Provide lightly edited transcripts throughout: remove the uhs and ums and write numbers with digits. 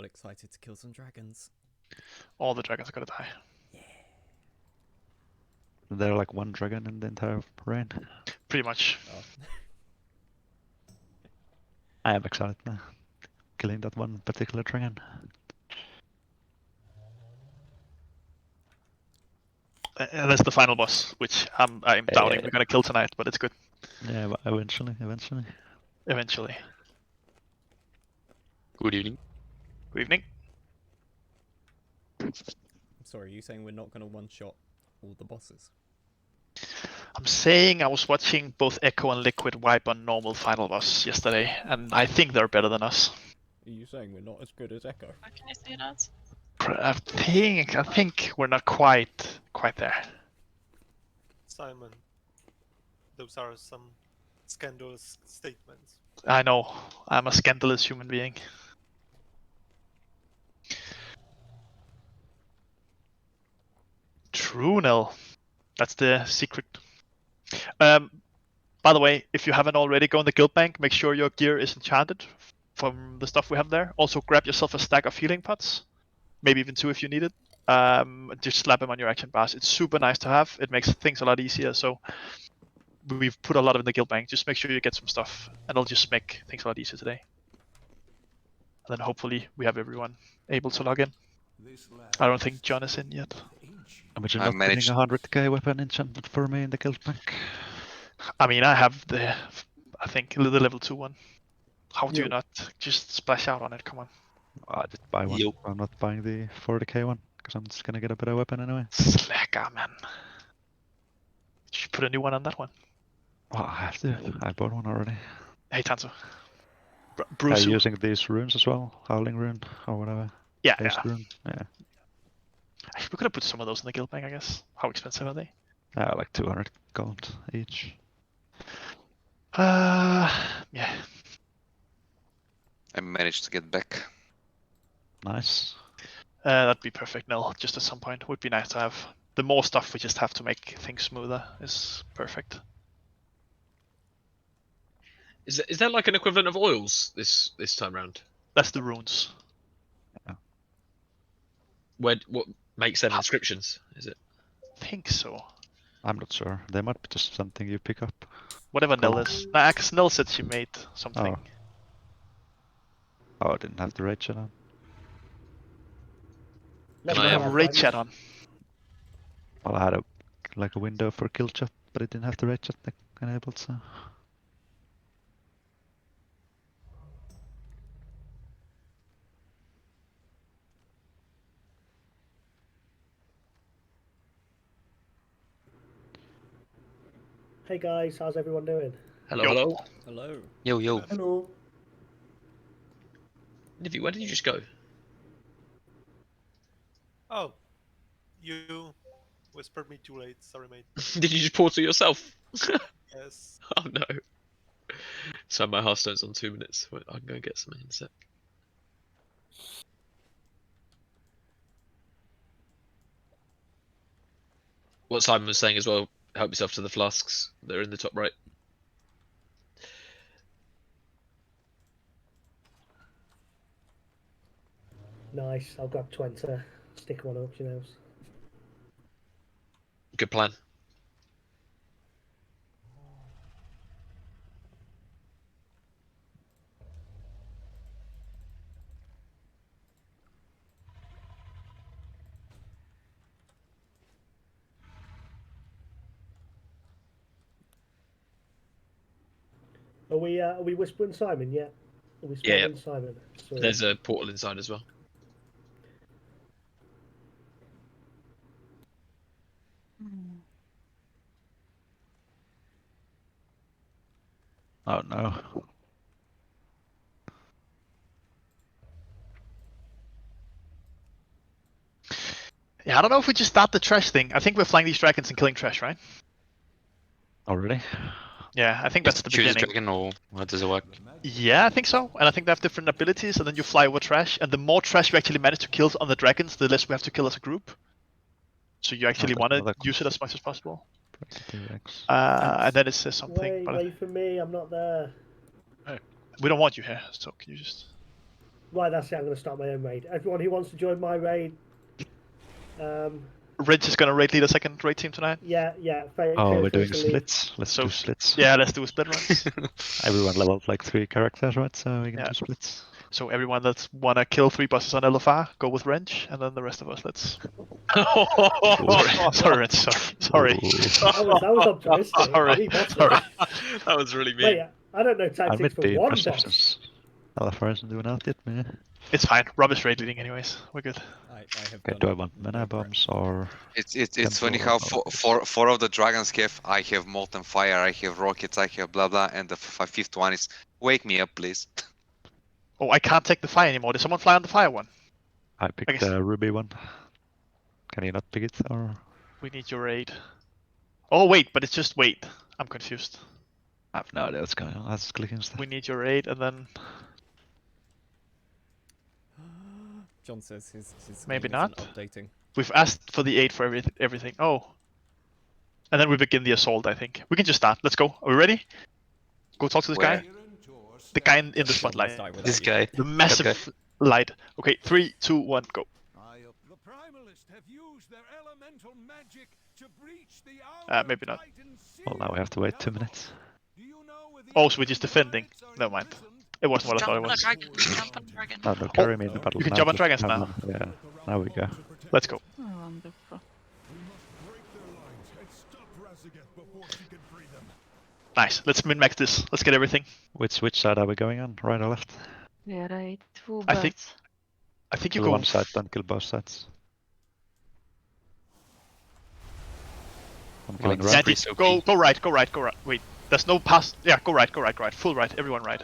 all excited to kill some dragons. All the dragons are gonna die. They're like one dragon in the entire reign. Pretty much. Oh. I am excited now. Killing that one particular dragon. And that's the final boss, which I'm doubting we're gonna kill tonight, but it's good. Yeah, but eventually. Eventually. Good evening. Good evening. I'm sorry, are you saying we're not going to one-shot all the bosses? I'm saying I was watching both Echo and Liquid wipe on normal final boss yesterday, and I think they're better than us. Are you saying we're not as good as Echo? What can I say that? I think we're not quite there. Simon, those are some scandalous statements. I know. I'm a scandalous human being. True, Nell. That's the secret. By the way, if you haven't already, go in the guild bank. Make sure your gear is enchanted from the stuff we have there. Also, grab yourself a stack of healing pots, maybe even 2 if you need it. Just slap them on your action bars. It's super nice to have. It makes things a lot easier. So we've put a lot in the guild bank. Just make sure you get some stuff, and it'll just make things a lot easier today. And then hopefully we have everyone able to log in. I don't think John is in yet. Imagine I not managed- getting a 100k weapon enchanted for me in the guild bank. I mean, I have I think the level 2 one. How do you Yeah. not just splash out on it? Come on. I did buy one. Yo. I'm not buying the 40k one because I'm just gonna get a better weapon anyway. Slacker, man. You should put a new one on that one. Well, I have to. I bought one already. Hey, Tanzo. Are Bruce. you using these runes as well? Howling rune or whatever. Yeah, Haste yeah. rune. Yeah. We could have put some of those in the guild bank, I guess. How expensive are they? Like 200 gold each. Yeah. I managed to get back. Nice. That'd be perfect, Nil. Just at some point, would be nice to have. The more stuff we just have to make things smoother is perfect. Is that like an equivalent of oils this time round? That's the runes. What makes them inscriptions? Is it? Think so. I'm not sure. They might be just something you pick up. Whatever Nil Cool. is. Nah, 'cause Nil said she made something. Oh, I didn't have the raid chat on. You I don't have have raid chat on. Well, I had a window for kill chat, but it didn't have the raid chat enabled, so. Hey guys, how's everyone doing? Hello, Yo. hello. Hello. Yo. Hello. Nivi, where did you just go? Oh, you whispered me too late. Sorry, mate. Did you just portal yourself? Yes. Oh no. So my Hearthstone's on 2 minutes. Wait, I can go get something in a sec. What Simon was saying as well, help yourself to the flasks. They're in the top right. Nice. I'll grab 20. Stick one up, you know. Good plan. Are we whispering Simon yet? Are we Yeah, whispering Simon? So, There's a portal inside as well. Oh no. Yeah, I don't know if we just start the trash thing. I think we're flying these dragons and killing trash, right? Already? Yeah, I think that's the Choose a beginning. dragon or how does it work? Yeah, I think so. And I think they have different abilities, and then you fly over trash. And the more trash we actually manage to kill on the dragons, the less we have to kill as a group. So you actually that's want to another use it as much as possible. X. And then it says something. wait, But wait for me. I'm not there. we don't want you here, so can you just... Right, that's it. I'm going to start my own raid. Everyone who wants to join my raid, Ridge is gonna raid lead a second raid team tonight. yeah. Oh, feel we're free doing to leave. splits. Let's So- do splits. Yeah, let's do split runs. Everyone leveled like 3 characters, right? So we can Yeah. do splits. So everyone that wanna kill 3 bosses on LFR, go with Wrench, and then the rest of us, let's. Sorry, Wrench. Sorry. Ooh. That was optimistic. Sorry, Three bosses. sorry. That was really mean. Wait, I don't know I tactics would for be one impressive boss. since LFR isn't doing that yet, man. It's fine. Rob is raid leading anyways. We're good. I have Okay, done do I want mana no prep. bombs or... It's funny Temporal how or- four of the dragons have. I have molten fire. I have rockets. I have blah blah, and the fifth one is wake me up, please. Oh, I can't take the fire anymore. Did someone fly on the fire one? I picked guess- the ruby one. Can you not pick it or... We need your raid. Oh wait, but it's just wait. I'm confused. I have no idea what's going on. That's clicking stuff. We need your raid, and then John says his Maybe game isn't not. updating. we've asked for the 8 for everything. Oh. And then we begin the assault, I think. We can just start. Let's go. Are we ready? Go talk to this Where? guy. The guy in the Let's spotlight. start with This that. guy. The massive light. Okay, 3, 2, 1, go. The Primalists have used their elemental magic to breach the Maybe not. Well, now we have to wait 2 minutes. Oh, so we're just defending. Never mind. It wasn't what I thought it was. Jump on dragon. No, no, carry me in the battle. you can now, jump on just dragons have now. one. Yeah, now we go. Let's go. Oh, wonderful. Nice. Let's min-max this. Let's get everything. Which side are we going on? Right or left? Yeah, right. Two I think- birds. I think you Kill go. one side, don't kill both sides. I'm killing Right. right. Sandy, so go, key. go right, go right, go right. Wait, there's no pass. Yeah, go right, go right, go right. Full right, everyone right.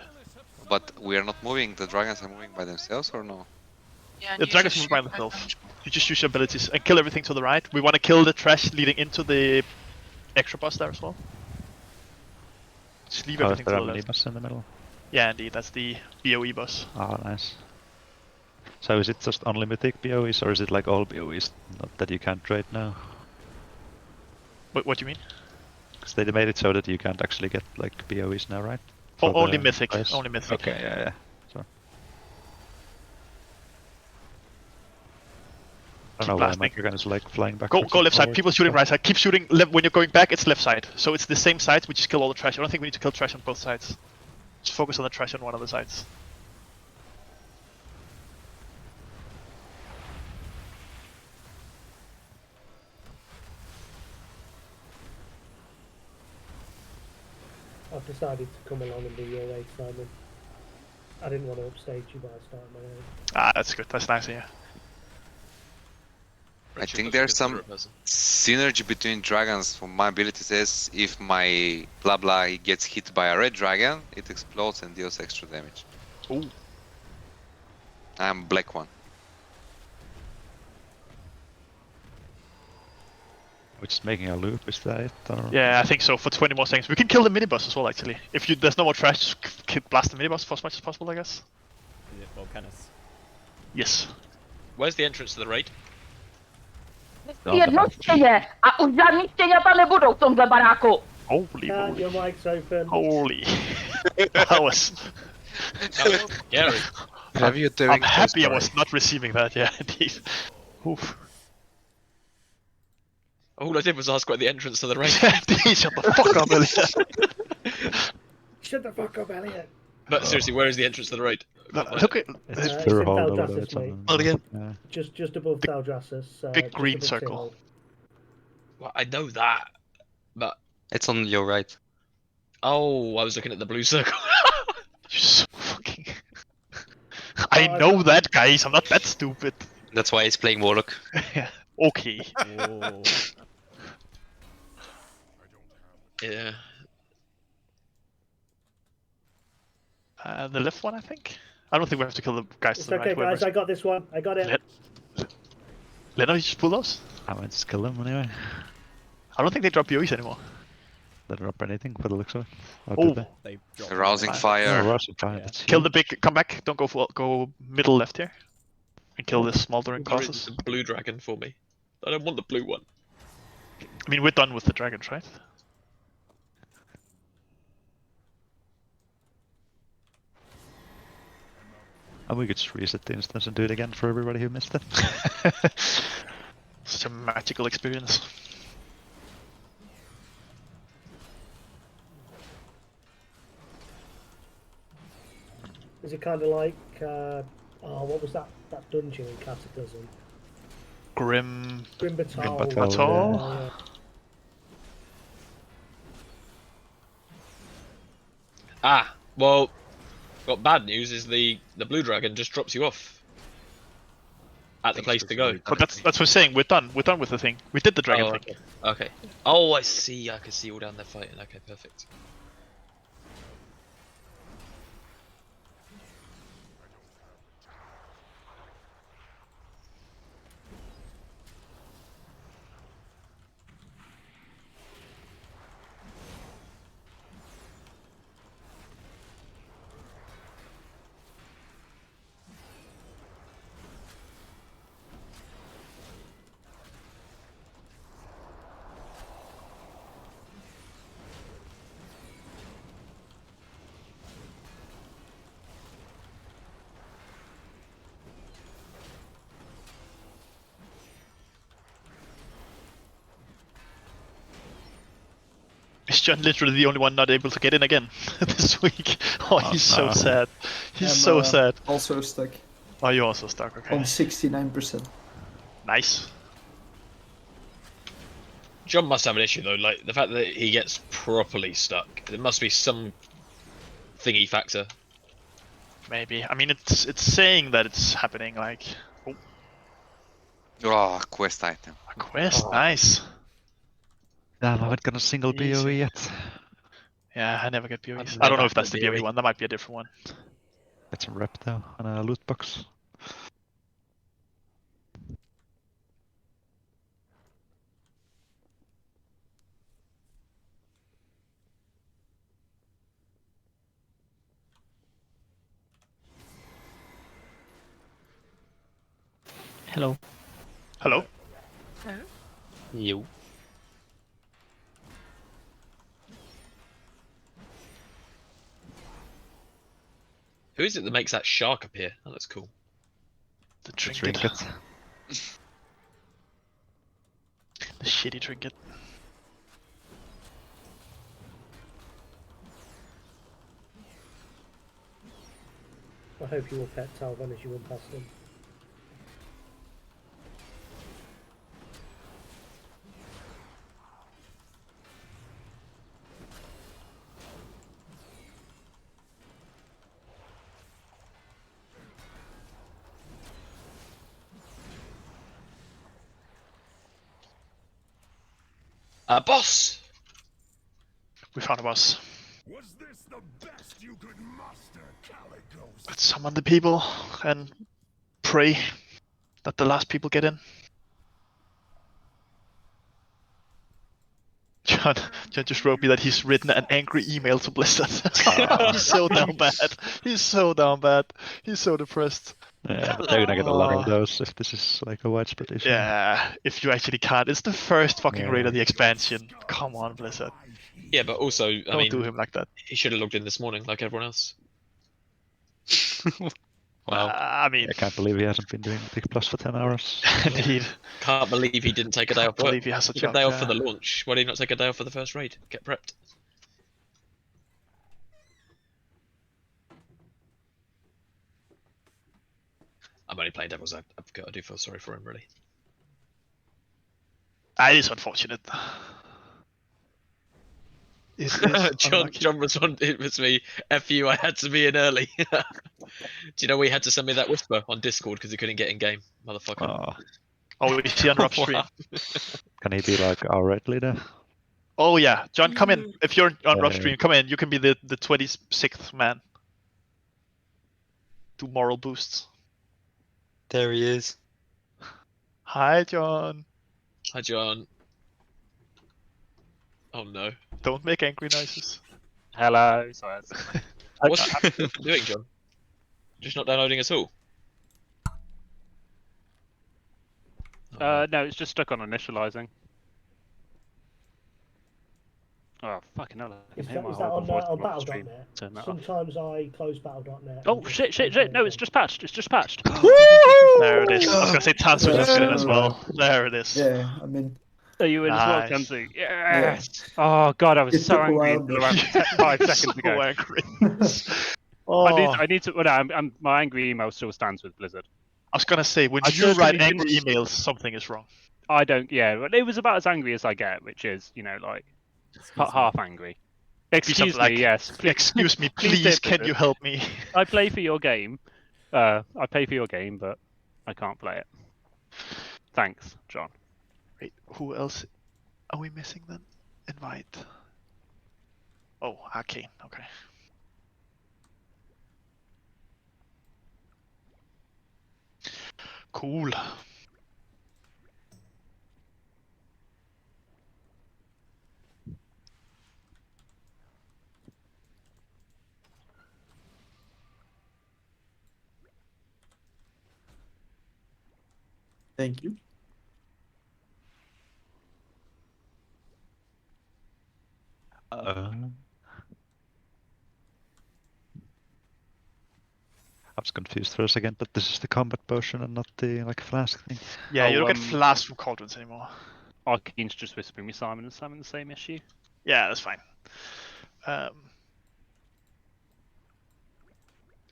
But we are not moving. The dragons are moving by themselves, or no? Yeah, and The you dragons just move by shoot themselves. them. You just use your abilities and kill everything to the right. We want to kill the trash leading into the extra boss there as well. Just leave Oh, everything to there the are left. Anibas in the middle. Yeah, indeed, that's the BOE boss. Ah, nice. So is it just unlimited BOEs or is it like all BOEs that you can't trade now? What do you mean? Because they made it so that you can't actually get like BOEs now, right? Oh, For only the mythic. price? Only mythic. Okay, yeah. So. I Keep don't know why my blasting. dragon is like flying back. Go left side. People shooting right side. Keep shooting left when you're going back. It's left side. So it's the same sides. We just kill all the trash. I don't think we need to kill trash on both sides. Just focus on the trash on one of the sides. I've decided to come along and do your raid, Simon. I didn't want to upstage you by starting my own. Ah, that's good. That's nice of you. I think there's some synergy between dragons. From my ability says, if my blah blah gets hit by a red dragon, it explodes and deals extra damage. Ooh. I'm black one. We're just making a loop, is that it? Or... Yeah, I think so. For 20 more seconds, we can kill the minibus as well. Actually, if there's no more trash, just blast the minibus for as much as possible, I guess. Is it Volcanus? Yes. Where's the entrance to the raid? Jednocześnie, a uzamieszczenia pane budou v tomhle baráku. Holy Cat, moly. your mic's open. Holy. That was. Scary. Have you doing? I'm happy I was not receiving that. Yeah, indeed. Oof. All I did was ask where the entrance to the raid. Indeed, shut the fuck up, Elliot. Shut the fuck up, Elliot. No, seriously, where is the entrance to the raid? Look at It's it's pure in hole or Valdrassus, whatever it's mate. on. Oh, again? Yeah. Just above Valdrassus. big just green above circle. Tyrol. Well, I know that, but It's on your right. oh, I was looking at the blue circle. You're so fucking. I know that, guys. I'm not that stupid. That's why he's playing Warlock. Okay. Oh, Yeah. The left one, I think. I don't think we have to kill the guys It's to the okay, right. guys. whoever's- I got this one. I got it. Leno, you just pull those? I might just kill them anyway. I don't think they drop BOEs anymore. They don't drop anything by the looks of it. Or Oh, did they? they dropped Arousing it. fire. Oh, Russian fire, Yeah. that's kill huge. the big. Come back. Don't go go middle left here. And kill the smoldering Where is classes. the blue dragon for me? I don't want the blue one. I mean, we're done with the dragons, right? And we could just reset the instance and do it again for everybody who missed it. Such a magical experience. Is it kind of like, what was that dungeon in Cataclysm? Grim. Grim Batal. Batal, Batal? Yeah. Ah, well, got bad news is the blue dragon just drops you off at the place to go. But that's what we're saying. We're done. We're done with the thing. We did the dragon Oh, thing. okay. Okay. Oh, I see. I can see all down there fighting. Okay, perfect. Is John literally the only one not able to get in again this week? Oh, he's so no. sad. He's I'm, so sad. Also stuck Oh, you're also stuck. Okay. on 69%. Nice. John must have an issue though, like the fact that he gets properly stuck. There must be some thingy factor. Maybe. I mean, it's saying that it's happening. Like, oh, Oh, quest item. a quest. Oh. Nice. Damn, I haven't got a single BOE Easy. yet. Yeah, I never get BOEs. I've I don't know never if that's had the a BOE BOE. one. That might be a different one. Got some rep though, and a loot box. Hello. Hello. You. Who is it that makes that shark appear? Oh, that's cool. The Trinket. trinket. The shitty trinket. I hope you will pet Talvan as you run past him. Boss! We found a boss. Was this the best you could muster, Caligos? Let's summon the people and pray that the last people get in. John just wrote me that he's written an angry email to Blizzard. He's so down bad. He's so down bad. He's so depressed. Yeah, but they're gonna get a lot Oh. of those if this is like a widespread issue. Yeah, if you actually can't. It's the first fucking Yeah. raid of the expansion. Come on, Blizzard. Yeah, but also, I Don't mean, do him like that. he should have logged in this morning like everyone else. Wow. I mean, I can't believe he hasn't been doing Big Plus for 10 hours. indeed. Can't believe he didn't take a day Can't off. work. believe he has a Took job, a day off for yeah. the launch. Why did he not take a day off for the first raid? Get prepped. I'm only playing devil's advocate. I do feel sorry for him, really. That is unfortunate. John responded, it was me. F you, I had to be in early. Do you know he had to send me that whisper on Discord because he couldn't get in game, motherfucker. Oh, Oh, is he on Rob's stream? Wow. can he be like our raid leader? Oh yeah, John, come in. If you're on Rob's Yeah. stream, come in. You can be the 26th man. Do moral boosts. There he is. Hi, John. Hi, John. Oh no. Don't make angry noises. Hello. Sorry. What's doing, John? Just not downloading at all? No, it's just stuck on initializing. Oh, fucking hell. I can Is hear that, my is that horrible on, voice on on the stream. Battle.net? Turn that off. Sometimes I close Battle.net. Oh, and just shit. open No, it's anything. just patched. It's just patched. There it is. I was gonna say Tansu just get in as Yeah. well. There it is. Yeah, I mean, Are you in as well, Nice. Kenzie? Yes. Oh, God, I was It so took a angry while, until but- around 5 seconds So ago. angry. I need to. Well, no, my angry email still stands with Blizzard. I was gonna say, when I you write certainly angry didn't- emails, something is wrong. I don't. Yeah, but it was about as angry as I get, which is, like Excuse me. half angry. Excuse me. something like, Yes. Excuse me, Please please, don't can you help me? I play for your game. I pay for your game, but I can't play it. Thanks, John. Wait, who else are we missing then? Invite. Oh, Arcane. Okay. Cool. thank you. I was confused for a second, but this is the combat potion and not the flask thing. Yeah, Oh, you don't get flasks from cauldrons anymore. Arcane's just whispering me, Simon, and Simon the same issue. Yeah, that's fine.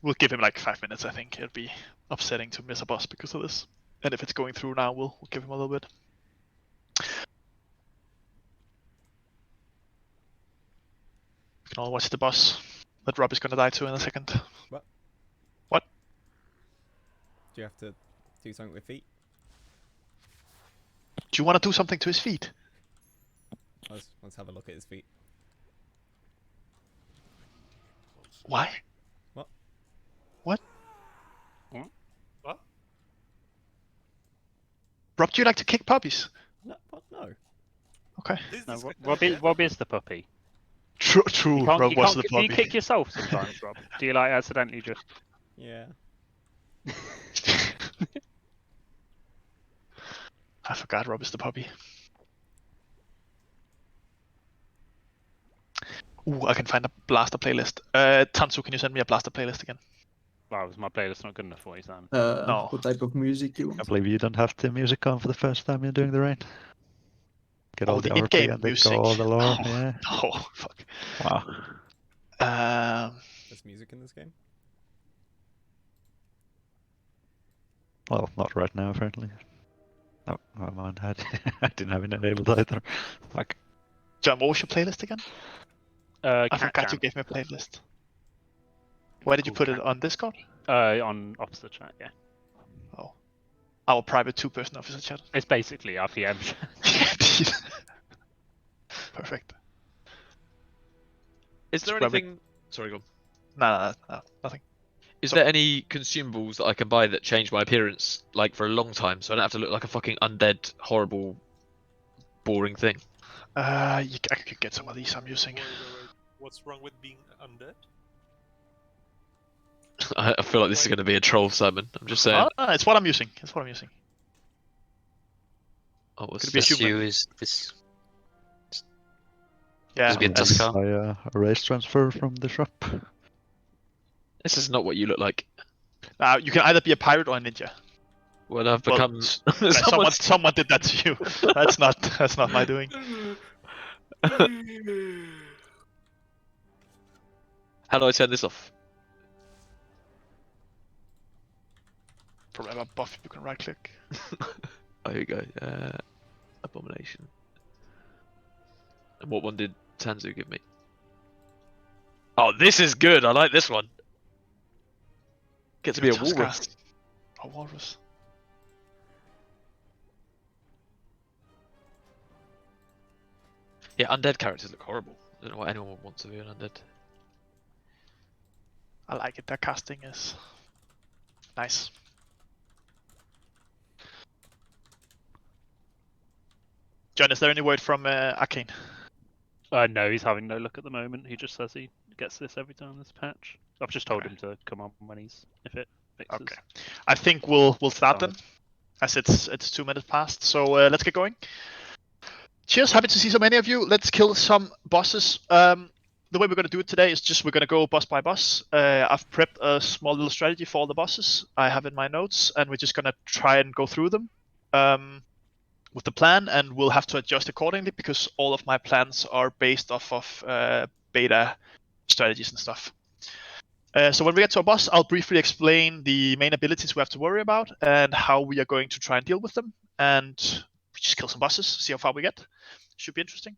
We'll give him like 5 minutes, I think. It'd be upsetting to miss a boss because of this. And if it's going through now, we'll give him a little bit. We can all watch the boss that Rob is gonna die to in a second. Do you have to do something with feet? Do you want to do something to his feet? Let's have a look at his feet. Why? What? What? What? Rob, do you like to kick puppies? No, what? No. Okay. This No, is Rob is the puppy. True, You can't- Rob you was can't- the Do you puppy. kick yourself sometimes, Rob? Do you accidentally just? Yeah. I forgot Rob is the puppy. Ooh, I can find a blaster playlist. Tansu, can you send me a blaster playlist again? Wow, was my playlist not good enough for you, Simon? No. What type of music you I want? believe you don't have the music on for the first time you're doing the raid. Get all Oh, the RP in-game and they music. go all the lore. Oh, Yeah. no, fuck. Wow. There's music in this game? Well, not right now, apparently. Oh, my mind had. I didn't have it enabled either. Fuck. John, what was your playlist again? I Cat forgot you Jam. gave me a playlist. Where did you put it on Discord? On Officer Chat, yeah. Oh, our private two-person officer chat. It's basically RPM. Perfect. Is there It's probably- anything? Sorry, go on. No, nothing. Is there any consumables that I can buy that change my appearance like for a long time, so I don't have to look like a fucking undead, horrible, boring thing? I could get some of these I'm using. Wait. What's wrong with being undead? I feel like this is going to be a troll, Simon. I'm just saying. It's what I'm using. It's what I'm using. Oh, what's Could be a this? human. is this. Yeah. It's a bit that's- Tuskar. A race transfer from the shop. This is not what you look like. You can either be a pirate or a ninja. Well, I've Well, become. someone did that to you. That's not my doing. How do I turn this off? Probably have a buff you can right click. Oh, here you go. Abomination. And what one did Tanzu give me? Oh, this is good. I like this one. Get to be a Tuskar. walrus. A walrus. Yeah, undead characters look horrible. I don't know why anyone would want to be an undead. I like it. Their casting is nice. John, is there any word from Arcane? No, he's having no luck at the moment. He just says he gets this every time this patch. I've just told him to come on when if it fixes. Okay. I think we'll start Solid. then, as it's 2 minutes past. So let's get going. Cheers, happy to see so many of you. Let's kill some bosses. The way we're going to do it today is just we're going to go boss by boss. I've prepped a small little strategy for all the bosses I have in my notes, and we're just going to try and go through them with the plan, and we'll have to adjust accordingly because all of my plans are based off of beta strategies and stuff. So when we get to a boss, I'll briefly explain the main abilities we have to worry about and how we are going to try and deal with them, and we just kill some bosses, see how far we get. Should be interesting.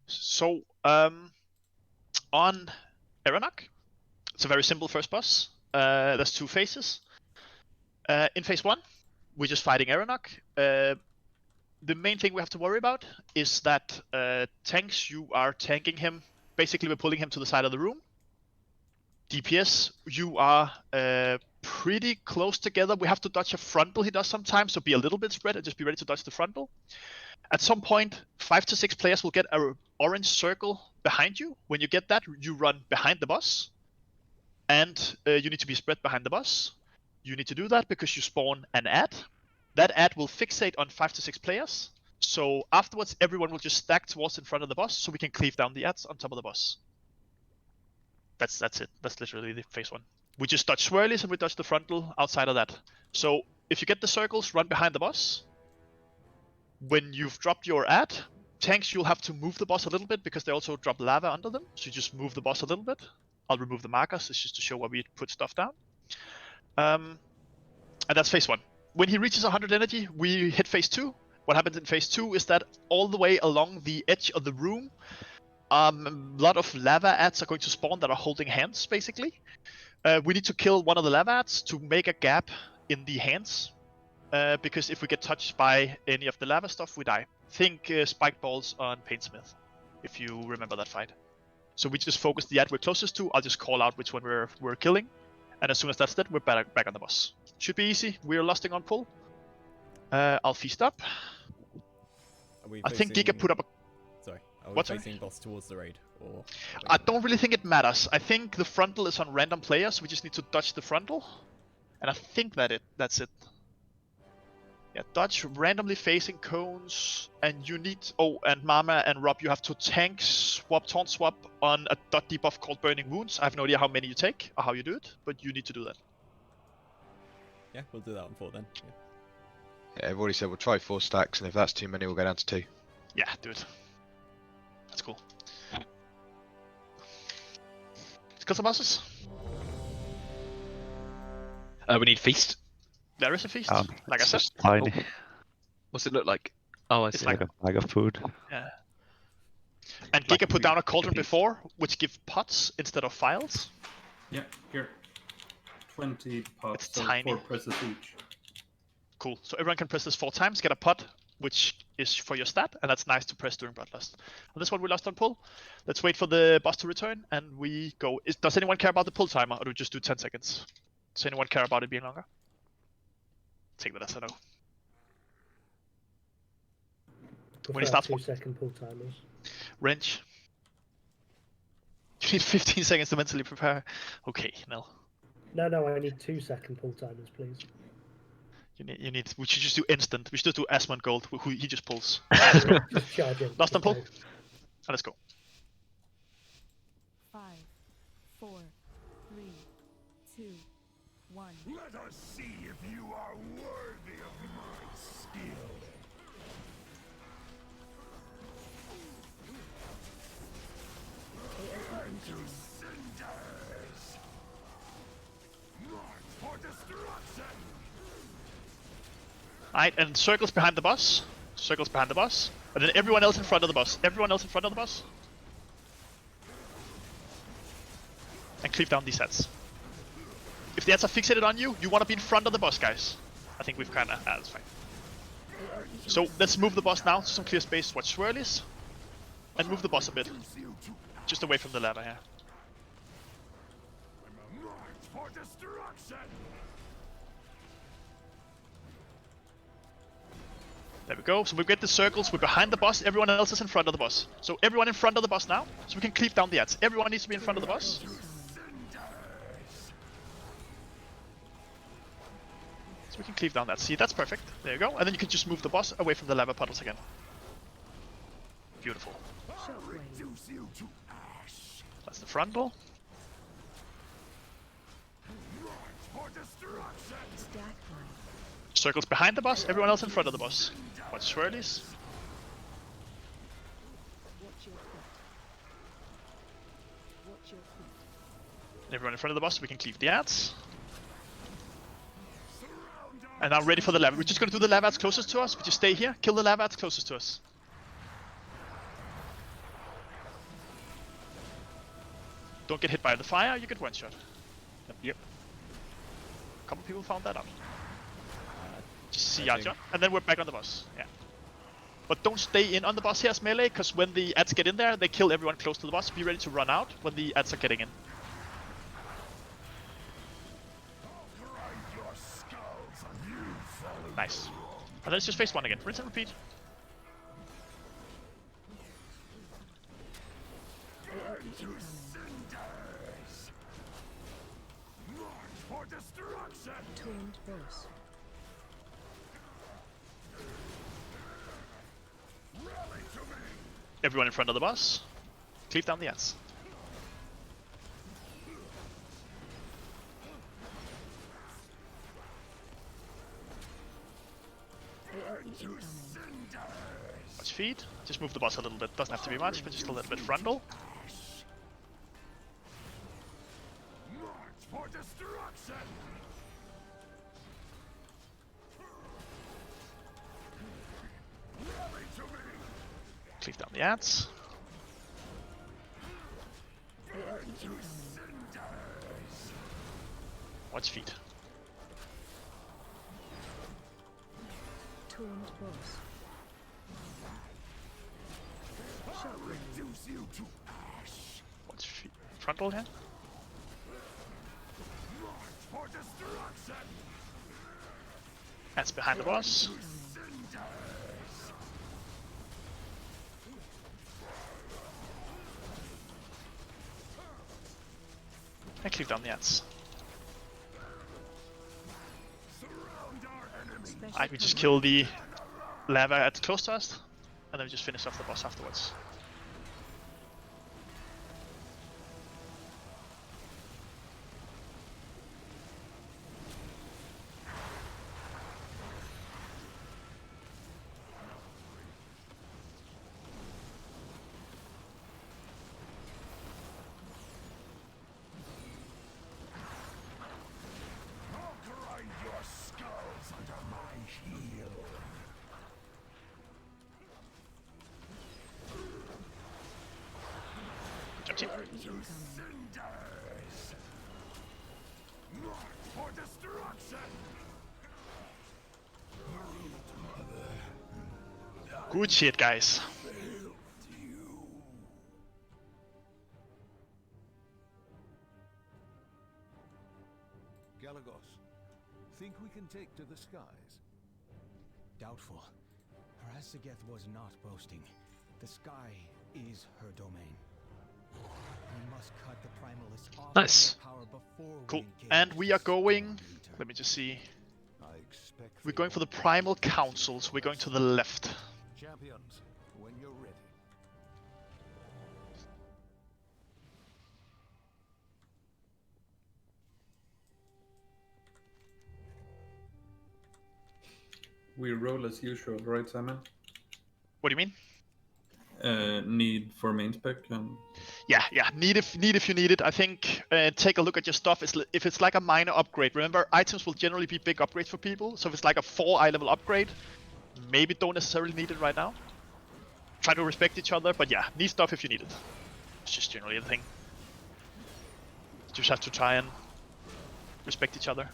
So, on Erenok, it's a very simple first boss. There's 2 phases. In phase 1, we're just fighting Erenok. The main thing we have to worry about is that tanks, you are tanking him. Basically, we're pulling him to the side of the room. DPS, you are pretty close together. We have to dodge a frontal he does sometimes, so be a little bit spread and just be ready to dodge the frontal. At some point, 5 to 6 players will get an orange circle behind you. When you get that, you run behind the boss. And you need to be spread behind the boss. You need to do that because you spawn an ad. That ad will fixate on 5 to 6 players. So afterwards, everyone will just stack towards in front of the boss so we can cleave down the ads on top of the boss. That's it. That's literally the phase 1. We just dodge swirlies and we dodge the frontal outside of that. So if you get the circles, run behind the boss. When you've dropped your ad, tanks, you'll have to move the boss a little bit because they also drop lava under them. So you just move the boss a little bit. I'll remove the markers. It's just to show where we put stuff down. And that's phase 1. When he reaches 100 energy, we hit phase 2. What happens in phase 2 is that all the way along the edge of the room, a lot of lava ads are going to spawn that are holding hands, basically. We need to kill one of the lava ads to make a gap in the hands. Because if we get touched by any of the lava stuff, we die. Think spike balls on Paintsmith, if you remember that fight. So we just focus the ad we're closest to. I'll just call out which one we're killing. And as soon as that's dead, we're back on the boss. Should be easy. We're lusting on pull. I'll feast up. I think Giga put up a... Sorry, are we What's facing boss towards the raid? Or I don't really think it matters. I think the frontal is on random players. We just need to dodge the frontal. And I think that's it. Yeah, dodge randomly facing cones, and you need... Oh, and Mama and Rob, you have to tank taunt swap on a dot debuff called Burning Wounds. I have no idea how many you take or how you do it, but you need to do that. Yeah, we'll do that on 4 then. Yeah. Yeah, I've already said we'll try 4 stacks, and if that's too many, we'll go down to 2. Yeah, do it. That's cool. Let's kill some bosses. We need feast. There is a feast, like I It's said. just tiny. What's it look like? Oh, I It's see. like Like a bag of food. Yeah. And Giga put down a cauldron before, which give pots instead of files. Yeah, here. 20 pots, It's so tiny. 4 presses each. Cool. So everyone can press this 4 times, get a pot, which is for your stat, and that's nice to press during Bloodlust. On this one, we lost on pull. Let's wait for the boss to return, and we go. Does anyone care about the pull timer, or do we just do 10 seconds? Does anyone care about it being longer? Take that as a no. When it starts, 2-second pull timers. wrench. You need 15 seconds to mentally prepare. Okay, Nell. No, I need 2-second pull timers, please. You need. We should just do instant. We should just do Asmund Gold, who he just pulls. Just charge in. Last on pull. Okay. And let's go. 5, 4, 3, 2, 1. Let us see if you are worthy of my skill. Burn to cinders! Mark for destruction! Alright, and circles behind the boss. Circles behind the boss. And then everyone else in front of the boss. Everyone else in front of the boss. And cleave down these heads. If the heads are fixated on you, you want to be in front of the boss, guys. I think we've kind of... that's fine. So, let's move the boss now to some clear space. Watch swirlies. And move the boss a bit. Just away from the ladder here. Marked for destruction! There we go. So we get the circles. We're behind the boss. Everyone else is in front of the boss. So everyone in front of the boss now. So we can cleave down the ads. Everyone needs to be in front of the boss. So we can cleave down that. See, that's perfect. There you go. And then you can just move the boss away from the lava puddles again. Beautiful. Shockwave. That's the frontal. Stack line. Circles behind the boss, everyone else in front of the boss. Watch swirlies. Watch your feet. Watch your feet. Everyone in front of the boss, we can cleave the ads. And now ready for the lava. We're just gonna do the lava ads closest to us. We just stay here, kill the lava ads closest to us. Don't get hit by the fire, you get one shot. Yep. A couple people found that out. Just see Archer, and then we're back on the boss. Yeah. But don't stay in on the boss here as melee, because when the ads get in there, they kill everyone close to the boss. Be ready to run out when the ads are getting in. Nice. And then it's just phase 1 again. Rinse and repeat. AoE incoming. Torrent burst. Everyone in front of the boss. Cleave down the ads. AoE incoming. Watch feed. Just move the boss a little bit. Doesn't have to be much, but just a little bit frontal. Cleave down the ads. AoE incoming. Watch feed. Torrent burst. Shockwave. Watch feed. Frontal here. Ads behind the boss. And cleave down the ads. Alright, we just kill the lava at close to us, and then we just finish off the boss afterwards. Jump team. AoE incoming. Good shit, guys. Galagos, think we can take to the skies? Doubtful. Harasageth was not boasting. The sky is her domain. We must cut the primalists off Nice. from their power before Cool. we engage And we are going. Leader. Let me just see. I expect We're going for the Primal Council, so we're going to the left. champions when you're ready. We roll as usual, right, Simon? What do you mean? Need for main spec and Yeah. Need if you need it. I think take a look at your stuff. If it's like a minor upgrade, remember items will generally be big upgrades for people. So if it's like a 4 eye level upgrade, maybe don't necessarily need it right now. Try to respect each other, but yeah, need stuff if you need it. It's just generally the thing. Just have to try and respect each other.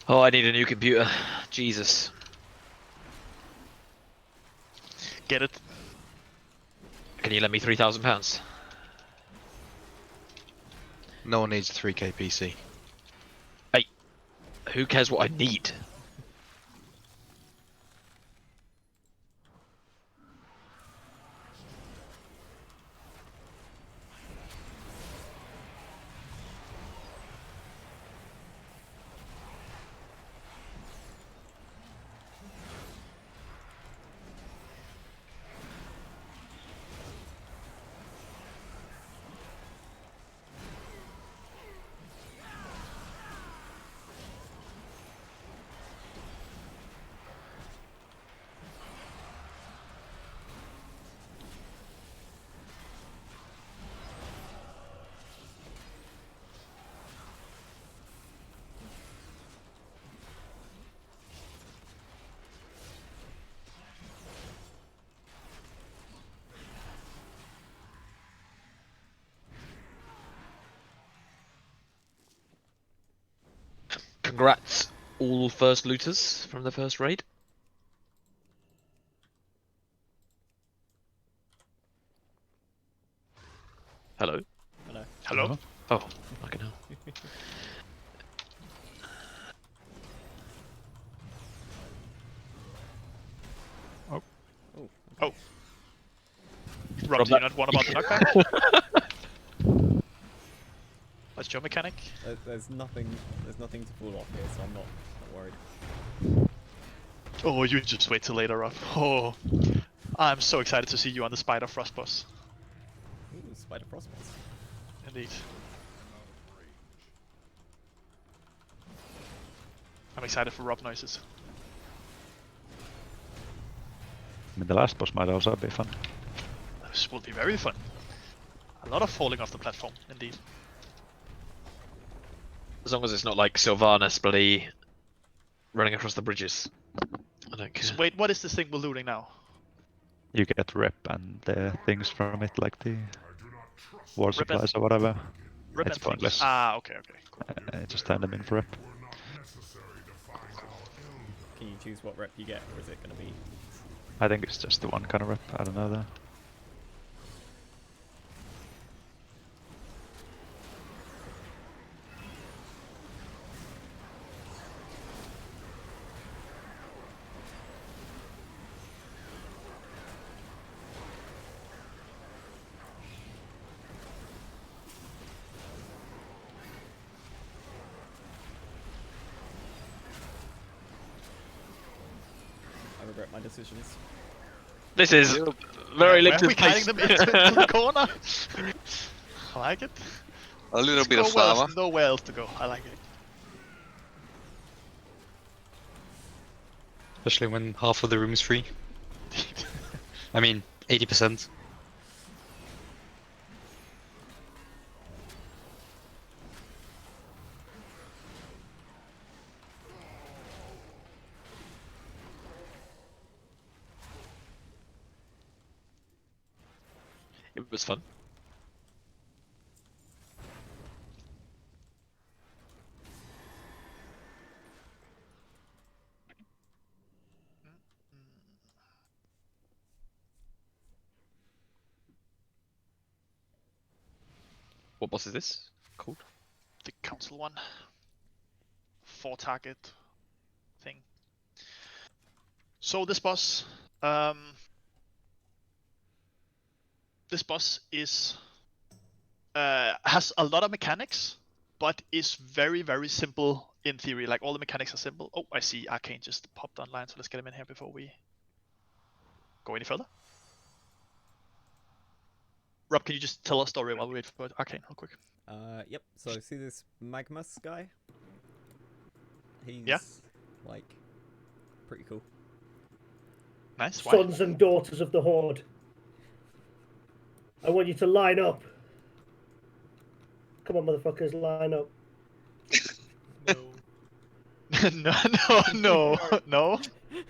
Oh, I need a new computer. Jesus. Get it? Can you lend me £3,000? No one needs a 3K PC. Hey, who cares what I need? Congrats, all first looters from the first raid. Hello. Hello. Hello? Oh, fucking hell. Oh. Oh. Rob, do you not want about the knockback? What's your mechanic? There's nothing to fall off here, so I'm not worried. Oh, you just wait till later, Rob. Oh, I'm so excited to see you on the Spider Frost boss. Ooh, Spider Prospects. Indeed. I'm excited for Rob noises. I mean, the last boss might also be fun. This will be very fun. A lot of falling off the platform, indeed. As long as it's not like Sylvanas bloody running across the bridges. I don't care. So wait, what is this thing we're looting now? You get rep and things from it, like the war Rep supplies and- or whatever. Rep It's and things. pointless. Ah, okay, okay. Cool. Just hand them in for rep. Can you choose what rep you get, or is it going to be? I think it's just the one kind of rep. I don't know though. I regret my decisions. This is very Where are limited we guiding space. them into the corner? I like it. A little Just bit go of where lava. there's nowhere else to go. I like it. Especially when half of the room is free. I mean, 80%. It was fun. What boss is this called? The council one. 4 target thing. So this boss, is has a lot of mechanics, but is very, very simple in theory. Like all the mechanics are simple. Oh, I see Arcane just popped online, so let's get him in here before we go any further. Rob, can you just tell a story while we wait for Arcane real quick? Yep. So see this Magmus guy? He's like pretty cool. Nice. Why? Sons and daughters of the Horde. I want you to line up. Come on, motherfuckers, line up. No.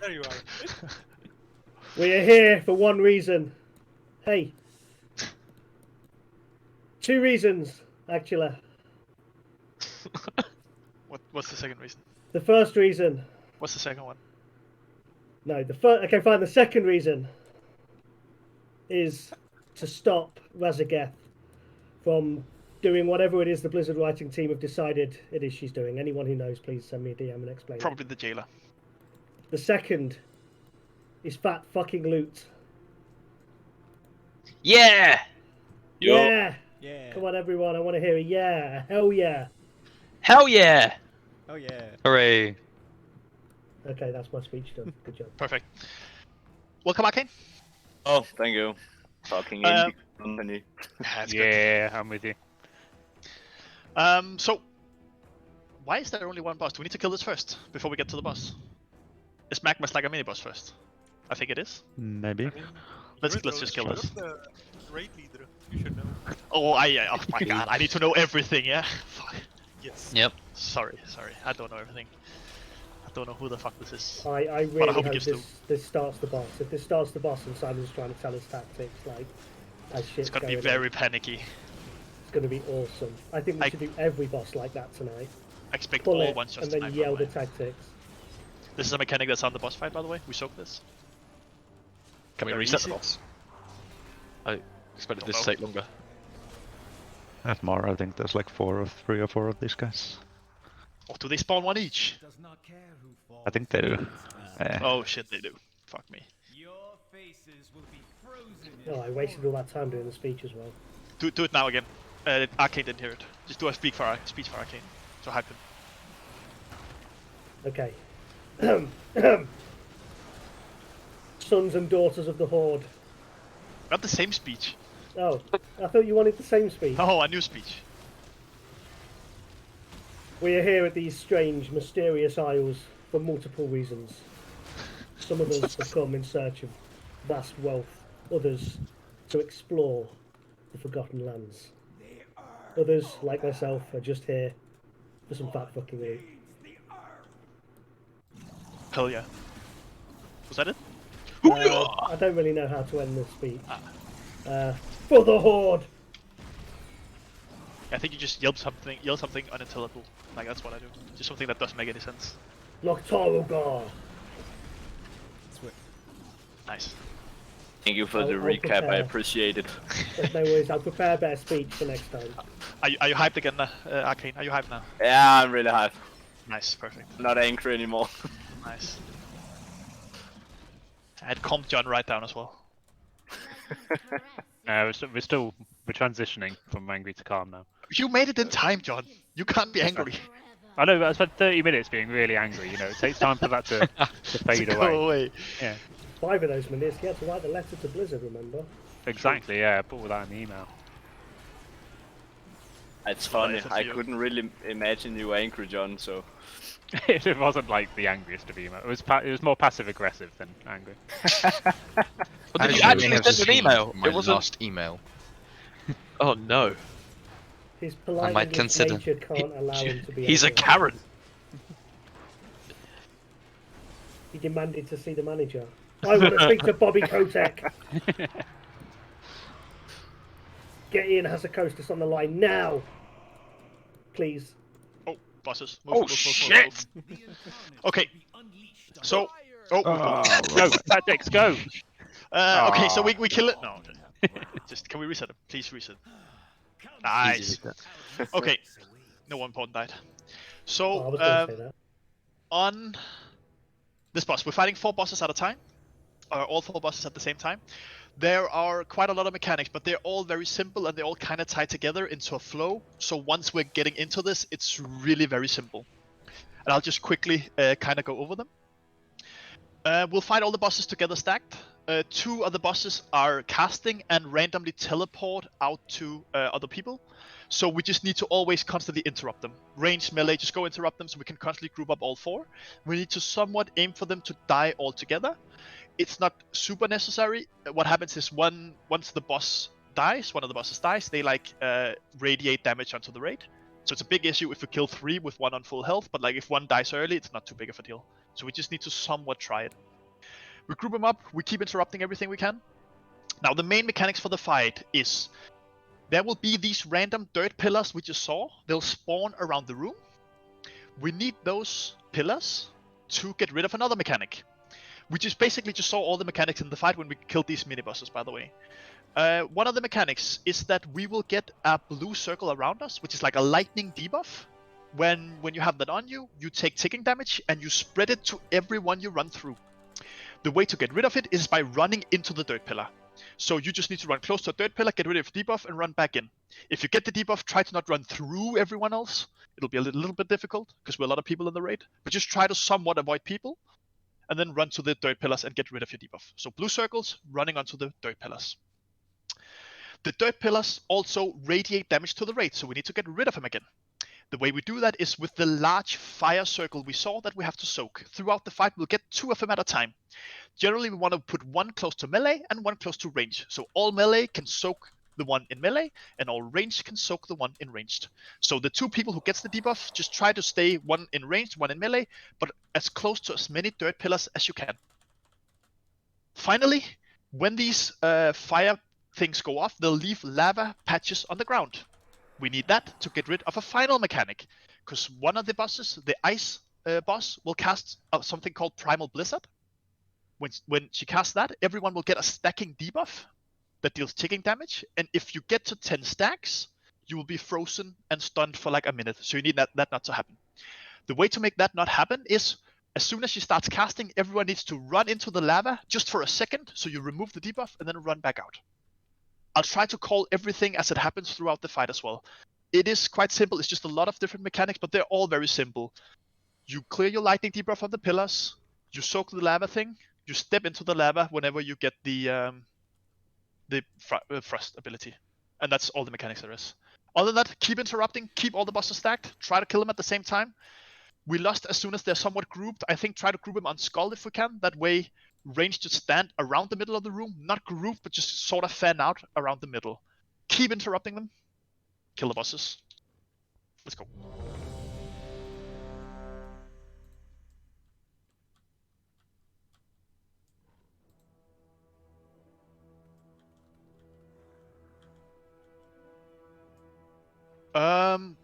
There you are. We are here for one reason. Hey. 2 reasons, actually. What's the second reason? The first reason. What's the second one? No, the first. Okay, fine. The second reason is to stop Razageth from doing whatever it is the Blizzard writing team have decided it is she's doing. Anyone who knows, please send me a DM and explain. Probably the jailer. The second is fat fucking loot. Yeah! Yeah! Yeah. Come on, everyone. I want to hear a yeah. Hell yeah. Hell yeah! Oh yeah. Hooray. Okay, that's my speech done. Good job. Perfect. Welcome, Arcane. Oh, thank you. Fucking Um, indie company. That's good. Yeah, I'm with you. So, why is there only one boss? Do we need to kill this first before we get to the boss? Is Magma's like a mini boss first? I think it is. Maybe. Let's just kill You're this. the raid leader. You should know. Oh, oh my god, I need to know everything, yeah? Fuck. Yes. Yep. Sorry, I don't know everything. I don't know who the fuck this is. I But I really hope hope it gives this starts the boss. If this starts the boss and Simon's trying to tell us tactics, like, as shit's It's gonna be going very on, panicky. it's gonna be awesome. I think we should do every boss like that tonight. I expect Pull all it, one shots and then tonight, by yell the the way. tactics. This is a mechanic that's on the boss fight, by the way. We soaked this. Can we Very reset easy. the boss? I expected Don't this to know. take longer. At more, I think there's like 3 or 4 of these guys. Or do they spawn one each? I think they do. Oh shit, they do. Fuck me. Oh, I wasted all that time doing the speech as well. Do it now again. Arcane didn't hear it. Just do a speech for Arcane. So hype him. Okay. Sons and daughters of the Horde. Not the same speech. Oh, I thought you wanted the same speech. Oh, a new speech. We are here at these strange, mysterious isles for multiple reasons. Some of us have come in search of vast wealth, others to explore the Forgotten Lands. Others, like myself, are just here for some fat fucking loot. Hell yeah. Was that it? I don't really know how to end this speech. For the Horde! I think you just yell something unintelligible. Like that's what I do. Just something that doesn't make any sense. Noctarugar! Nice. Thank you for I'll the recap. I prepare. appreciate it. There's no worries, I'll prepare a better speech for next time. Are you hyped again, Arcane? Are you hyped now? Yeah, I'm really hyped. Nice, perfect. I'm not angry anymore. Nice. I had calmed John right down as well. We're transitioning from angry to calm now. You made it in time, John. You can't be angry. I know, but I spent 30 minutes being really angry. You know, it takes time for that to fade To away. go away. Yeah, 5 of those minutes, you had to write the letter to Blizzard, remember? exactly. Yeah, I put all that in the email. It's funny. Nice of I you. couldn't really imagine you angry, John. So It wasn't like the angriest of email. It was more passive aggressive than angry. But did you As actually have send an seen email? My It wasn't. last email. Oh no. His polite might English consider. nature can't allow him to be He's a angry. Karen. He demanded to see the manager. I want to speak to Bobby Kotick. Get Ian Hazakostas on the line now. Please. Oh, bosses. Oh, Move. shit! Okay. So. Oh. Go, tactics, go! Okay, so we kill it. No. Okay. Just can we reset it? Please reset. Nice. Okay. No one pawn died. Oh, I So was going to say that. on this boss, we're fighting 4 bosses at a time. All 4 bosses at the same time. There are quite a lot of mechanics, but they're all very simple and they all kind of tie together into a flow. So once we're getting into this, it's really very simple. And I'll just quickly kind of go over them. We'll fight all the bosses together stacked. 2 of the bosses are casting and randomly teleport out to other people. So we just need to always constantly interrupt them. Range, melee, just go interrupt them so we can constantly group up all 4. We need to somewhat aim for them to die all together. It's not super necessary. What happens is once the boss dies, one of the bosses dies, they like radiate damage onto the raid. So it's a big issue if we kill 3 with 1 on full health, but like if 1 dies early, it's not too big of a deal. So we just need to somewhat try it. We group them up, we keep interrupting everything we can. Now the main mechanics for the fight is there will be these random dirt pillars we just saw. They'll spawn around the room. We need those pillars to get rid of another mechanic. We just basically just saw all the mechanics in the fight when we killed these mini bosses, by the way. One of the mechanics is that we will get a blue circle around us, which is like a lightning debuff. When you have that on you, you take ticking damage and you spread it to everyone you run through. The way to get rid of it is by running into the dirt pillar. So you just need to run close to a dirt pillar, get rid of the debuff, and run back in. If you get the debuff, try to not run through everyone else. It'll be a little bit difficult because we're a lot of people in the raid, but just try to somewhat avoid people, and then run to the dirt pillars and get rid of your debuff. So blue circles, running onto the dirt pillars. The dirt pillars also radiate damage to the raid, so we need to get rid of them again. The way we do that is with the large fire circle we saw that we have to soak. Throughout the fight, we'll get 2 of them at a time. Generally, we want to put one close to melee and one close to range. So all melee can soak the one in melee, and all range can soak the one in ranged. So the 2 people who gets the debuff, just try to stay one in ranged, one in melee, but as close to as many dirt pillars as you can. Finally, when these fire things go off, they'll leave lava patches on the ground. We need that to get rid of a final mechanic, because one of the bosses, the ice boss, will cast something called Primal Blizzard. When she casts that, everyone will get a stacking debuff that deals ticking damage, and if you get to 10 stacks, you will be frozen and stunned for like a minute, so you need that not to happen. The way to make that not happen is, as soon as she starts casting, everyone needs to run into the lava just for a second, so you remove the debuff and then run back out. I'll try to call everything as it happens throughout the fight as well. It is quite simple, it's just a lot of different mechanics, but they're all very simple. You clear your lightning debuff from the pillars, you soak the lava thing, you step into the lava whenever you get the thrust ability. And that's all the mechanics there is. Other than that, keep interrupting, keep all the bosses stacked, try to kill them at the same time. We lost as soon as they're somewhat grouped. I think try to group them on Skull if we can, that way range just stand around the middle of the room, not group, but just sort of fan out around the middle. Keep interrupting them. Kill the bosses. Let's go.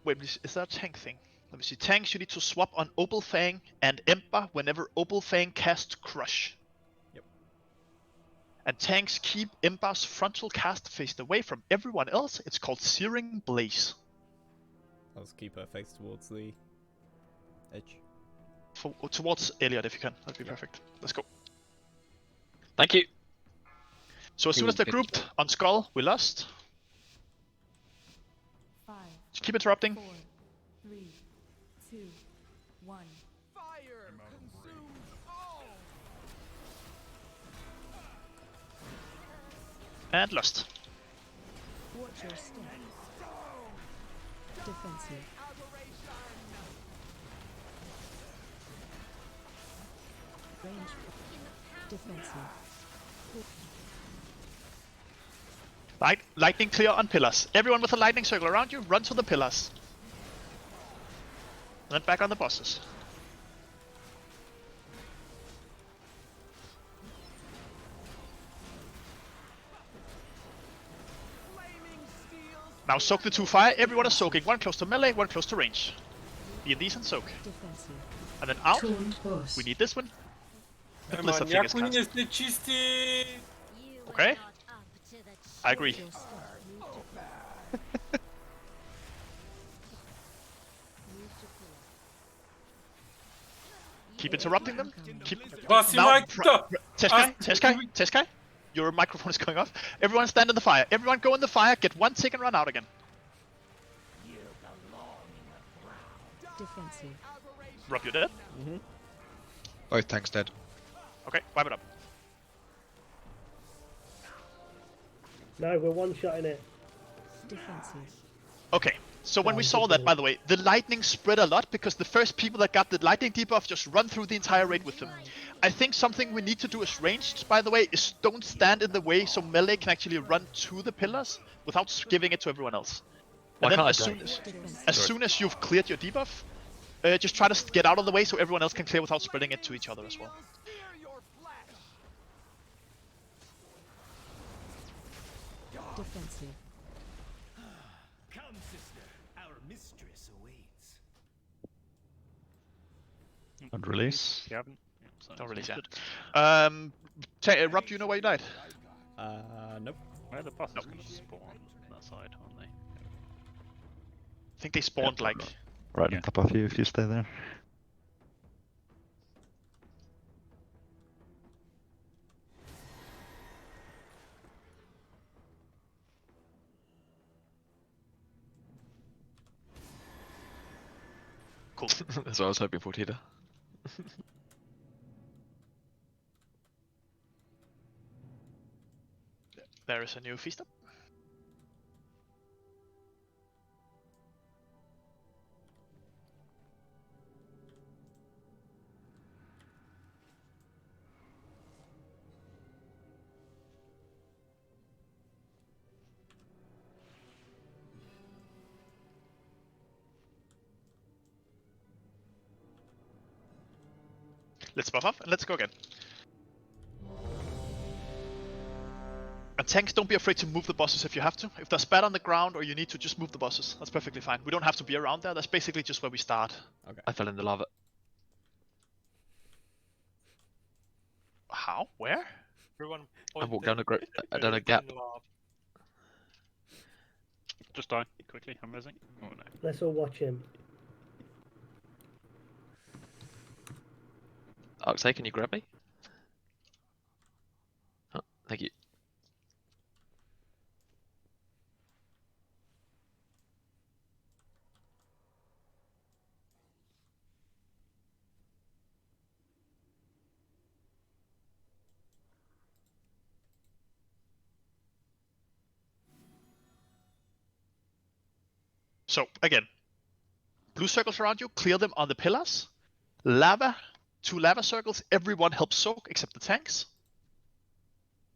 Wait, is that a tank thing? Let me see. Tanks, you need to swap on Opal Fang and Ember whenever Opal Fang casts Crush. Yep. And tanks keep Ember's frontal cast faced away from everyone else. It's called Searing Blaze. I'll just keep her face towards the edge. Towards Elliot if you can. That'd be perfect. Let's go. Thank you. So as soon as they're grouped on Skull, we lost. 5, Just keep interrupting. 4, 3, 2, 1. Fire consumes all. And lost. Watch your step. Defensive. Range. Defensive. Lightning clear on pillars. Everyone with a lightning circle around you, run to the pillars. And then back on the bosses. Now soak the 2 fire. Everyone is soaking. One close to melee, one close to range. Be in these and soak. Defensive. And then out. Taunt boss. We need this one. The blizzard thing is cast. Okay. I agree. Keep interrupting them. Keep now. Teskai. Your microphone is going off. Everyone stand in the fire. Everyone go in the fire. Get 1 tick and run out again. Defensive. Rob, you dead? Mm-hmm. Both tanks dead. Okay, wipe it up. No, we're one-shotting it. Defensive. Okay, so when we saw that, by the way, the lightning spread a lot because the first people that got the lightning debuff just run through the entire raid with them. I think something we need to do as ranged, by the way, is don't stand in the way so melee can actually run to the pillars without giving it to everyone else. And then as soon as you've cleared your debuff, just try to get out of the way so everyone else can clear without spreading it to each other as well. Defensive. Come, sister. Our mistress awaits. And release. You haven't. Yeah, so Don't it's release good. Rob, do you know where you died? Nope. Where the bosses gonna spawn on that side, aren't they? I think they spawned like. Right on top of you if you stay there. Cool. That's what I was hoping for, Tita. There is a new feast up. Let's buff up and let's go again. And tanks, don't be afraid to move the bosses if you have to. If there's spat on the ground or you need to, just move the bosses. That's perfectly fine. We don't have to be around there. That's basically just where we start. Okay. I fell in the lava. How? Where? Everyone I walked point down down a gap. in lava. Just die quickly. I'm missing. Oh no. Let's all watch him. Oxay, can you grab me? Oh, thank you. So, again. Blue circles around you, clear them on the pillars. Lava, 2 lava circles, everyone helps soak except the tanks.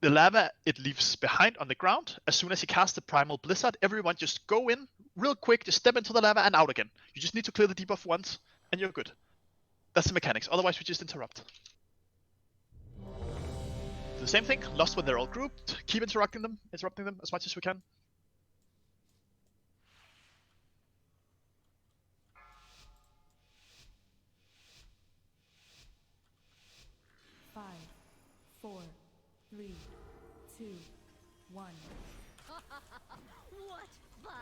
The lava, it leaves behind on the ground. As soon as you cast the Primal Blizzard, everyone just go in real quick, just step into the lava and out again. You just need to clear the debuff once, and you're good. That's the mechanics, otherwise we just interrupt. The same thing, Lost when they're all grouped, keep interrupting them as much as we can. Five, 4, 3, 2, 1. What fun!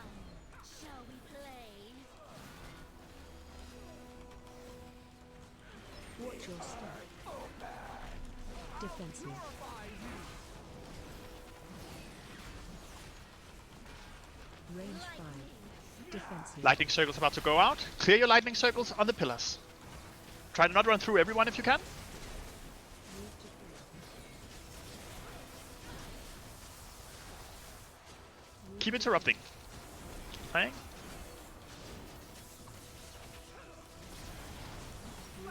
Shall we play? Watch your step. Defensive. Range 5. Defensive. Lightning circles about to go out. Clear your lightning circles on the pillars. Try to not run through everyone if you can. Keep interrupting. Playing.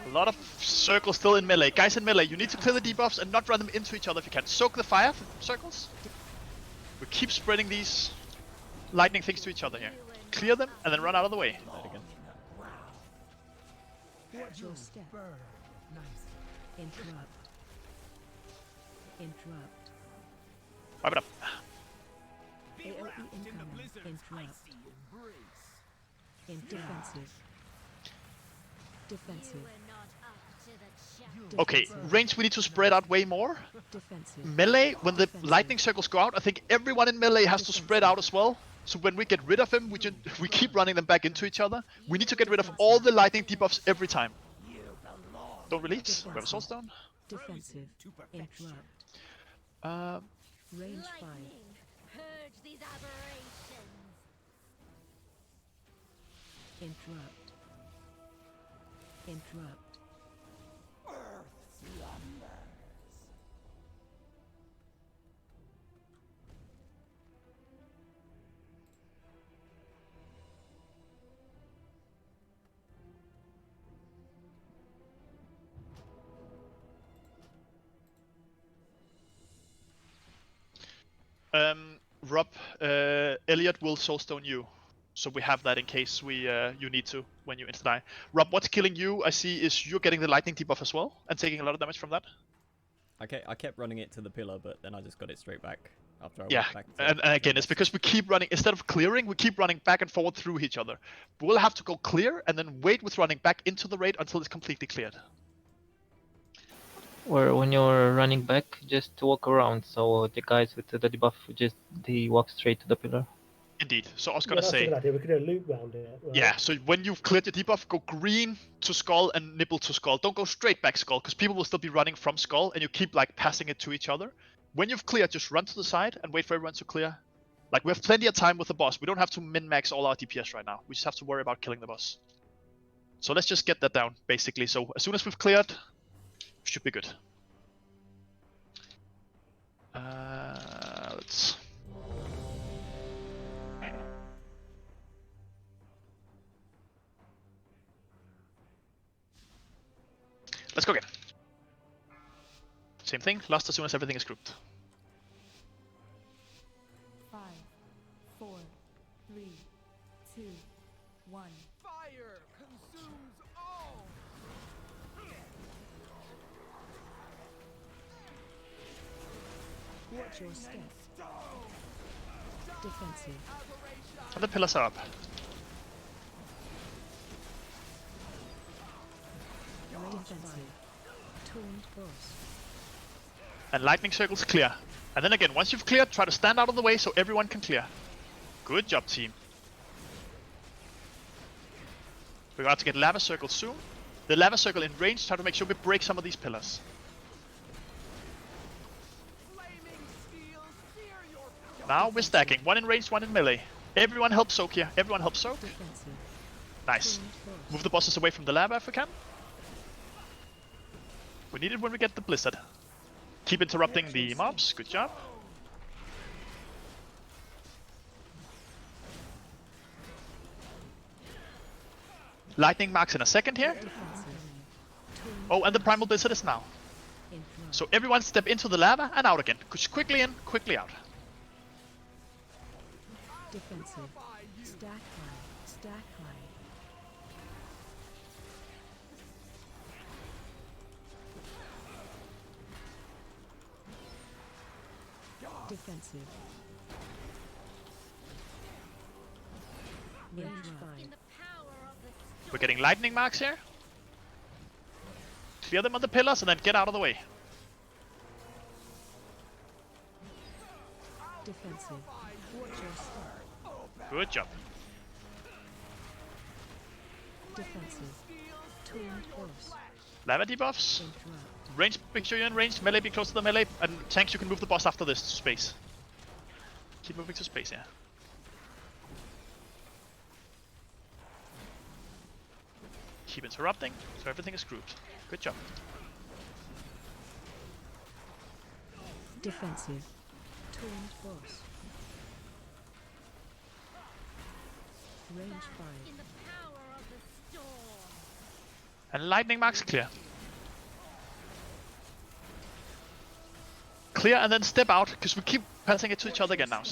A lot of circles still in melee. Guys in melee, you need to clear the debuffs and not run them into each other if you can. Soak the fire circles. We keep spreading these lightning things to each other here. Clear them and then run out of the way. Watch your step. Interrupt. Interrupt. Wipe it up. AoE incoming. Interrupt. In defensive. Defensive. Okay, range we need to spread out way more. Defensive. Melee, when the lightning circles go out, I think everyone in melee has to spread out as well. So when we get rid of him, we keep running them back into each other. We need to get rid of all the lightning debuffs every time. Don't release. We have a soul stone. Defensive. Interrupt. Range 5. Purge these aberrations. Interrupt. Interrupt. Rob, Elliot will soulstone you, so we have that in case we you need to when you insta die. Rob, what's killing you? I see is you're getting the lightning debuff as well and taking a lot of damage from that. I kept running it to the pillar, but then I just got it straight back after I Yeah, went back to and again, it's because we keep running, instead of clearing, we keep running back and forward through each other. We'll have to go clear and then wait with running back into the raid until it's completely cleared. Or when you're running back, just walk around, so the guys with the debuff they walk straight to the pillar. Indeed. So I was Yeah, gonna that's a say, good idea. We could do a loop round it. Right? yeah, so when you've cleared your debuff, go green to skull and nibble to skull. Don't go straight back skull, because people will still be running from skull and you keep like passing it to each other. When you've cleared, just run to the side and wait for everyone to clear. Like, we have plenty of time with the boss. We don't have to min-max all our DPS right now. We just have to worry about killing the boss. So let's just get that down, basically. So as soon as we've cleared, we should be good. Let's... Let's go again. Same thing, last as soon as everything is grouped. 5, 4, 3, 2, 1. Fire consumes all. Watch your step. Defensive. And the pillars are up. Defensive. Taunt boss. And lightning circles clear. And then again, once you've cleared, try to stand out of the way so everyone can clear. Good job, team. We're about to get lava circles soon. The lava circle in range, try to make sure we break some of these pillars. Now we're stacking. One in range, one in melee. Everyone help soak here. Everyone help soak. Defensive. Nice. Move the bosses away from the lava if we can. We need it when we get the blizzard. Keep interrupting the mobs. Good job. Lightning marks in a second here. Oh, and the primal blizzard is now. So everyone step into the lava and out again. Just quickly in, quickly out. Defensive. Stack high. Stack high. Defensive. Range 5. We're getting lightning marks here. Clear them on the pillars and then get out of the way. Defensive. Watch your step. Good job. Defensive. Taunt boss. Lava debuffs. Interrupt. Range, make sure you're in range. Melee, be close to the melee. And tanks, you can move the boss after this to space. Keep moving to space, yeah. Keep interrupting, so everything is grouped. Good job. Defensive. Taunt boss. Range 5. And lightning marks clear. Clear and then step out, because we keep passing it to each other again now.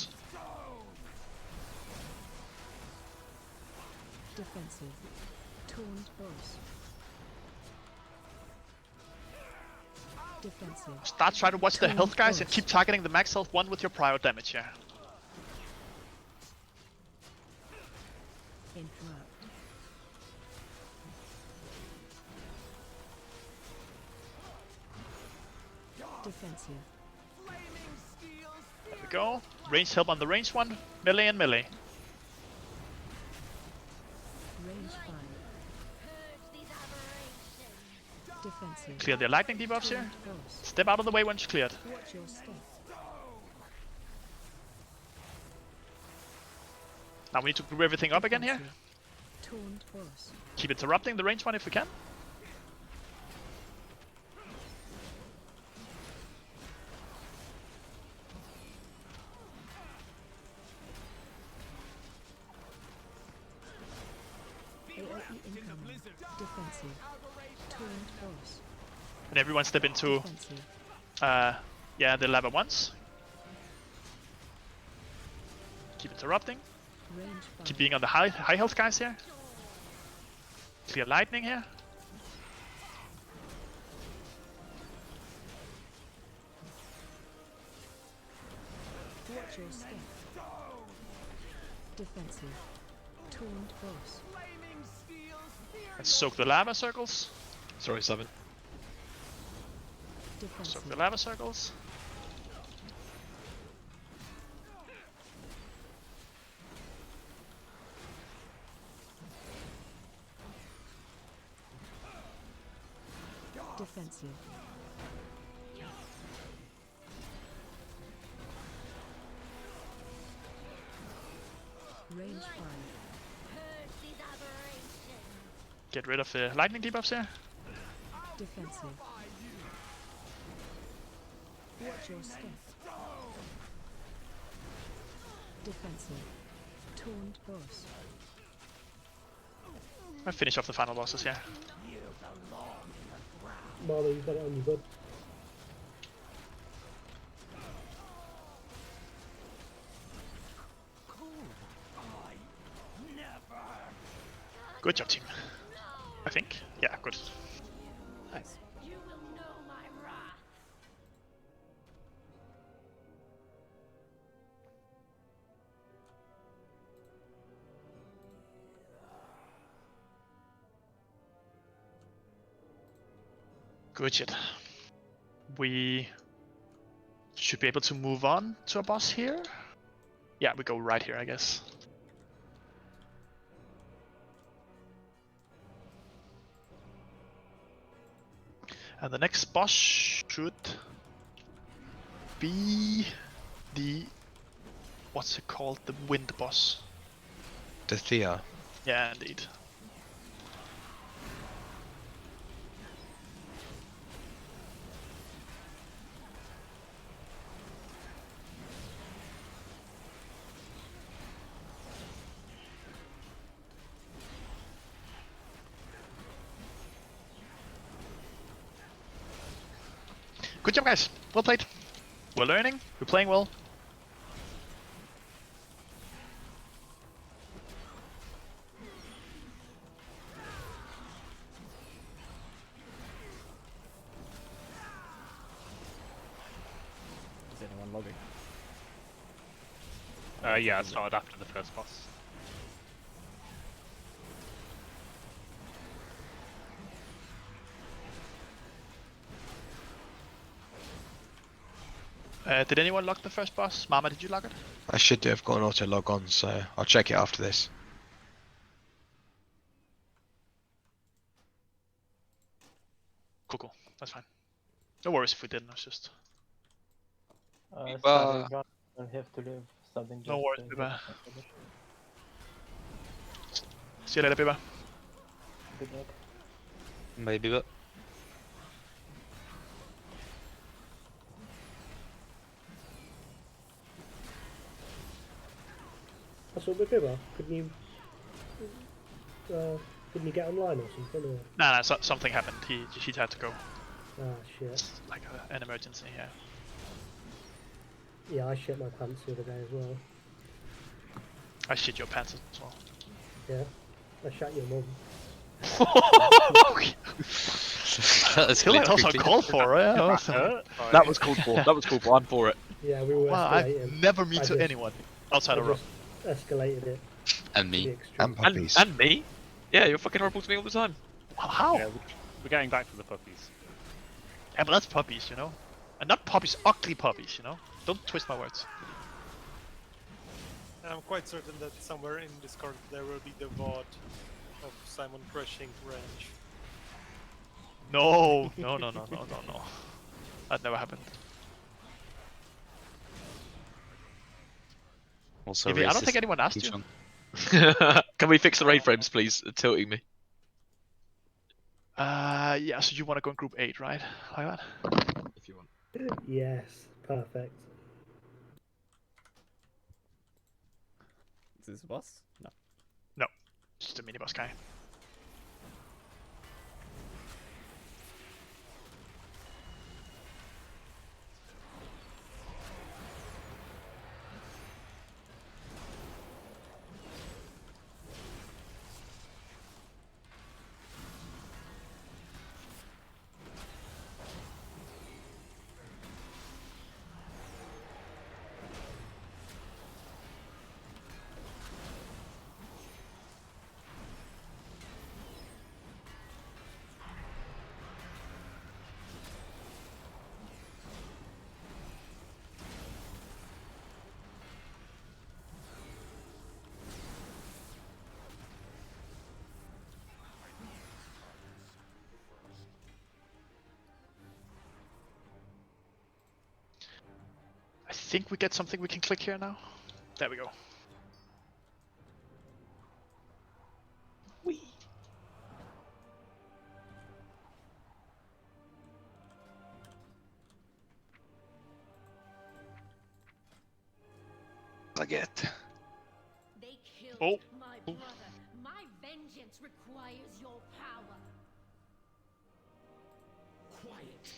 Defensive. Taunt boss. Defensive. Start trying to watch the health guys and keep targeting the max health one with your prior damage here. Interrupt. Defensive. There we go. Range help on the range one. Melee and melee. Range 5. Defensive. Clear the lightning debuffs here. Taunt boss. Step out of the way once cleared. Watch your step. Now we need to group everything up again here. Defensive. Taunt boss. Keep interrupting the range one if we can. AoE incoming. Defensive. Taunt boss. And everyone step into Defensive. yeah, the lava once. Keep interrupting. Range 5. Keep being on the high health guys here. Clear lightning here. Watch your step. Defensive. Taunt boss. And soak the lava circles. Sorry, 7. Defensive. Soak the lava circles. Defensive. Range 5. Get rid of the lightning debuffs here. Defensive. Watch your step. Defensive. Taunt boss. I'll finish off the final bosses here. Marlo, you got it on your bud. Good job, team. I think. Yeah, good. Nice. Good shit. We should be able to move on to a boss here. Yeah, we go right here, I guess. And the next boss should be the... what's it called? The wind boss. The Thea. Yeah, indeed. Good job, guys. Well played. We're learning. We're playing well. Is anyone logging? Yeah, I started after the first boss. Did anyone lock the first boss? Mama, did you lock it? I should have got an auto log on, so I'll check it after this. Cool, cool. That's fine. No worries if we didn't. It's just... Sorry, Uh, John, I have to leave. Something No worries, just, Biba. See you later, Biba. Good luck. Maybe, but That's what we do. Couldn't you get online or something? Or? Nah, something happened. He had to go. Ah, shit. It's like an emergency, yeah. Yeah, I shit my pants the other day as well. I shit your pants as well. Yeah, I shot your mum. That's Hill also called for it. That was called for. That was called for. I'm for it. Yeah, we were Wow, escalating. I've never met I to just- anyone outside of I Rob. just escalated it. and to me. the extreme. And puppies. And me? Yeah, you're fucking horrible to me all the time. How? Yeah, we're getting back to the puppies. Yeah, but that's puppies, you know? And not puppies, ugly puppies, you know? Don't twist my words. I'm quite certain that somewhere in Discord there will be the VOD of Simon crushing range. No. That never happened. Also, Ivy, I don't racist. think anyone asked Keep you. on. Can we fix the raid frames, please? It's tilting me. Yeah, so you want to go in group 8, right? Like that? If you want. Yes, perfect. Is this a boss? No. No. Just a mini boss guy. think we get something we can click here now. There we go. Whee. Baguette. They killed Oh. my brother. My vengeance requires your power. Quiet.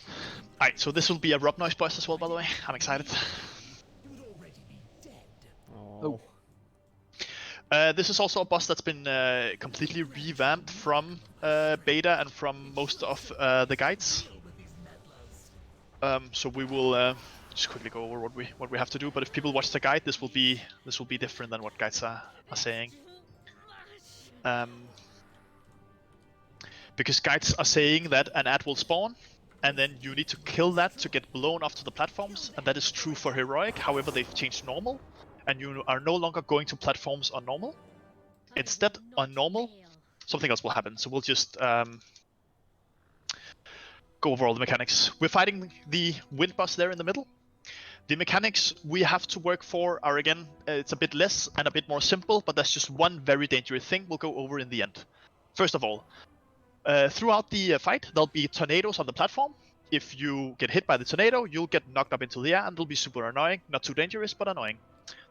Alright, so this will be a Rob Noise boss as well, by the way. I'm excited. You'd already be dead. Oh. This is also a boss that's been completely revamped from beta and from most of the guides. So we will just quickly go over what we have to do. But if people watch the guide, this will be different than what guides are saying. Because guides are saying that an ad will spawn, and then you need to kill that to get blown off to the platforms, and that is true for heroic. However, they've changed normal, and you are no longer going to platforms on normal. Instead, on normal, something else will happen. So we'll just go over all the mechanics. We're fighting the wind boss there in the middle. The mechanics we have to work for are, again, it's a bit less and a bit more simple, but that's just one very dangerous thing we'll go over in the end. First of all, throughout the fight, there'll be tornadoes on the platform. If you get hit by the tornado, you'll get knocked up into the air, and it'll be super annoying. Not too dangerous, but annoying.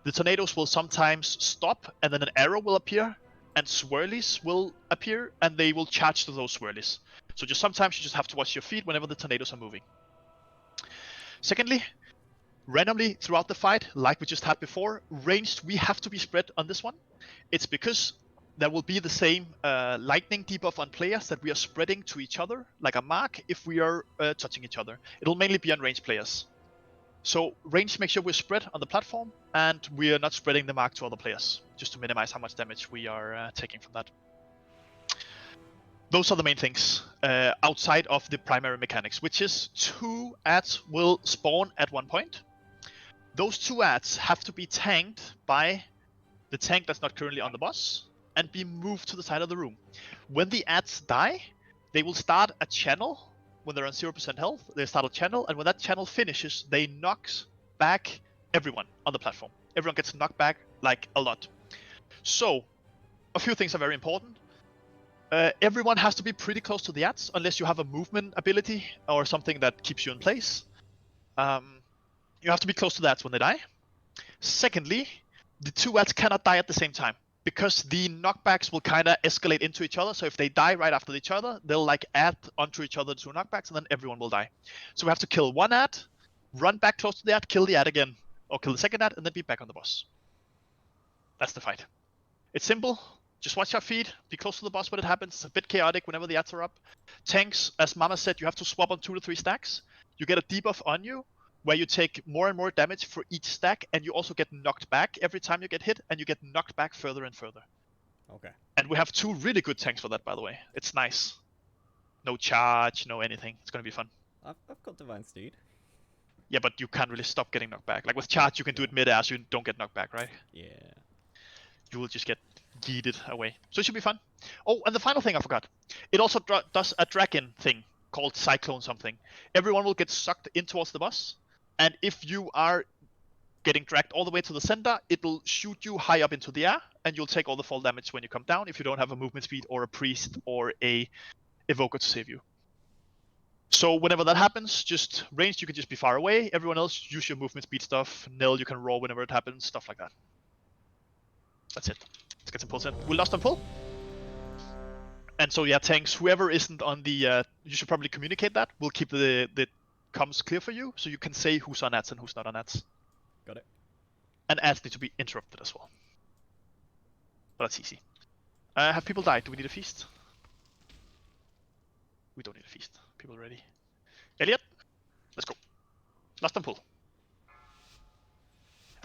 The tornadoes will sometimes stop, and then an arrow will appear, and swirlies will appear, and they will charge to those swirlies. So just sometimes you just have to watch your feet whenever the tornadoes are moving. Secondly, randomly throughout the fight, like we just had before, ranged, we have to be spread on this one. It's because there will be the same lightning debuff on players that we are spreading to each other, like a mark, if we are touching each other. It'll mainly be on ranged players. So ranged, make sure we're spread on the platform, and we are not spreading the mark to other players, just to minimize how much damage we are taking from that. Those are the main things outside of the primary mechanics, which is 2 ads will spawn at one point. Those 2 ads have to be tanked by the tank that's not currently on the boss, and be moved to the side of the room. When the ads die, they will start a channel. When they're on 0% health, they start a channel, and when that channel finishes, they knock back everyone on the platform. Everyone gets knocked back, like, a lot. So, a few things are very important. Everyone has to be pretty close to the ads, unless you have a movement ability or something that keeps you in place. You have to be close to the ads when they die. Secondly, the 2 ads cannot die at the same time, because the knockbacks will kind of escalate into each other. So if they die right after each other, they'll like add onto each other 2 knockbacks, and then everyone will die. So we have to kill one ad, run back close to the ad, kill the ad again, or kill the second ad, and then be back on the boss. That's the fight. It's simple. Just watch your feet, be close to the boss when it happens. It's a bit chaotic whenever the ads are up. Tanks, as Mama said, you have to swap on 2 to 3 stacks. You get a debuff on you, where you take more and more damage for each stack, and you also get knocked back every time you get hit, and you get knocked back further and further. Okay. And we have 2 really good tanks for that, by the way. It's nice. No charge, no anything. It's gonna be fun. I've got Divine Steed. Yeah, but you can't really stop getting knocked back. Like with charge, you can do it mid-air, so you don't get knocked back, right? Yeah. You will just get yeeted away. So it should be fun. Oh, and the final thing I forgot. It also does a dragon thing called Cyclone something. Everyone will get sucked in towards the boss. And if you are getting dragged all the way to the center, it'll shoot you high up into the air, and you'll take all the fall damage when you come down if you don't have a movement speed or a priest or a evoker to save you. So whenever that happens, just ranged, you can just be far away. Everyone else, use your movement speed stuff. Nil, you can roll whenever it happens, stuff like that. That's it. Let's get some pulls in. We'll lost on pull. And so yeah, tanks, whoever isn't on the, you should probably communicate that. We'll keep the comms clear for you, so you can say who's on ads and who's not on ads. Got it. And ads need to be interrupted as well. But that's easy. Have people died? Do we need a feast? We don't need a feast. People ready. Elliot, let's go. Last and pull.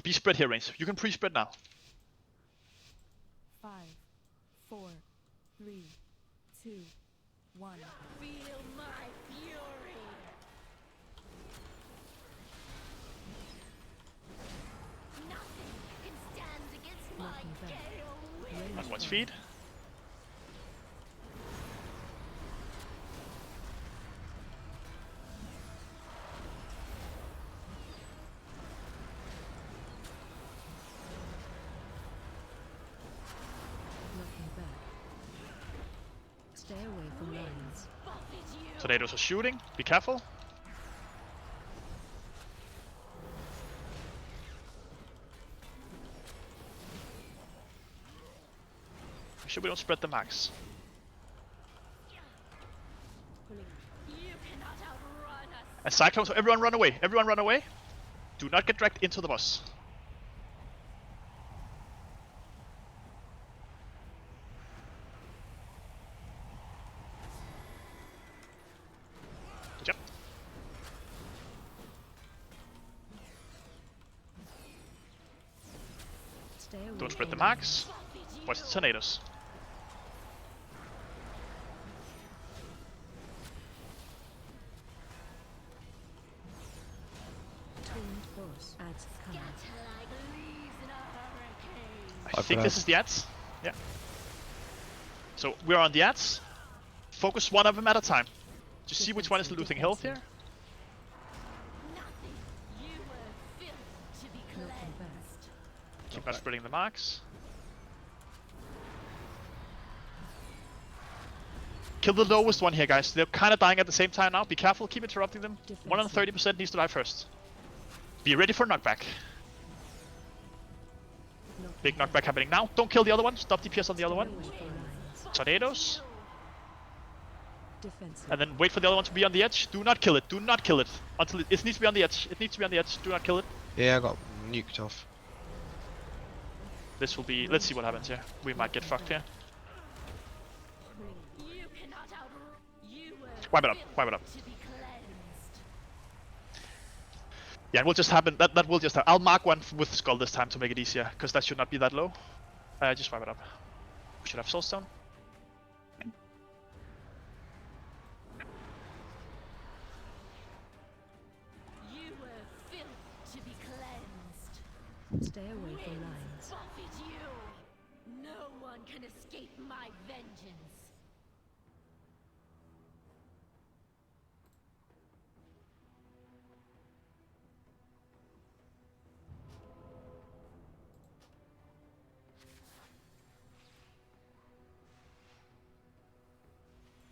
Be spread here, Reigns. You can pre-spread now. 5, 4, 3, 2, 1. Feel my fury. Nothing can stand against my gale wind. Let's watch feed. Stay away from lines. Tornadoes are shooting. Be careful. Make sure we don't spread the max. And Cyclones, so everyone run away. Everyone run away. Do not get dragged into the boss. Good job. Stay away Don't spread the from max. Watch the tornadoes. Twinned boss adds cover. I think this is the ads. Yeah. So we're on the ads. Focus one of them at a time. To see which one is losing health here. Knocking back. Keep not spreading the marks. Kill the lowest one here, guys. They're kind of dying at the same time now. Be careful. Keep interrupting them. 130% needs to die first. Be ready for knockback. Big knockback happening now. Don't kill the other one. Stop DPS on the other one. Tornadoes. Defensive. And then wait for the other one to be on the edge. Do not kill it. Do not kill it. Until it needs to be on the edge. It needs to be on the edge. Do not kill it. Yeah, I got nuked off. This will be... Let's see what happens here. We might get fucked here. Wipe it up. Wipe it up. Yeah, it will just happen. That will just happen. I'll mark one with Skull this time to make it easier, because that should not be that low. Just wipe it up. We should have Soulstone. Stay away from lines. No one can escape my vengeance.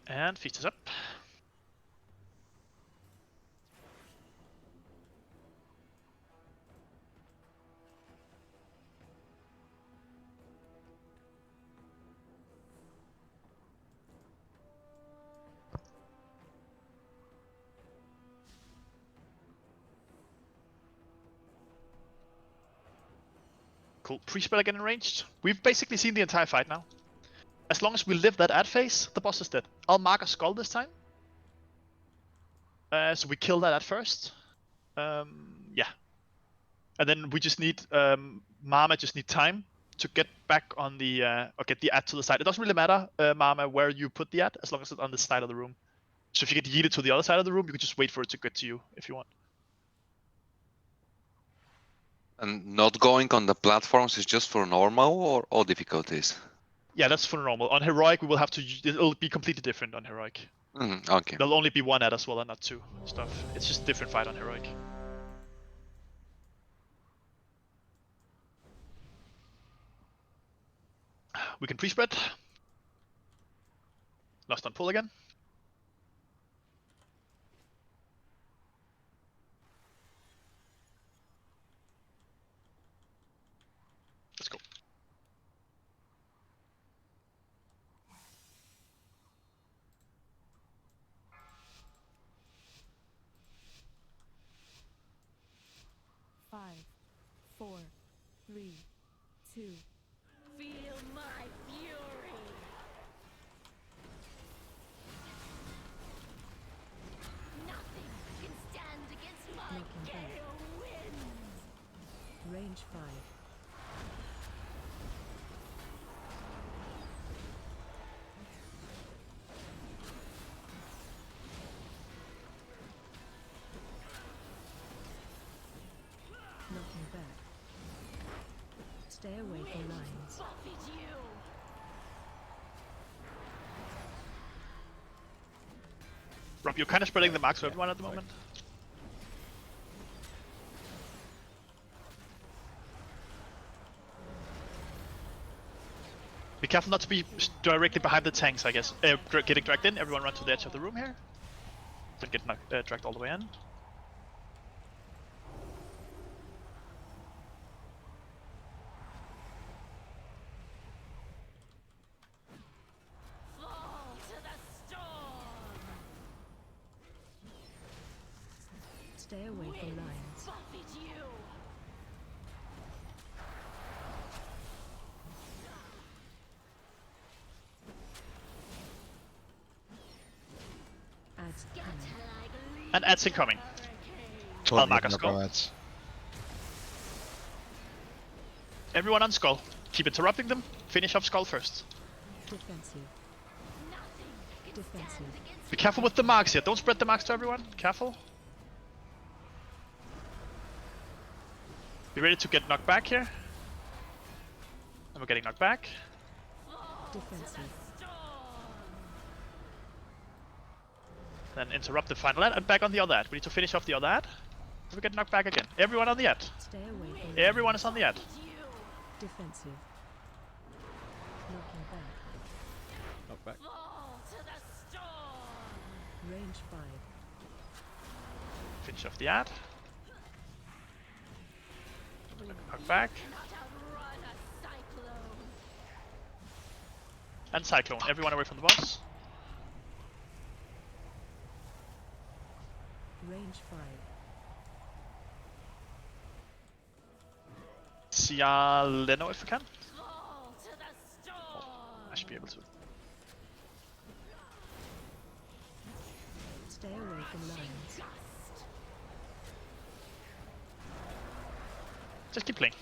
And feast is up. Cool. Pre-spell again in ranged. We've basically seen the entire fight now. As long as we live that ad phase, the boss is dead. I'll mark a skull this time. So we kill that ad first. Yeah. And then we just need... Mama just need time to get back on the... or get the ad to the side. It doesn't really matter, Mama, where you put the ad, as long as it's on the side of the room. So if you get yeeted to the other side of the room, you can just wait for it to get to you, if you want. And not going on the platforms is just for normal or all difficulties? Yeah, that's for normal. On Heroic, we will have to... It'll be completely different on Heroic. Okay. There'll only be one ad as well and not two stuff. It's just a different fight on Heroic. We can pre-spread. Lost on pull again. Let's go. Five, 4, 3, 2. Feel my fury. Nothing can stand against my Making back. gale winds. Range 5. Knocking back. Stay away from lines. Buffet you. Rob, you're kind of spreading the max for everyone at the moment. Be careful not to be directly behind the tanks, I guess. Getting dragged in, everyone run to the edge of the room here. Don't get dragged all the way in. Fall to the storm. Stay away from lions. Buffet you. Ads cannon. And ads incoming. Totally I'll mark a not skull. ads. Everyone on skull. Keep interrupting them. Finish off skull first. Defensive. Defensive. Be careful with the marks here. Don't spread the marks to everyone. Careful. Be ready to get knocked back here. And we're getting knocked back. Defensive. Then interrupt the final ad and back on the other ad. We need to finish off the other ad. We get knocked back again. Everyone on the ad. Stay away from Everyone is on the ad. defensive. Knocking back. Knock back. Fall to the storm. Range 5. Finish off the ad. Knock back. Outrun a cyclone. And cyclone. Everyone away from the boss. Range 5. See Leno if we can. Fall to the storm. I should be able to. Stay away from lions. Just keep playing.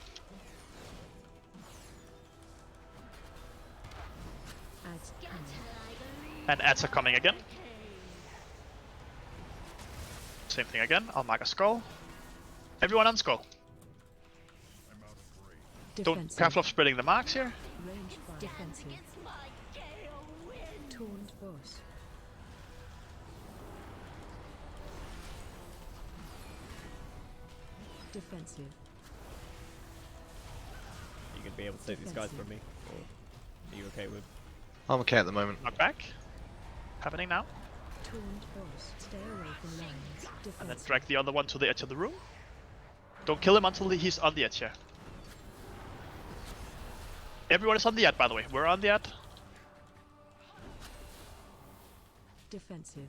Ads cannon. And ads are coming again. Same thing again. I'll mark a skull. Everyone on skull. Don't Defensive. careful of spreading the marks here. Range 5. Defensive. Taunt boss. Defensive. You gonna be able to take these guys from me, or are you okay with? I'm okay at the moment. Knock back. Happening now. Taunt boss. Stay away from lions. And then Defensive. drag the other one to the edge of the room. Don't kill him until he's on the edge here. Everyone is on the ad, by the way. We're on the ad. Defensive.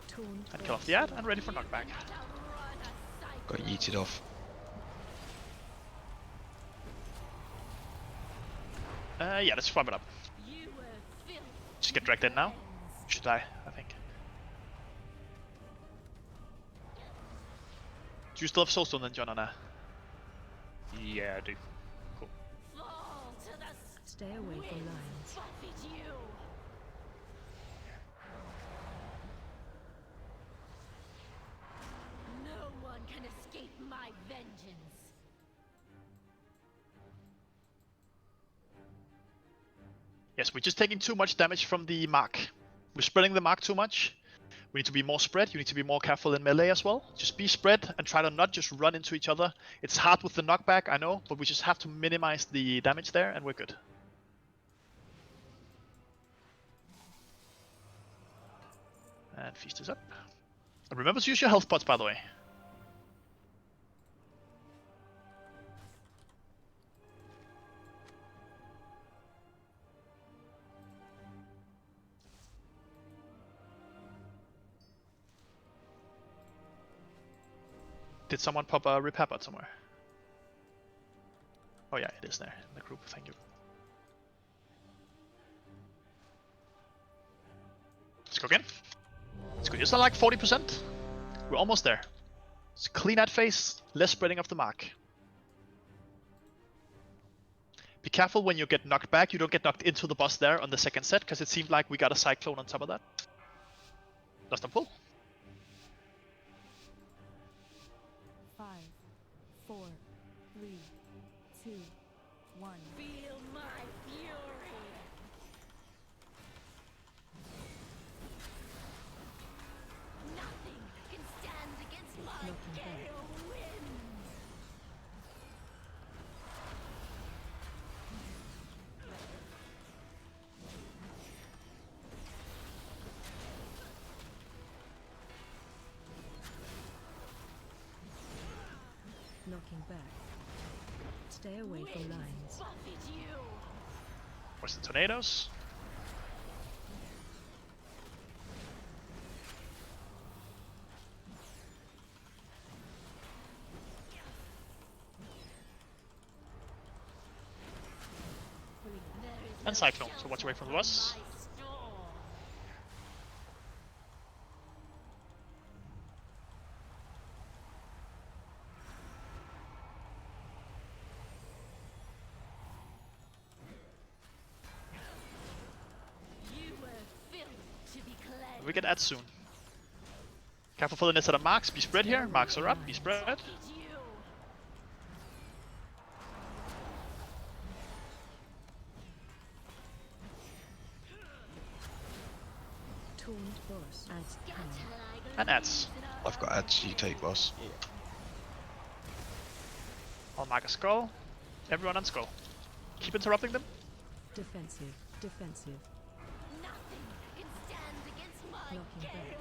Taunt And kill off the ad and ready for knockback. Got yeeted off. Yeah, let's farm it up. Just get dragged in now. Should die, I think. Do you still have Soulstone then, John, Anna? Yeah, I do. Cool. Fall to the Stay away from lions. buffet you. No one can escape my vengeance. Yes, we're just taking too much damage from the mark. We're spreading the mark too much. We need to be more spread. You need to be more careful in melee as well. Just be spread and try to not just run into each other. It's hard with the knockback, I know, but we just have to minimize the damage there and we're good. And feast is up. And remember to use your health pots, by the way. Did someone pop a repair pot somewhere? Oh yeah, it is there in the group, thank you. Let's go again. Let's go, just like 40%. We're almost there. It's clean at face, less spreading of the mark. Be careful when you get knocked back, you don't get knocked into the boss there on the second set, because it seemed like we got a cyclone on top of that. Dust and pull. 5, 4, 3, 2, 1. Feel my fury. Nothing can stand against my Knocking back. gale winds. Knocking back. Stay away from lines. Where's the tornadoes? And Cyclone, so watch away from the boss. We get ads soon. Careful for the nets that are marks. Be spread here. Marks are up. Be spread. Taunt boss. Ads cannon. And ads. I've got ads, you take boss. I'll mark a skull. Everyone on skull. Keep interrupting them. Defensive. Defensive. Knocking back.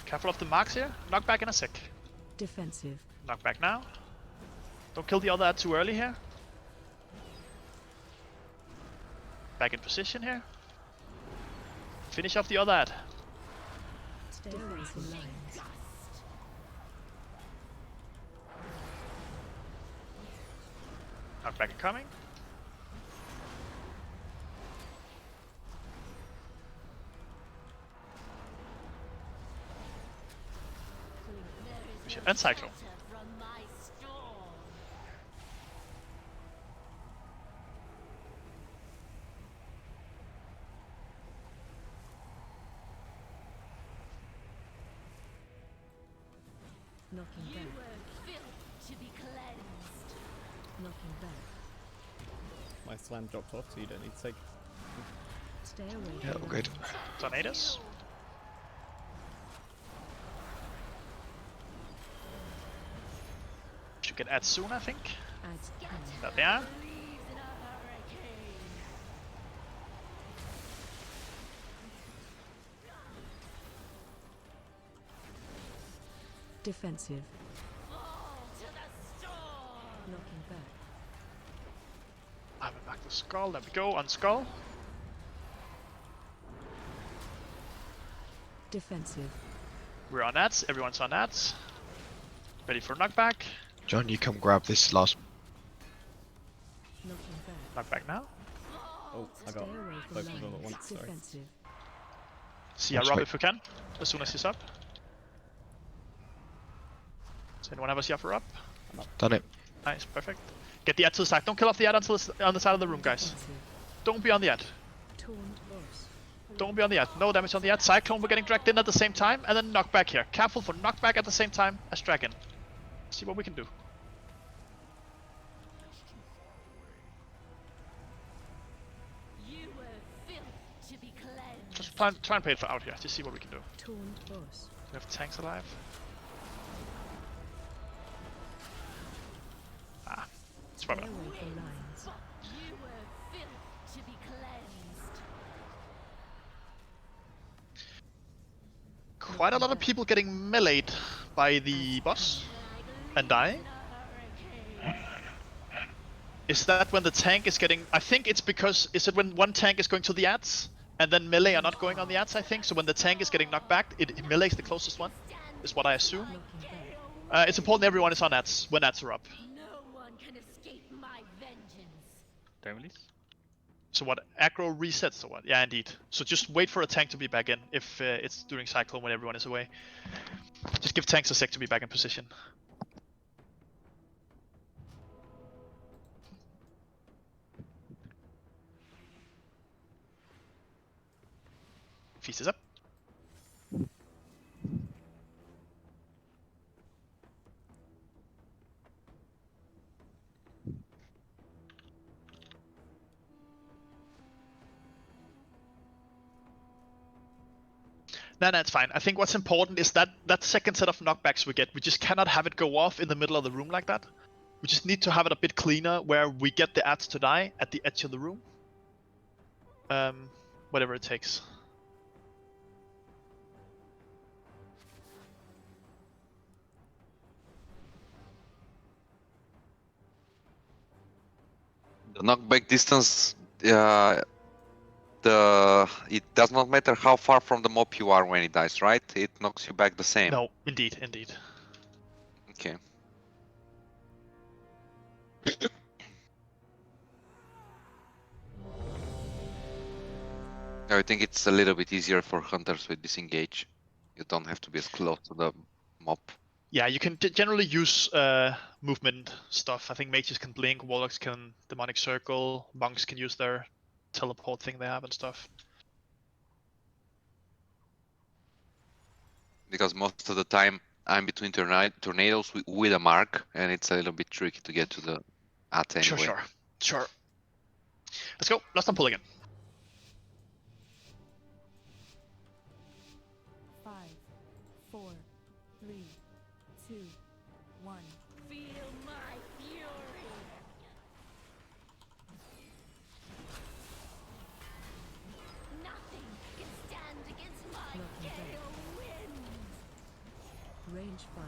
Careful of the marks here. Knock back in a sec. Defensive. Knock back now. Don't kill the other ad too early here. Back in position here. Finish off the other ad. Stay away from lines. Knock back coming. And Cyclone. Knocking back. Knocking back. My slam dropped off, so you don't need to take. Stay away Yeah, from all good. Tornadoes. Should get ads soon, I think. ads cannon. There they are. Defensive. Knocking back. I will back the skull. There we go. On skull. Defensive. We're on ads. Everyone's on ads. Ready for knockback. John, you come grab this last. Knocking back. Knockback now. Oh, I Stay got away from both of them at lines. once, sorry. Defensive. See ya, That's Rob, right. if we can. As soon as he's up. Does anyone have a Siafa up? Done it. Nice, perfect. Get the ad to the side. Don't kill off the ad until it's on the side of the room, guys. Defensive. Don't be on the ad. Taunt boss. Don't be on the ad. No damage on the ad. Cyclone, we're getting dragged in at the same time. And then knockback here. Careful for knockback at the same time as dragon. See what we can do. Just try and play it for out here. Just see what we can do. Taunt boss. We have tanks alive. Ah, it's Stay probably away from lines. quite a lot of people getting meleeed by the boss and dying. Is that when the tank is getting... I think it's because... Is it when one tank is going to the ads and then melee are not going on the ads, I think? So when the tank is getting knocked back, it melees the closest one, is what I assume. Knocking back. It's important everyone is on ads when ads are up. No one can escape my vengeance. Don't release. So what, aggro resets or what? Yeah, indeed. So just wait for a tank to be back in if it's during Cyclone when everyone is away. Just give tanks a sec to be back in position. Feast is up. No, it's fine. I think what's important is that second set of knockbacks we get, we just cannot have it go off in the middle of the room like that. We just need to have it a bit cleaner, where we get the ads to die at the edge of the room. Whatever it takes. The knockback distance, it does not matter how far from the mob you are when it dies, right? It knocks you back the same. No, indeed, indeed. Okay. I think it's a little bit easier for hunters with disengage. You don't have to be as close to the mob. Yeah, you can generally use movement stuff. I think mages can blink, warlocks can demonic circle, monks can use their teleport thing they have and stuff. Because most of the time I'm between tornadoes with a mark, and it's a little bit tricky to get to the at anyway. Sure. Let's go. Last time pull again. 5, 4, 3, 2, 1. Feel my fury. Nothing can stand against my gale winds. Range 5.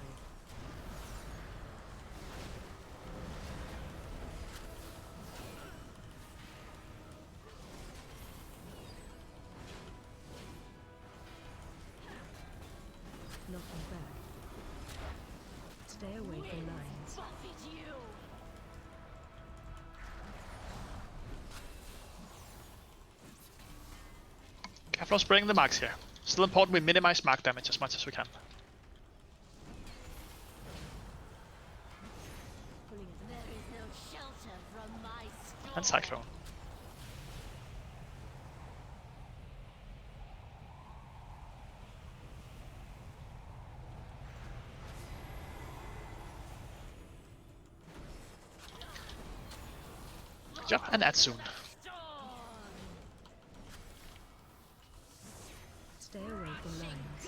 Knocking back. Stay away from lines. Buffet you. Careful of spraying the marks here. Still important we minimize mark damage as much as we can. There is no shelter from my storm. And Cyclone. Good job, and that's soon. Stay away from lines.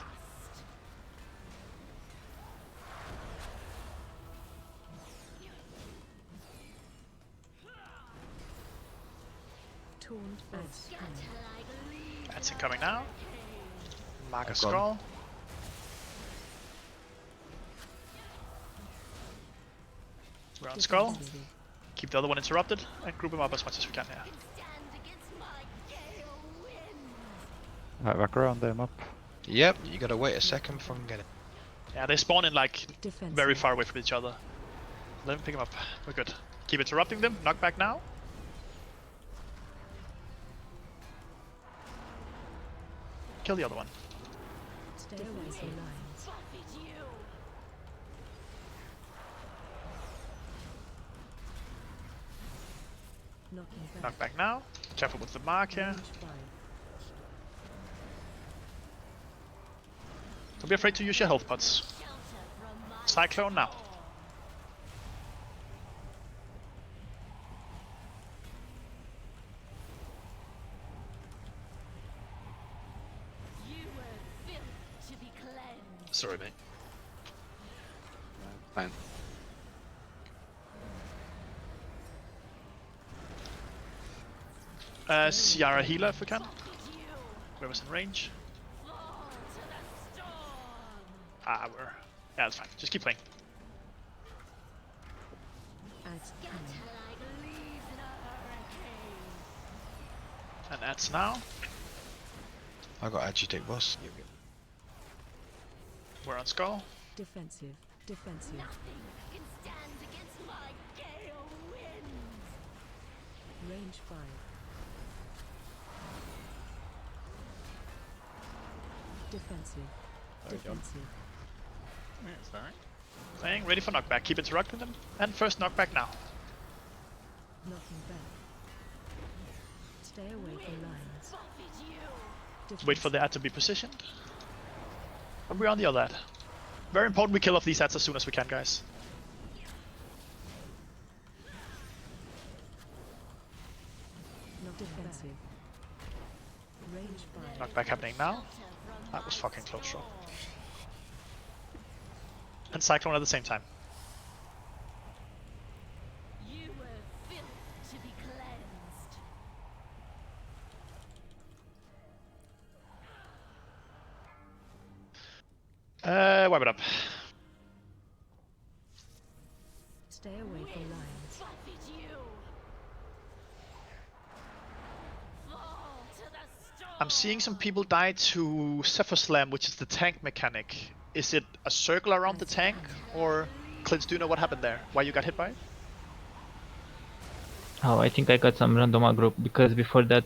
Taunt as That's incoming now. Mark a I've gone. skull. We're on skull. Keep the other one interrupted and group him up as much as we can here. Right, back around them up. Yep, you gotta wait a second before I can get it. Yeah, they spawn in like very far away from each other. Let me pick them up. We're good. Keep interrupting them. Knock back now. Kill the other one. Stay away from lines. Knocking back. Knock back now. Careful with the mark here. Range 5. Don't be afraid to use your health pots. Cyclone now. You were built to be cleansed. Sorry, mate. Fine. Ciara healer if we can. Whoever's in range. Ah, we're... Yeah, that's fine. Just keep playing. As And that's now. I got agitate boss. We're on skull. defensive. Defensive. Nothing can stand against my gale winds. Range 5. Defensive. There we go. Defensive. That's alright. Playing, ready for knockback. Keep interrupting them. And first knockback now. Knocking back. Stay away from lines. Wait for the ad to be positioned. And we're on the other ad. Very important we kill off these ads as soon as we can, guys. Not defensive. Range 5. Knockback happening now. That was fucking close, bro. And Cyclone at the same time. You were built to be cleansed. Wipe it up. Stay away from lines. I'm seeing some people die to Zephyr Slam, which is the tank mechanic. Is it a circle around the tank, or Clint, do you know what happened there? Why you got hit by it? Oh, I think I got some random aggro because before that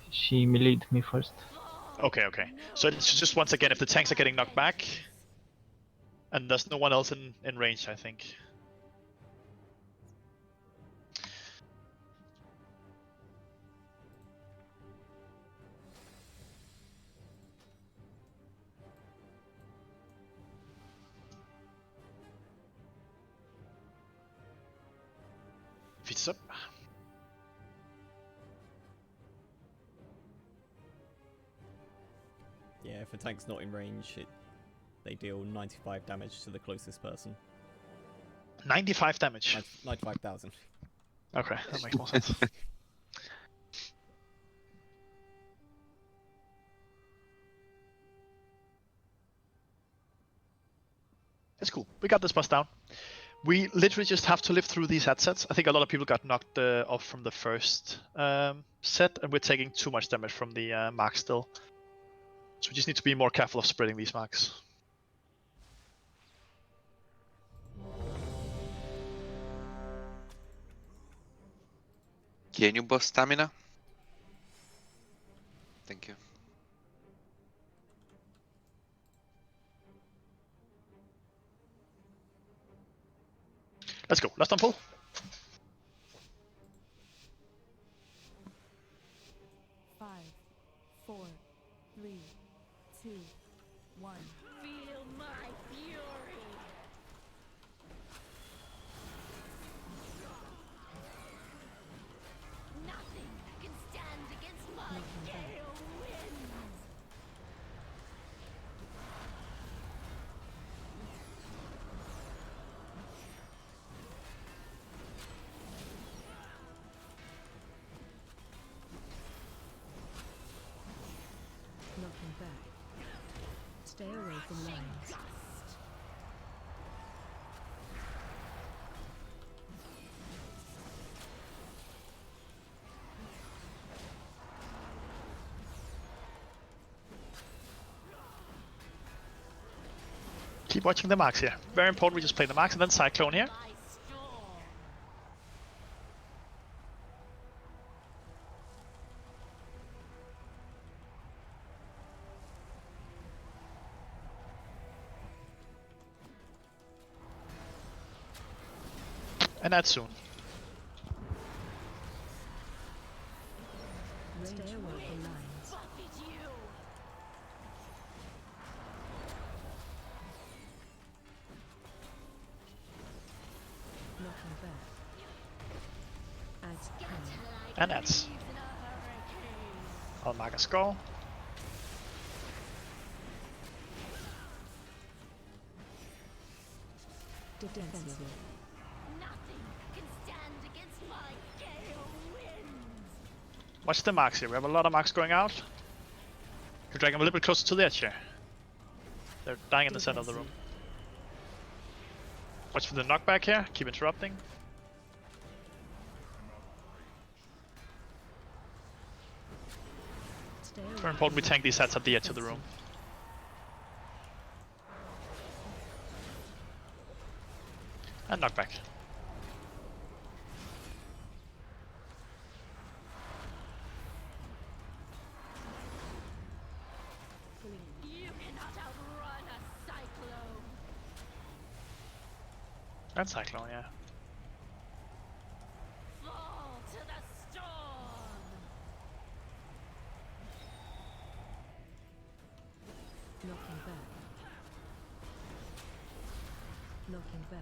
she meleeed me first. Okay, okay. So it's just once again, if the tanks are getting knocked back, and there's no one else in range, I think. Feet up. Yeah, if a tank's not in range, they deal 95 damage to the closest person. 95 damage. 95,000. Okay, that makes more sense. It's cool. We got this boss down. We literally just have to live through these headsets. I think a lot of people got knocked off from the first set, and we're taking too much damage from the marks still. So we just need to be more careful of spreading these marks. Can you buff stamina? Thank you. Let's go. Last on pull. Five, 4, 3, 2, 1. Feel my fury. Nothing can stand against my gale winds. Knocking back. Stay away from lines. Keep watching the marks here. Very important, we just play the marks and then Cyclone here. And that's soon. Stay away from lines. Knocking back. Adds cannon. And that's. I'll mark a skull. Defensive. Nothing can stand against my gale winds. Watch the marks here. We have a lot of marks going out. Can drag them a little bit closer to the edge here. They're dying in the center of the room. Watch for the knockback here. Keep interrupting. Very important we tank these sets at the edge of the room. And knockback. You cannot outrun a cyclone. And Cyclone, yeah. Fall to the storm. Knocking back. Knocking back.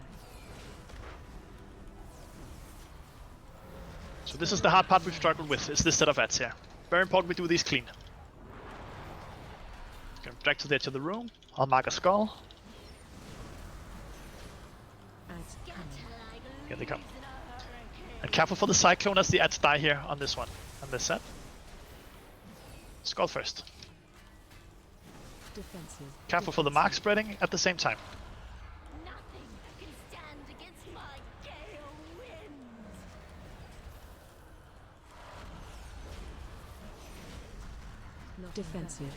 So this is the hard part we've struggled with, is this set of ads here. Very important we do these clean. Going back to the edge of the room. I'll mark a skull. Adds cannon. Here they come. And careful for the Cyclone as the ads die here on this one. On this set. Skull first. Defensive. Careful for the mark spreading at the same time. Nothing can stand against my gale winds. Knocking Defensive.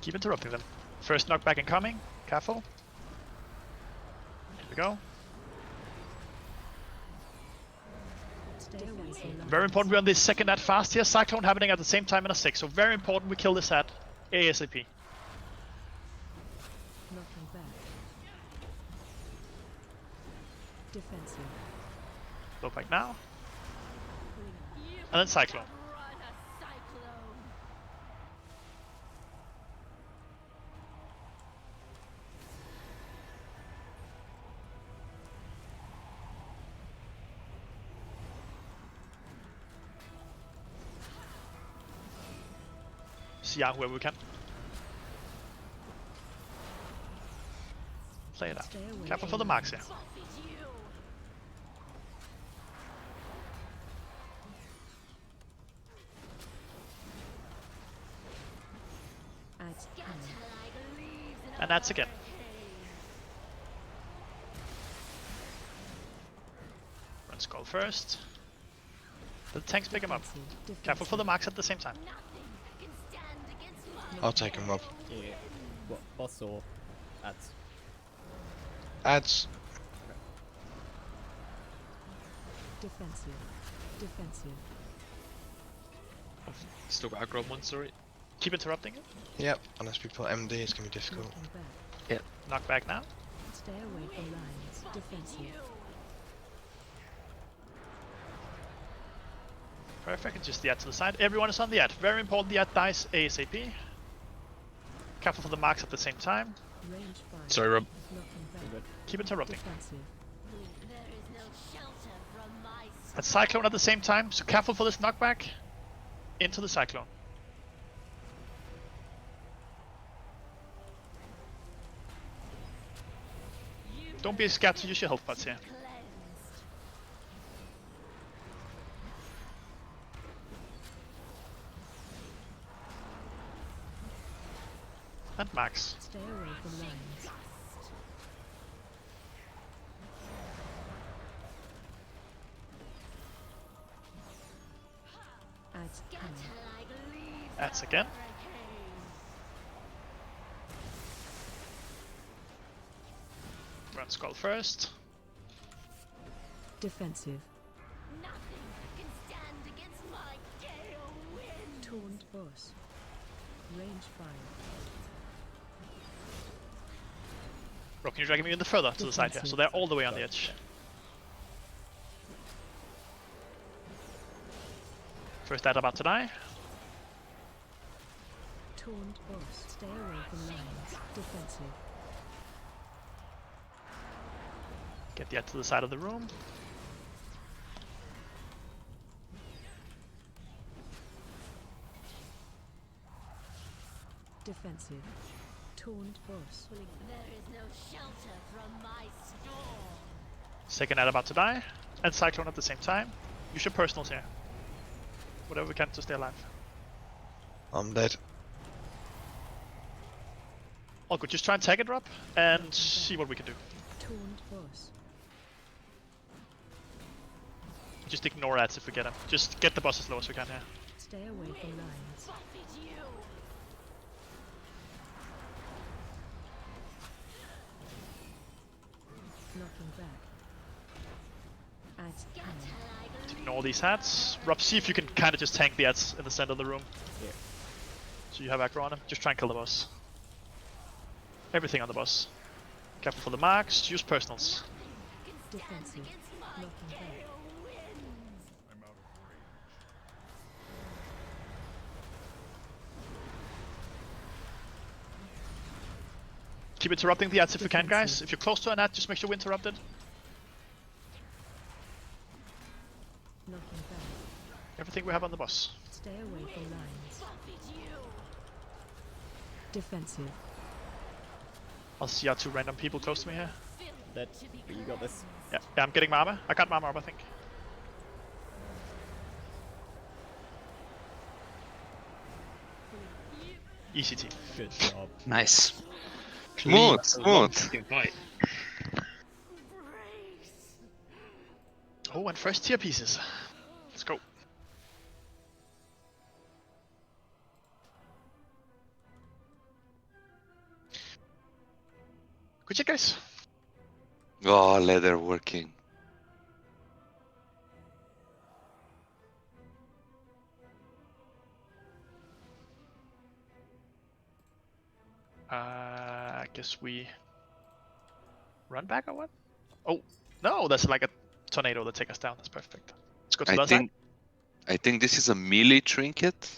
Keep interrupting them. First knockback incoming. Careful. Here we go. Stay away from lines. Very important we're on this second ad fast here. Cyclone happening at the same time in a 6. So very important we kill this ad ASAP. Knocking back. Defensive. Go back now. And then Cyclone. See out whoever we can. Play it out. Careful for the marks here. And that's again. Run Skull first. The tanks pick him up. Careful for the marks at the same time. I'll take him, Rob. Yeah. What, boss or ads? Ads. Defensive. Defensive. Still got aggro on one, sorry. Keep interrupting it. Yep, unless we put MD, it's gonna be difficult. Knocking back. Yep. Knock back now. Stay away from lines. Defensive. Perfect, and just the ad to the side. Everyone is on the ad. Very important the ad dies ASAP. Careful for the marks at the same time. Range 5. Sorry, Rob. Knocking back. Keep interrupting. Defensive. And Cyclone at the same time, so careful for this knockback. Into the Cyclone. Don't be scared to use your health pots here. And Max. Stay away from lines. Ads cannon. That's again. Run Skull first. Defensive. Taunt boss. Range 5. Rob, can you drag me in the further to the side here? So they're all the way on the edge. First ad about to die. Taunt boss. Stay away from lines. Defensive. Get the ad to the side of the room. Defensive. Taunt boss. There is no shelter from my storm. Second ad about to die. And Cyclone at the same time. Use your personals here. Whatever we can to stay alive. I'm dead. All good, just try and tag it, Rob, and see what we can do. Taunt boss. Just ignore ads if we get them. Just get the boss as low as we can here. Stay away from lines. Knocking back. Ads cannon. Ignore these ads. Rob, see if you can kind of just tank the ads in the center of the room. Yeah. So you have aggro on him. Just try and kill the boss. Everything on the boss. Careful for the marks. Use personals. Defensive. Knocking back. Keep interrupting the ads if you can, guys. If you're close to an ad, just make sure we interrupt it. Knocking back. Everything we have on the boss. Stay away from lines. Defensive. I'll see our 2 random people close to me here. Dead. But you got this. Yeah, I'm getting my armor. I got my armor up, I think. Easy team. Good job. Nice. Smooth, smooth. Oh, and first tier pieces. Let's go. Good job, guys. Oh, leather working. I guess we run back or what? Oh, no, that's like a tornado that take us down. That's perfect. Let's go to the I other side. think I think this is a melee trinket.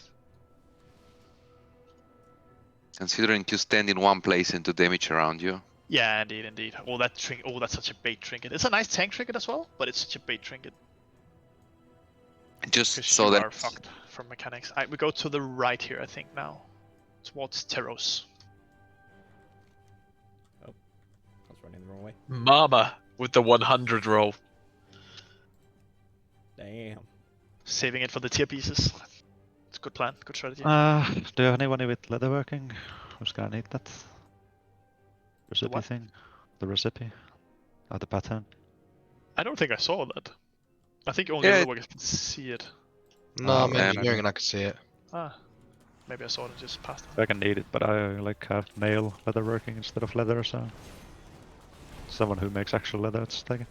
Considering you stand in one place and do damage around you. Yeah, indeed, indeed. Oh, that trinket. Oh, that's such a bait trinket. It's a nice tank trinket as well, but it's such a bait trinket. Just Because so you that are fucked from mechanics. Alright, we go to the right here, I think now, towards Teros. I was running the wrong way. Mama with the 100 roll. Damn. Saving it for the tier pieces. It's a good plan, good strategy. Do you have anyone with leatherworking? Who's gonna need that? Recipe what? thing? The recipe? Or the pattern? I don't think I saw that. I think only Yeah. other workers can see it. No, I'm engineering and I can see it. Ah, maybe I saw it and just passed it. I can need it, but I like have nail leatherworking instead of leather, so someone who makes actual leather to take it.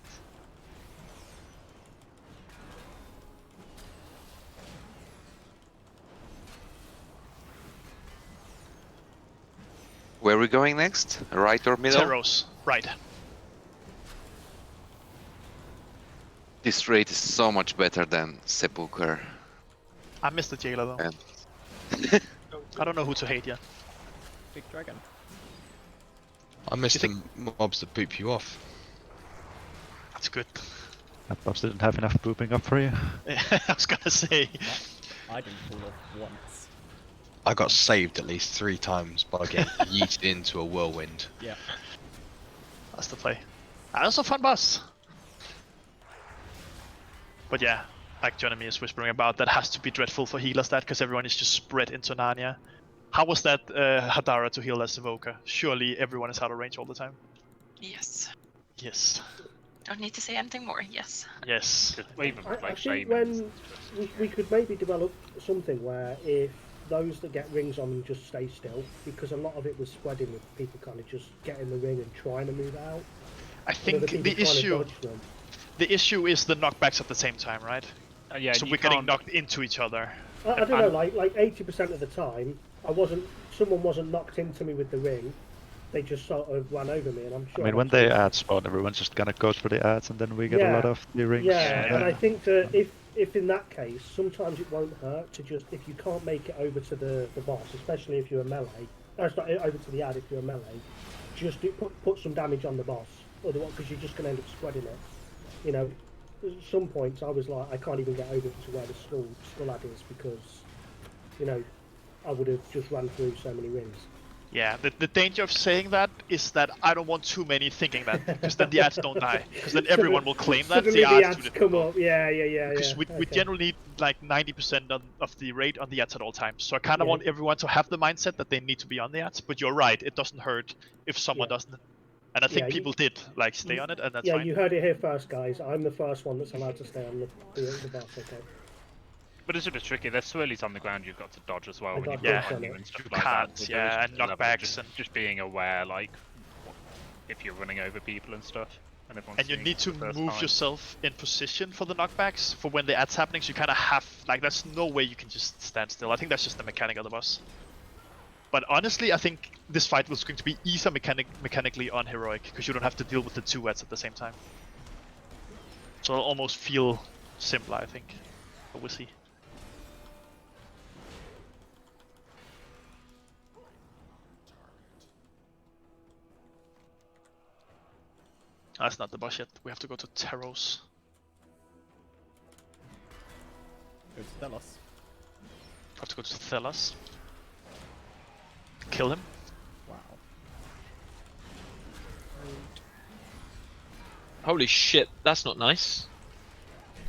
where are we going next? Right or middle? Teros, right. This raid is so much better than Sepulchre. I missed the jailer though. And I don't know who to hate yet. Big dragon. I missed the mobs that boop you off. That's good. That boss didn't have enough booping up for you. I was gonna say. I didn't pull off once. I got saved at least 3 times by getting yeeted into a whirlwind. Yeah. That's the play. That was a fun boss. But yeah, like Jeremy is whispering about, that has to be dreadful for healers that, because everyone is just spread into Narnia. How was that Hadara to heal as Evoker? Surely everyone is out of range all the time. Yes. Yes. Don't need to say anything more. Yes. Yes. Even with I like think shamans. when we could maybe develop something where if those that get rings on them just stay still, because a lot of it was spreading with people kind of just getting the ring and trying to move out. I think the issue is the knockbacks at the same time, right? Yeah, so you we're getting can't- knocked into each other. I don't know, like 80% of the time, someone wasn't knocked into me with the ring. They just sort of ran over me, and I'm sure. I mean, when they add spawn, everyone's just gonna go for the ads, and then we get a lot of the rings. Yeah, and I think that if in that case, sometimes it won't hurt to just, if you can't make it over to the boss, especially if you're a melee, sorry, over to the ad if you're a melee, just put some damage on the boss, otherwise, because you're just gonna end up spreading it. You know, at some points I was like, I can't even get over to where the skull ad is because, you know, I would have just run through so many rings. Yeah, the danger of saying that is that I don't want too many thinking that, because then the ads don't die, because then everyone will claim that Suddenly the the ads ads come up. Yeah. Because we okay. generally need like 90% of the rate on the ads at all times. So I kind of want everyone to have the mindset that they need to be on the ads. But you're right, it doesn't hurt if someone doesn't. And I think people did like stay on it, and that's fine. You heard it here first, guys. I'm the first one that's allowed to stay on the boss. Okay. But it's a bit tricky. There's swirlies on the ground you've got to dodge as well. I When you got put dodge on on you it. and stuff You like can't, that. yeah, and knockbacks just being aware, like if you're running over people and stuff. And, And you need to move yourself in position for the knockbacks, for when the ad's happening, so you kind of have, like, there's no way you can just stand still. I think that's just the mechanic of the boss. But honestly, I think this fight was going to be easier mechanically on Heroic, because you don't have to deal with the two ads at the same time. So it'll almost feel simpler, I think. But we'll see. That's not the boss yet. We have to go to Teros. Go to Thelos. Have to go to Thelos. Kill him. Wow. Holy shit, that's not nice.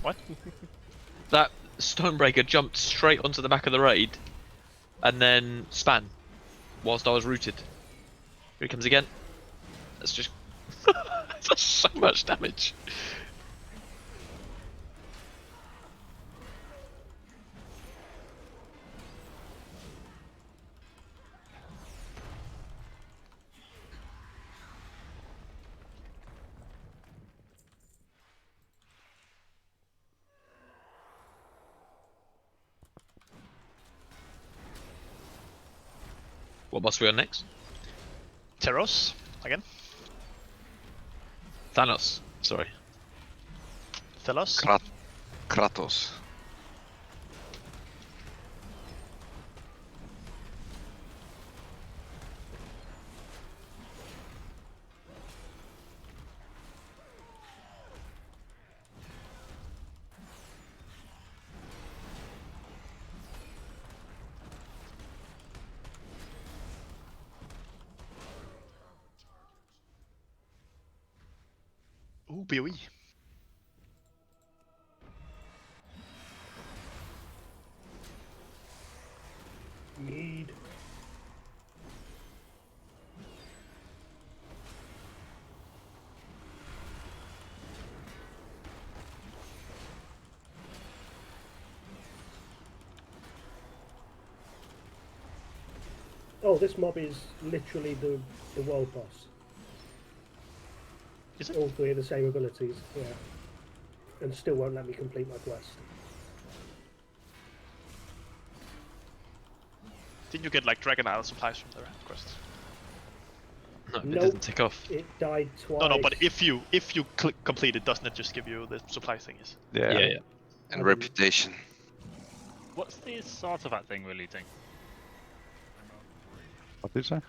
What? That Stonebreaker jumped straight onto the back of the raid and then span whilst I was rooted. Here he comes again. That's just that's so much damage. What boss we on next? Teros again. Thanos. Sorry. Thelos. Kratos. Ooh, BOE. Need. Oh, this mob is literally the world boss. Is it? All three of the same abilities, yeah. And still won't let me complete my quest. Didn't you get like Dragon Isle supplies from the quest? No, it Nope. doesn't tick off. It died twice. No, but if you complete it, doesn't it just give you the supply thingies? Yeah. And reputation. What's this artifact thing we're looting? What did you say?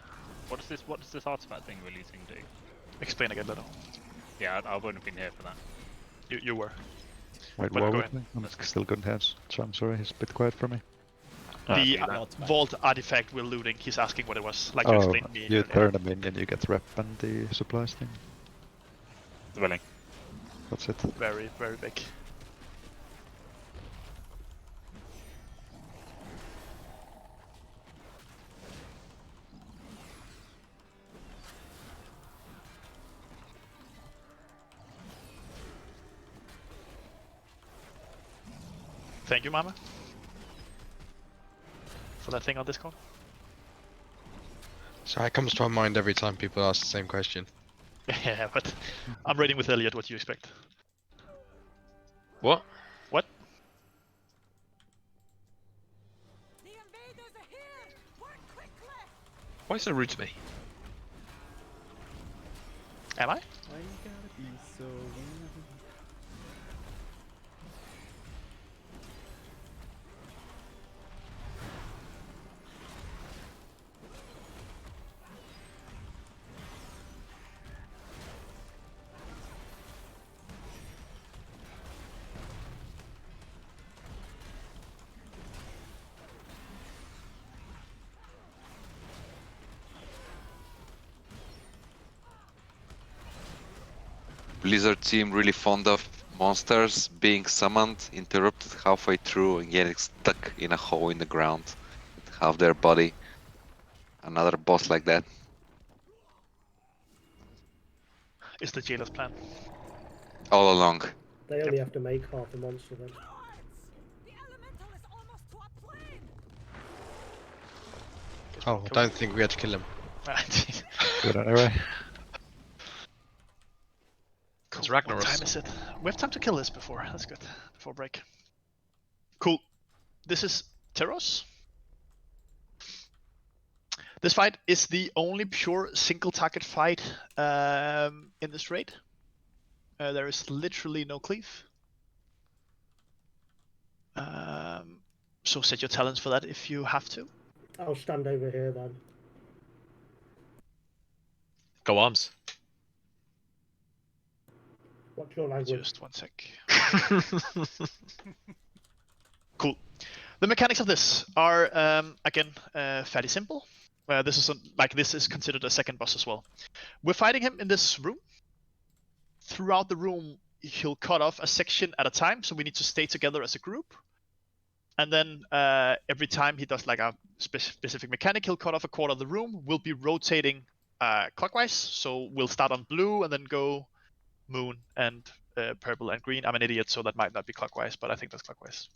What does this artifact thing we're looting do? Explain again, Little. Yeah, I wouldn't have been here for that. You were. Wait, But what go with ahead. me? I'm still good hands. So I'm sorry, he's a bit quiet for me. The vault artifact we're looting, he's asking what it was. Like you explained to me. you earlier. turn a minion, you get rep and the supplies thing. Willing. That's it. Very, very big. Thank you, Mama, for that thing on Discord. So it comes to my mind every time people ask the same question. Yeah, but I'm raiding with Elliot. What do you expect? What? What? Why so rude to me? Am I? Why you gotta be so rude? Blizzard team really fond of monsters being summoned, interrupted halfway through and getting stuck in a hole in the ground with half their body. Another boss like that. Is the jailer's plan? All along. They only have to make half a monster then. Oh, I don't think we had to kill him. Good anyway. Cool. Ragnaros. What time is it? We have time to kill this before. That's good. Before break. Cool. This is Teros. This fight is the only pure single target fight in this raid. There is literally no cleave. So set your talents for that if you have to. I'll stand over here then. Go arms. What's your language? Just one sec. Cool. The mechanics of this are again fairly simple. This is considered a second boss as well. We're fighting him in this room. Throughout the room, he'll cut off a section at a time, so we need to stay together as a group. And then every time he does like a specific mechanic, he'll cut off a quarter of the room. We'll be rotating clockwise, so we'll start on blue and then go moon and purple and green. I'm an idiot, so that might not be clockwise, but I think that's clockwise.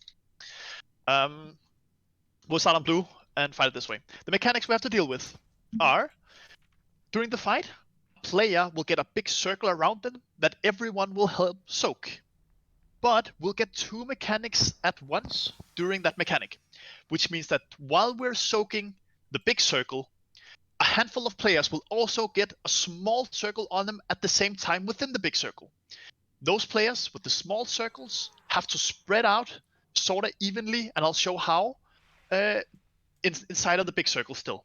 We'll start on blue and fight it this way. The mechanics we have to deal with are, during the fight, player will get a big circle around them that everyone will help soak. But we'll get two mechanics at once during that mechanic, which means that while we're soaking the big circle, a handful of players will also get a small circle on them at the same time within the big circle. Those players with the small circles have to spread out sort of evenly, and I'll show how, inside of the big circle still.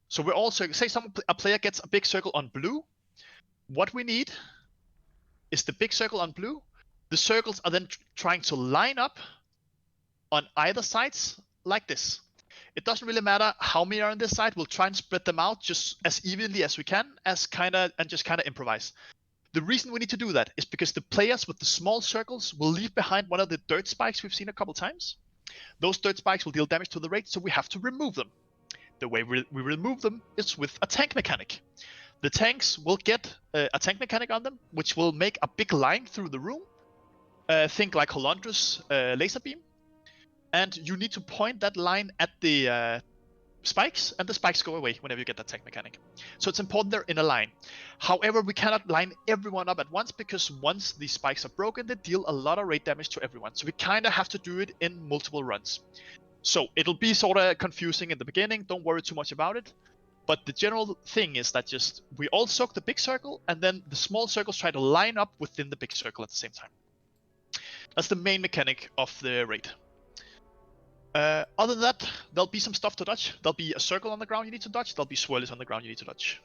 So we're also, say a player gets a big circle on blue. What we need is the big circle on blue. The circles are then trying to line up on either sides like this. It doesn't really matter how many are on this side. We'll try and spread them out just as evenly as we can, and just kind of improvise. The reason we need to do that is because the players with the small circles will leave behind one of the dirt spikes we've seen a couple times. Those dirt spikes will deal damage to the raid, so we have to remove them. The way we remove them is with a tank mechanic. The tanks will get a tank mechanic on them, which will make a big line through the room. Think like Holondra's laser beam. And you need to point that line at the spikes, and the spikes go away whenever you get that tank mechanic. So it's important they're in a line. However, we cannot line everyone up at once, because once these spikes are broken, they deal a lot of raid damage to everyone. So we kind of have to do it in multiple runs. So it'll be sort of confusing in the beginning. Don't worry too much about it. But the general thing is that just we all soak the big circle, and then the small circles try to line up within the big circle at the same time. That's the main mechanic of the raid. Other than that, there'll be some stuff to dodge. There'll be a circle on the ground you need to dodge. There'll be swirlies on the ground you need to dodge.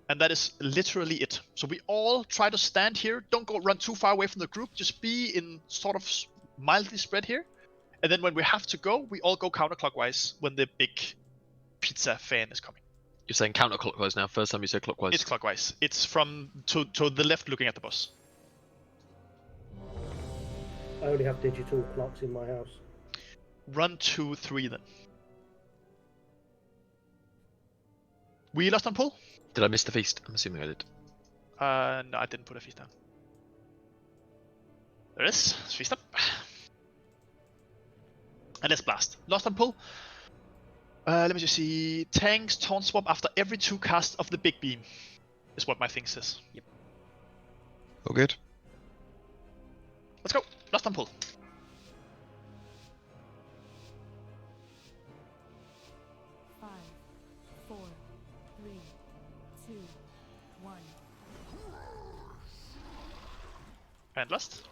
And that is literally it. So we all try to stand here. Don't go run too far away from the group. Just be in sort of mildly spread here. And then when we have to go, we all go counterclockwise when the big pizza fan is coming. You're saying counterclockwise now. First time you said clockwise. It's clockwise. It's from to the left, looking at the boss. I only have digital clocks in my house. Run 2, 3 then. We lost on pull? Did I miss the feast? I'm assuming I did. No, I didn't put a feast down. There it is. Let's feast up. And let's blast. Lost on pull. Let me just see. Tanks taunt swap after every 2 casts of the big beam. Is what my thing says. Yep. Oh, good. Let's go. Lost on pull. And lust.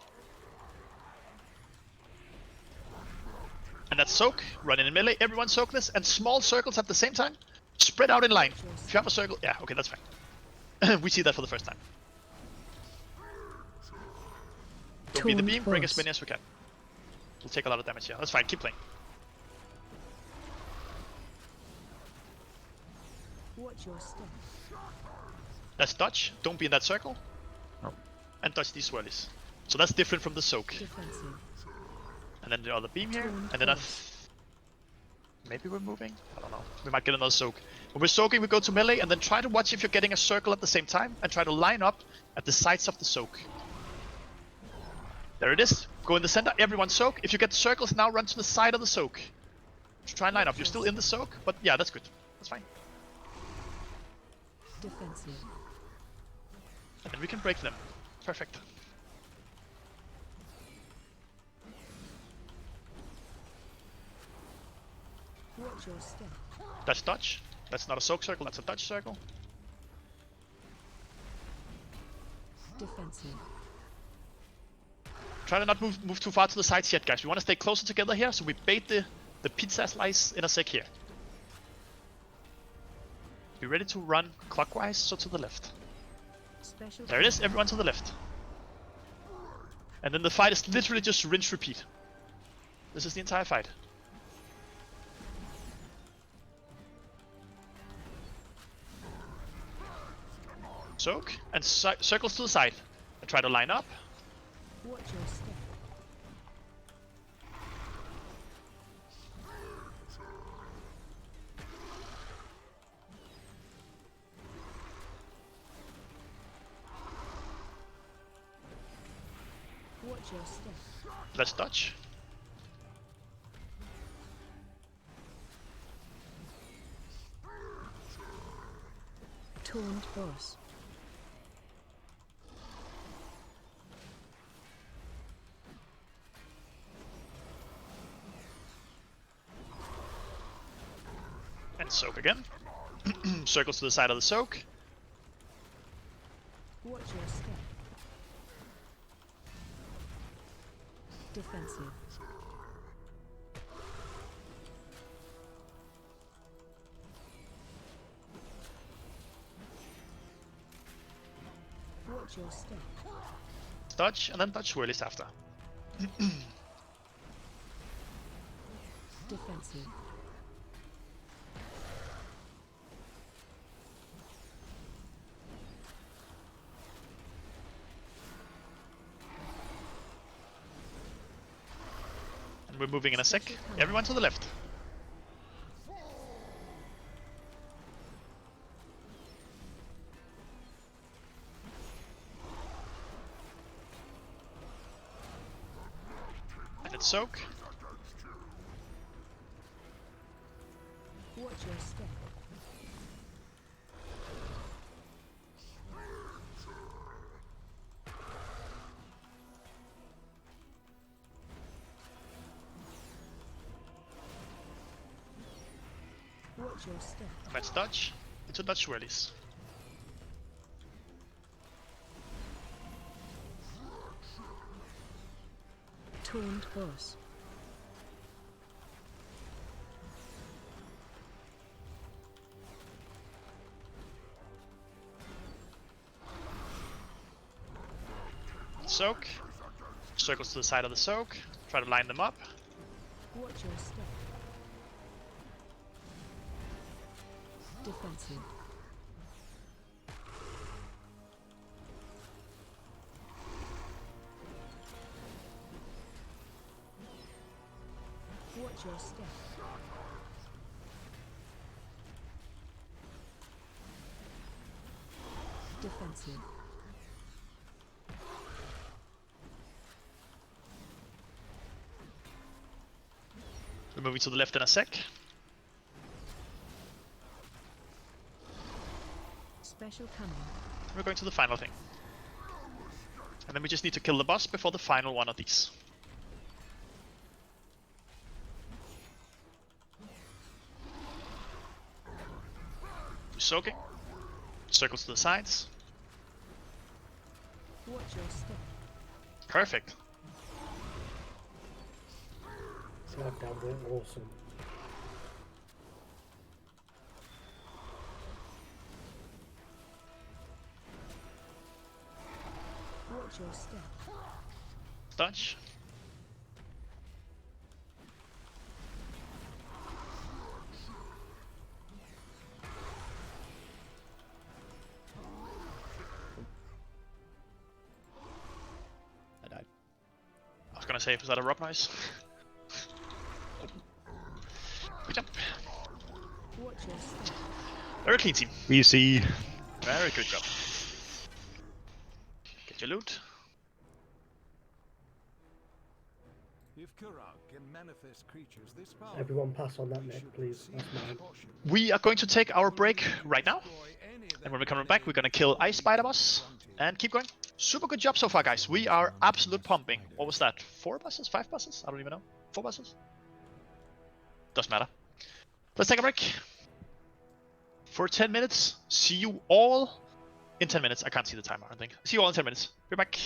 And that's soak. Run in melee. Everyone soak this. And small circles at the same time. Spread out in line. If you have a circle, yeah, okay, that's fine. We see that for the first time. Don't be the beam. Bring as many as we can. We'll take a lot of damage here. That's fine. Keep playing. Watch your step. That's dodge. Don't be in that circle. Oh. And dodge these swirlies. So that's different from the soak. Defensive. And then the other beam here. And then maybe we're moving? I don't know. We might get another soak. When we're soaking, we go to melee and then try to watch if you're getting a circle at the same time and try to line up at the sides of the soak. There it is. Go in the center. Everyone soak. If you get circles now, run to the side of the soak. Try and line up. You're still in the soak, but yeah, that's good. That's fine. Defensive. And then we can break them. Perfect. Watch your step. That's dodge. That's not a soak circle, that's a dodge circle. Defensive. Try to not move too far to the sides yet, guys. We want to stay closer together here, so we bait the pizza slice in a sec here. Be ready to run clockwise, so to the left. Special There it is, everyone to the left. And then the fight is literally just rinse repeat. This is the entire fight. Soak, and circles to the side. And try to line up. Watch your step. Watch your step. Let's dodge. Taunt boss. And soak again. Circles to the side of the soak. Watch your step. Defensive. Watch your step. Dodge, and then dodge swirlies after. Defensive. And we're moving in a sec. Everyone to the left. And it's soak. Watch your step. Watch your step. Let's dodge. Into dodge swirlies. Taunt boss. Soak. Circles to the side of the soak. Try to line them up. Watch your step. Defensive. Watch your step. Defensive. We're moving to the left in a sec. Special coming. We're going to the final thing. And then we just need to kill the boss before the final one of these. We're soaking. Circles to the sides. Watch your step. Perfect. God damn, we're awesome. Watch your step. Dodge. I died. I was gonna say, was that a rock noise? Good job. Watch your step. Very clean team. We see. Very good job. Get your loot. If Kurak can manifest creatures this powerful, Everyone pass on that neck, please. That's mine. We are going to take our break right now. And when we come back, we're gonna kill Ice Spider Boss and keep going. Super good job so far, guys. We are absolute pumping. What was that? 4 buses? 5 buses? I don't even know. 4 buses? Doesn't matter. Let's take a break for 10 minutes. See you all in 10 minutes. I can't see the timer, I think. See you all in 10 minutes. Be back.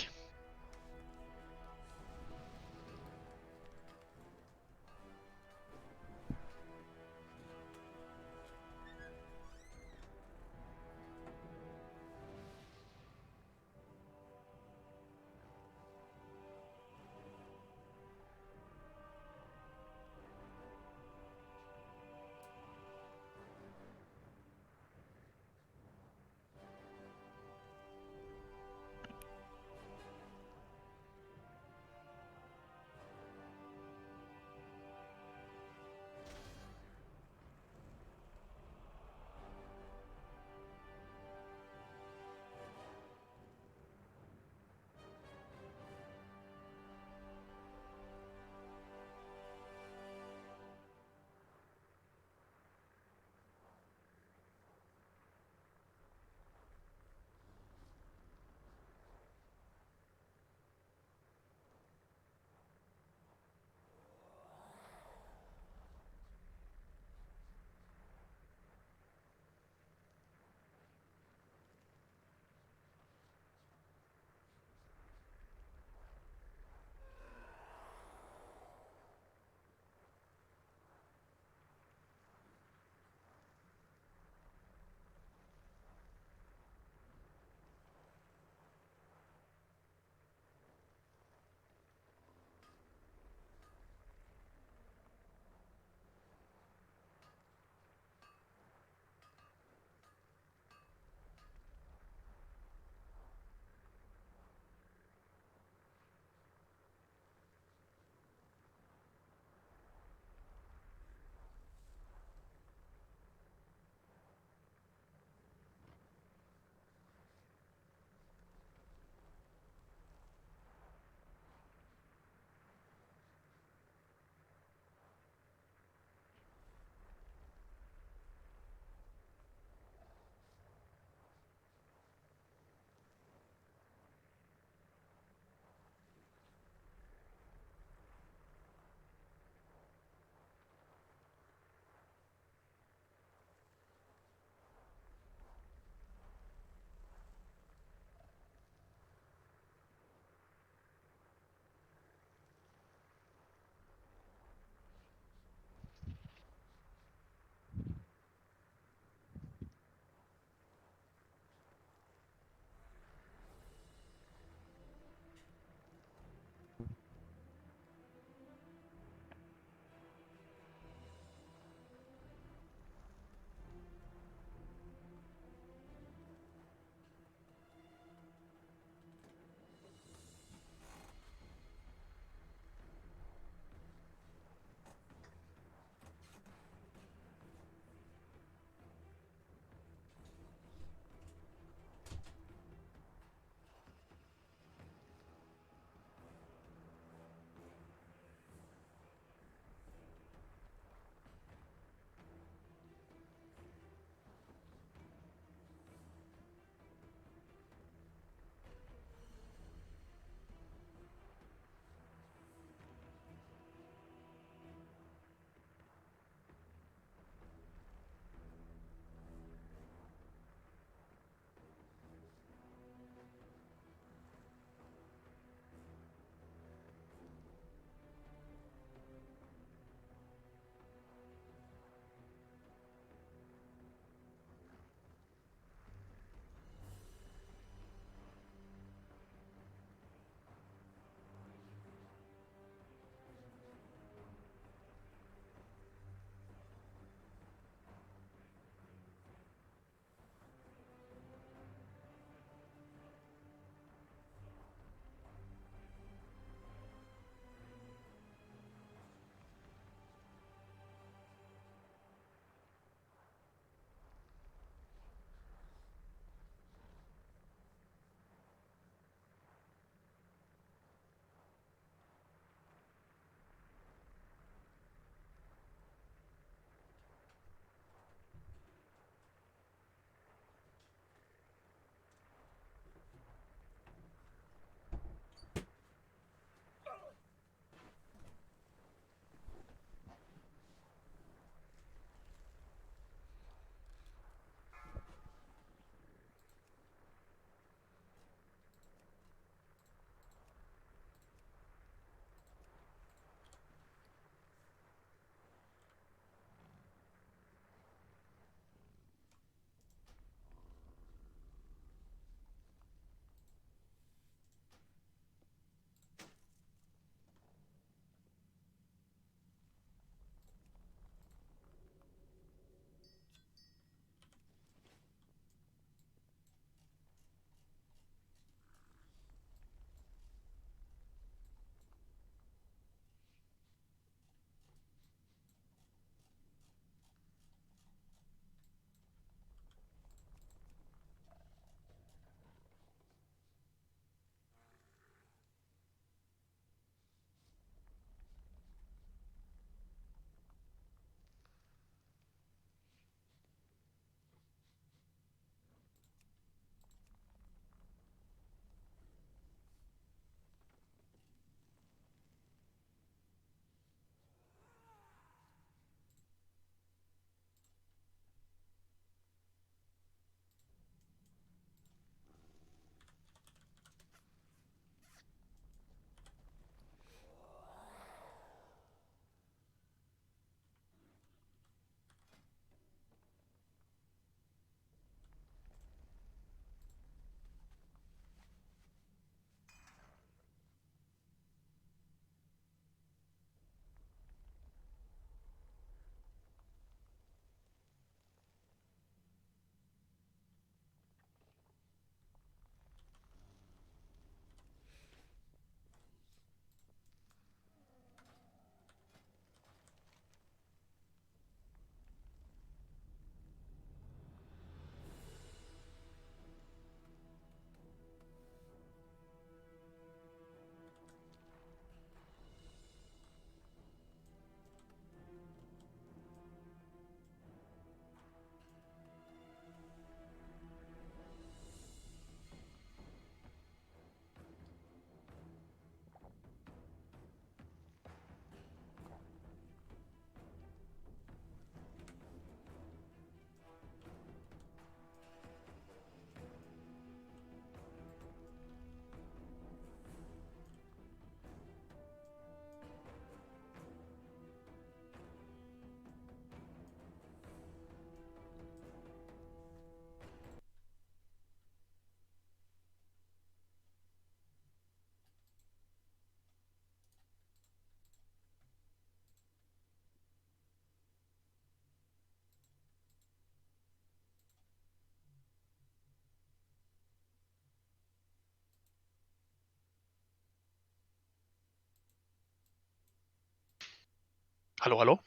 Hello, hello.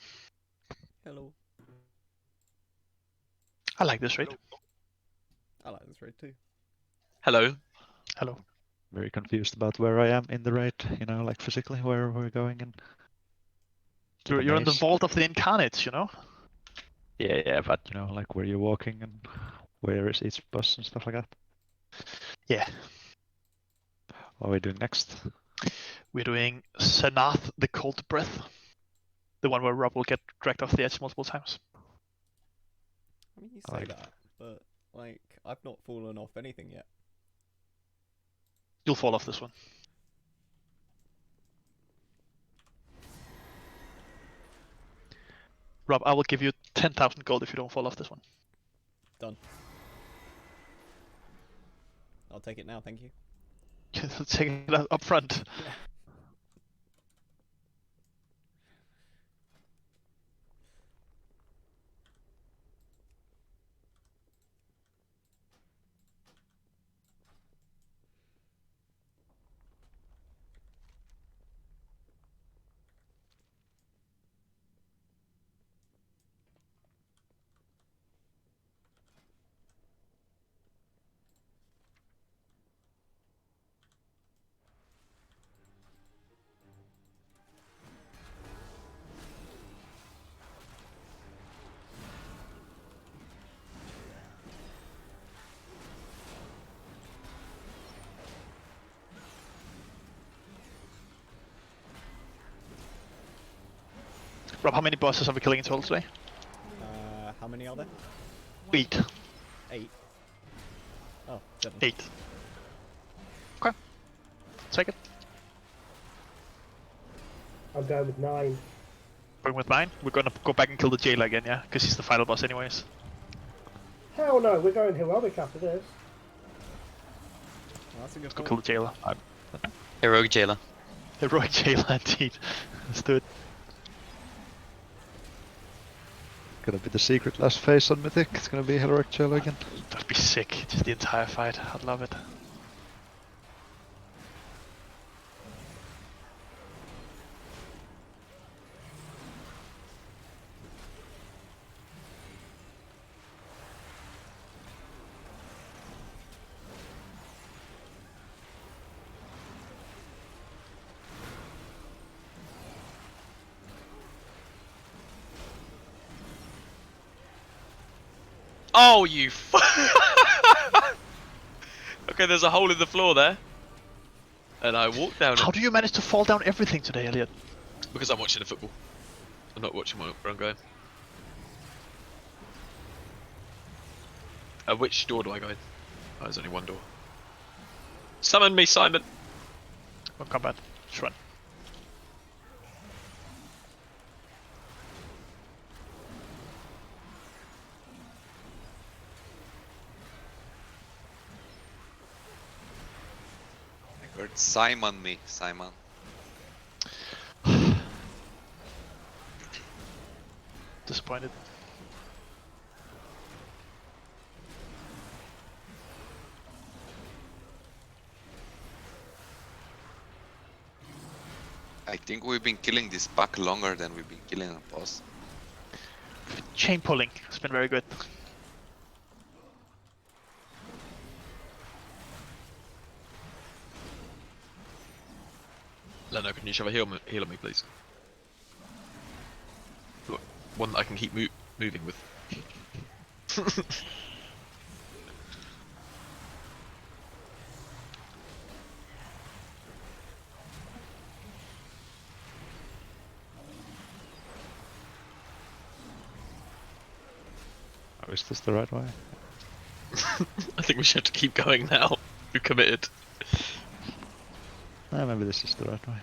Hello. I like this raid. I like this raid too. Hello. Hello. Very confused about where I am in the raid, you know, like physically where we're going and. You're in the vault of the incarnates, you know? Yeah, but you know, like where you're walking and where is each bus and stuff like that. Yeah. What are we doing next? We're doing Senath the Cold Breath. The one where Rob will get dragged off the edge multiple times. I mean, you say that, but like, I've not fallen off anything yet. You'll fall off this one. Rob, I will give you 10,000 gold if you don't fall off this one. Done. I'll take it now, thank you. Take it up front. Yeah. Rob, how many bosses are we killing in total today? How many are there? 8. 8. Oh, 7. 8. Okay. Take it. I'll go with 9. Going with mine. We're gonna go back and kill the jailer again, yeah? Because he's the final boss anyways. Hell no, we're going heroic after this. Well, that's a good Let's go point. kill the jailer. Heroic jailer. Heroic jailer indeed. Let's do it. Gonna be the secret last phase on Mythic. It's gonna be Heroic Jailer again. That'd be sick. Just the entire fight. I'd love it. Oh, you Okay, there's a hole in the floor there. And I walked down How it do you manage to fall down everything today, Elliot? because I'm watching the football. I'm not watching where I'm going. Which door do I go in? Oh, there's only one door. Summon me, Simon! Don't come back. Just run. I heard Simon me, Simon. Disappointed. I think we've been killing this pack longer than we've been killing a boss. Chain pulling. It's been very good. Leno, can you shove a heal on me, please? Look, one that I can keep moving with. Oh, is this the right way? I think we should have to keep going now. We've committed. Maybe this is the right way.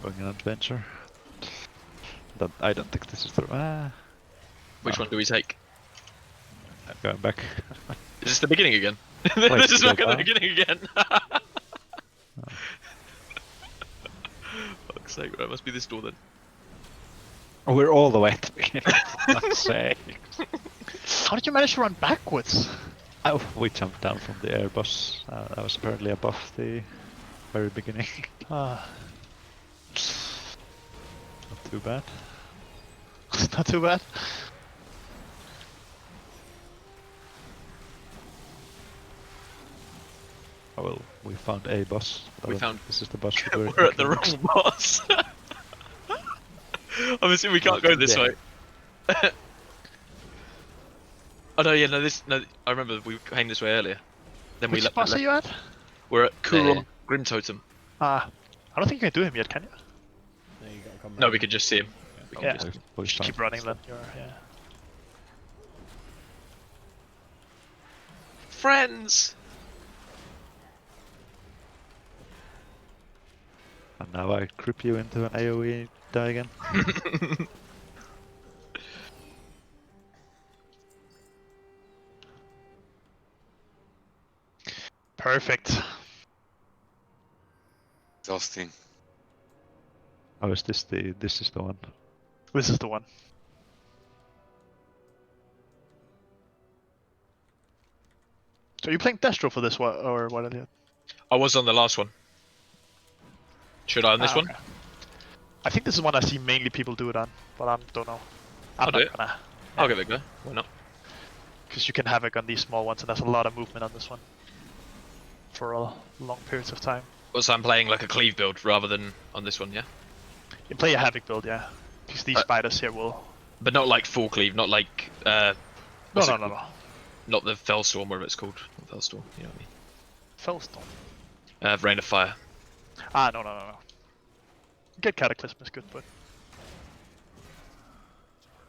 Going an adventure. I don't think this is the right. Which one do we take? I'm going back. Is this the beginning again? Wait, This is go back at the down? beginning again. Fuck's sake, right, must be this door then. Oh, we're all the way at the beginning. For fuck's sake. How did you manage to run backwards? Oh, we jumped down from the air bus. That was apparently above the very beginning. Ah, Not too bad. not too bad. Oh well, we found a boss. I We don't found- think this is the boss We're at the wrong boss. Obviously, we can't go this Yeah. way. Oh no, yeah, no, no. I remember we came this way earlier. Then we Which left. boss are you at? We're at Kuron Grim Totem. Ah, I don't think you can do him yet, can you? No, you gotta come No, round. we could just see him. We can Yeah. just- Just keep running then. Yeah. Friends. And now I creep you into an AoE die again. Perfect. Exhausting. Oh, is this the? This is the one. This is the one. So are you playing Destro for this one, or what, Elliot? I was on the last one. Should I on this Ah, one? okay. I think this is one I see mainly people do it on, but I don't know. I'm I'll do not it. gonna. I'll give it a go. Why not? Because you can havoc on these small ones, and there's a lot of movement on this one. For a long periods of time. Well, so I'm playing like a cleave build rather than on this one, yeah? You play a havoc build, yeah. Because these spiders here will... But not like full cleave, not like No. not the Fellstorm, whatever it's called. Not Fellstorm, you know what I mean? Fellstorm. Rain of Fire. Ah, no. Get Cataclysm is good, but...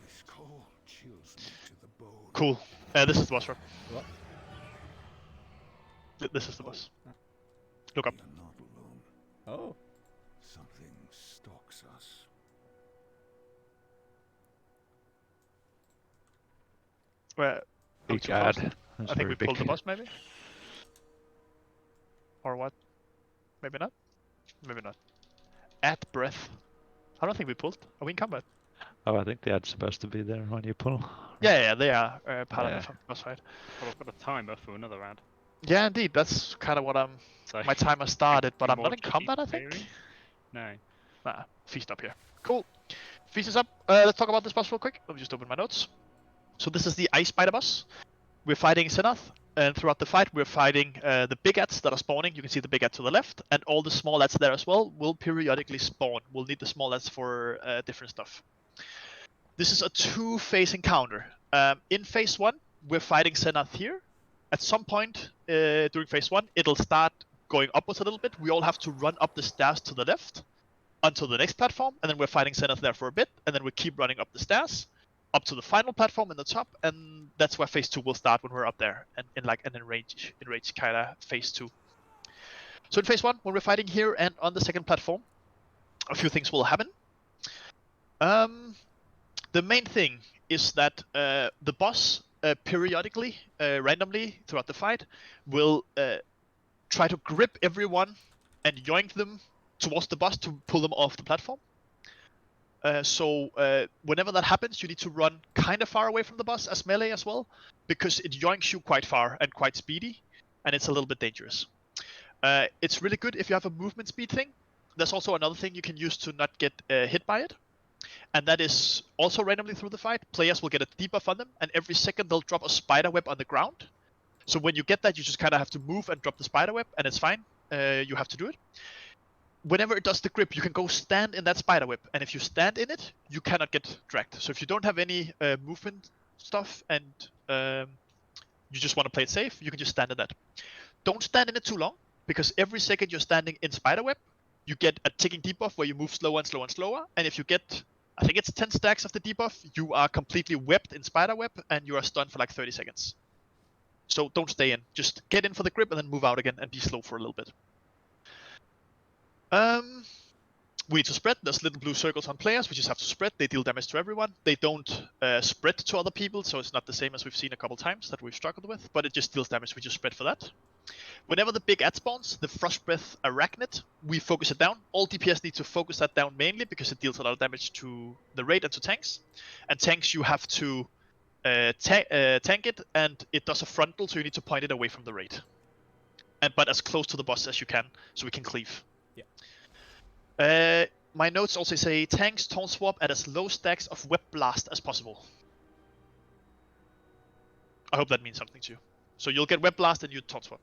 This cold chills me to the bone. Cool. This is the boss, right? What? This is the boss. Look up. Oh. Something stalks us. Where? Big too fast. god. That's I think we very pulled the big. boss, maybe? Or what? Maybe not? Maybe not. At breath. I don't think we pulled. Are we in combat? Oh, I think the ad's supposed to be there when you pull. Yeah, they are part Yeah. of the boss fight. Well, I've got a timer for another round. Yeah, indeed. That's kind of what I'm. So My timer started, but I'm more not in to keep combat. I think. clearing? No. Nah, feast up here. Cool. Feast is up. Let's talk about this boss real quick. Let me just open my notes. So this is the Ice Spider boss. We're fighting Xenath, and throughout the fight we're fighting the big ats that are spawning. You can see the big ats to the left, and all the small ats there as well will periodically spawn. We'll need the small ats for different stuff. This is a two-phase encounter. In phase 1, we're fighting Xenath here. At some point during phase 1, it'll start going upwards a little bit. We all have to run up the stairs to the left until the next platform, and then we're fighting Xenath there for a bit, and then we keep running up the stairs up to the final platform in the top, and that's where phase 2 will start when we're up there, and in like an enrage kind of phase 2. So in phase 1, when we're fighting here and on the second platform, a few things will happen. The main thing is that the boss periodically, randomly throughout the fight, will try to grip everyone and yoink them towards the boss to pull them off the platform. So whenever that happens, you need to run kind of far away from the boss as melee as well, because it yoinks you quite far and quite speedy, and it's a little bit dangerous. It's really good if you have a movement speed thing. There's also another thing you can use to not get hit by it, and that is also randomly through the fight. Players will get a debuff on them, and every second they'll drop a spider web on the ground. So when you get that, you just kind of have to move and drop the spider web, and it's fine. You have to do it. Whenever it does the grip, you can go stand in that spider web, and if you stand in it, you cannot get dragged. So if you don't have any movement stuff and you just want to play it safe, you can just stand in that. Don't stand in it too long, because every second you're standing in spider web, you get a ticking debuff where you move slower and slower and slower, and if you get, I think it's 10 stacks of the debuff, you are completely webbed in spider web, and you are stunned for like 30 seconds. So don't stay in. Just get in for the grip and then move out again and be slow for a little bit. We need to spread. There's little blue circles on players. We just have to spread. They deal damage to everyone. They don't spread to other people, so it's not the same as we've seen a couple times that we've struggled with, but it just deals damage. We just spread for that. Whenever the big ad spawns, the Frost Breath Arachnid, we focus it down. All DPS need to focus that down mainly because it deals a lot of damage to the raid and to tanks. And tanks, you have to tank it, and it does a frontal, so you need to point it away from the raid. but as close to the boss as you can, so we can cleave. Yeah. My notes also say tanks taunt swap at as low stacks of web blast as possible. I hope that means something to you. So you'll get web blast and you taunt swap.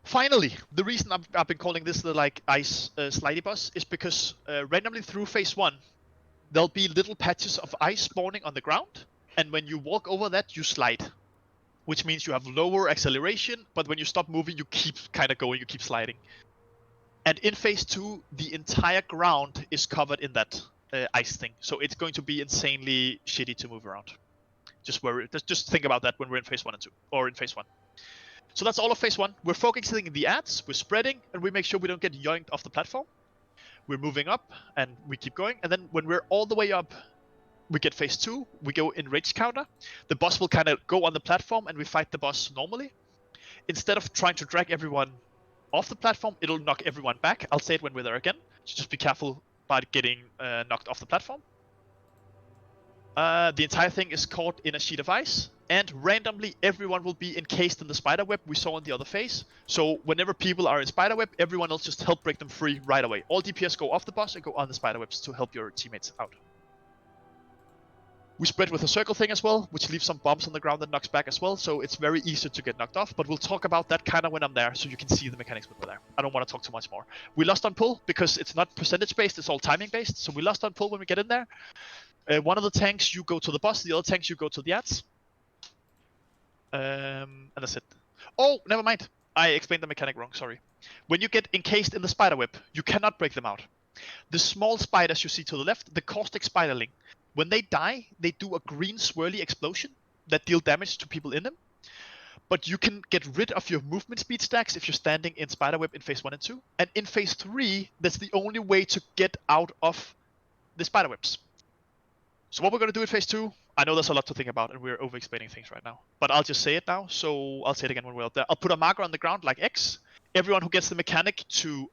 Finally, the reason I've been calling this the like ice slidey boss is because randomly through phase 1, there'll be little patches of ice spawning on the ground, and when you walk over that, you slide, which means you have lower acceleration, but when you stop moving, you keep kind of going, you keep sliding. And in phase 2, the entire ground is covered in that ice thing, so it's going to be insanely shitty to move around. Just think about that when we're in phase 1 and 2, or in phase 1. So that's all of phase 1. We're focusing in the ads, we're spreading, and we make sure we don't get yoinked off the platform. We're moving up, and we keep going, and then when we're all the way up, we get phase 2, we go in rage counter. The boss will kind of go on the platform, and we fight the boss normally. Instead of trying to drag everyone off the platform, it'll knock everyone back. I'll say it when we're there again, so just be careful about getting knocked off the platform. The entire thing is caught in a sheet of ice, and randomly everyone will be encased in the spiderweb we saw in the other phase. So whenever people are in spiderweb, everyone else just help break them free right away. All DPS go off the boss and go on the spiderwebs to help your teammates out. We spread with a circle thing as well, which leaves some bombs on the ground that knocks back as well, so it's very easy to get knocked off, but we'll talk about that kind of when I'm there, so you can see the mechanics when we're there. I don't want to talk too much more. We lost on pull, because it's not percentage based, it's all timing based, so we lost on pull when we get in there. One of the tanks, you go to the boss, the other tanks, you go to the ads. And that's it. Oh, never mind. I explained the mechanic wrong, sorry. When you get encased in the spiderweb, you cannot break them out. The small spiders you see to the left, the caustic spiderling, when they die, they do a green swirly explosion that deal damage to people in them. But you can get rid of your movement speed stacks if you're standing in spiderweb in phase 1 and 2. And in phase 3, that's the only way to get out of the spiderwebs. So what we're going to do in phase 2, I know there's a lot to think about and we're over-explaining things right now. But I'll just say it now, so I'll say it again when we're out there. I'll put a marker on the ground like X. Everyone who gets the mechanic to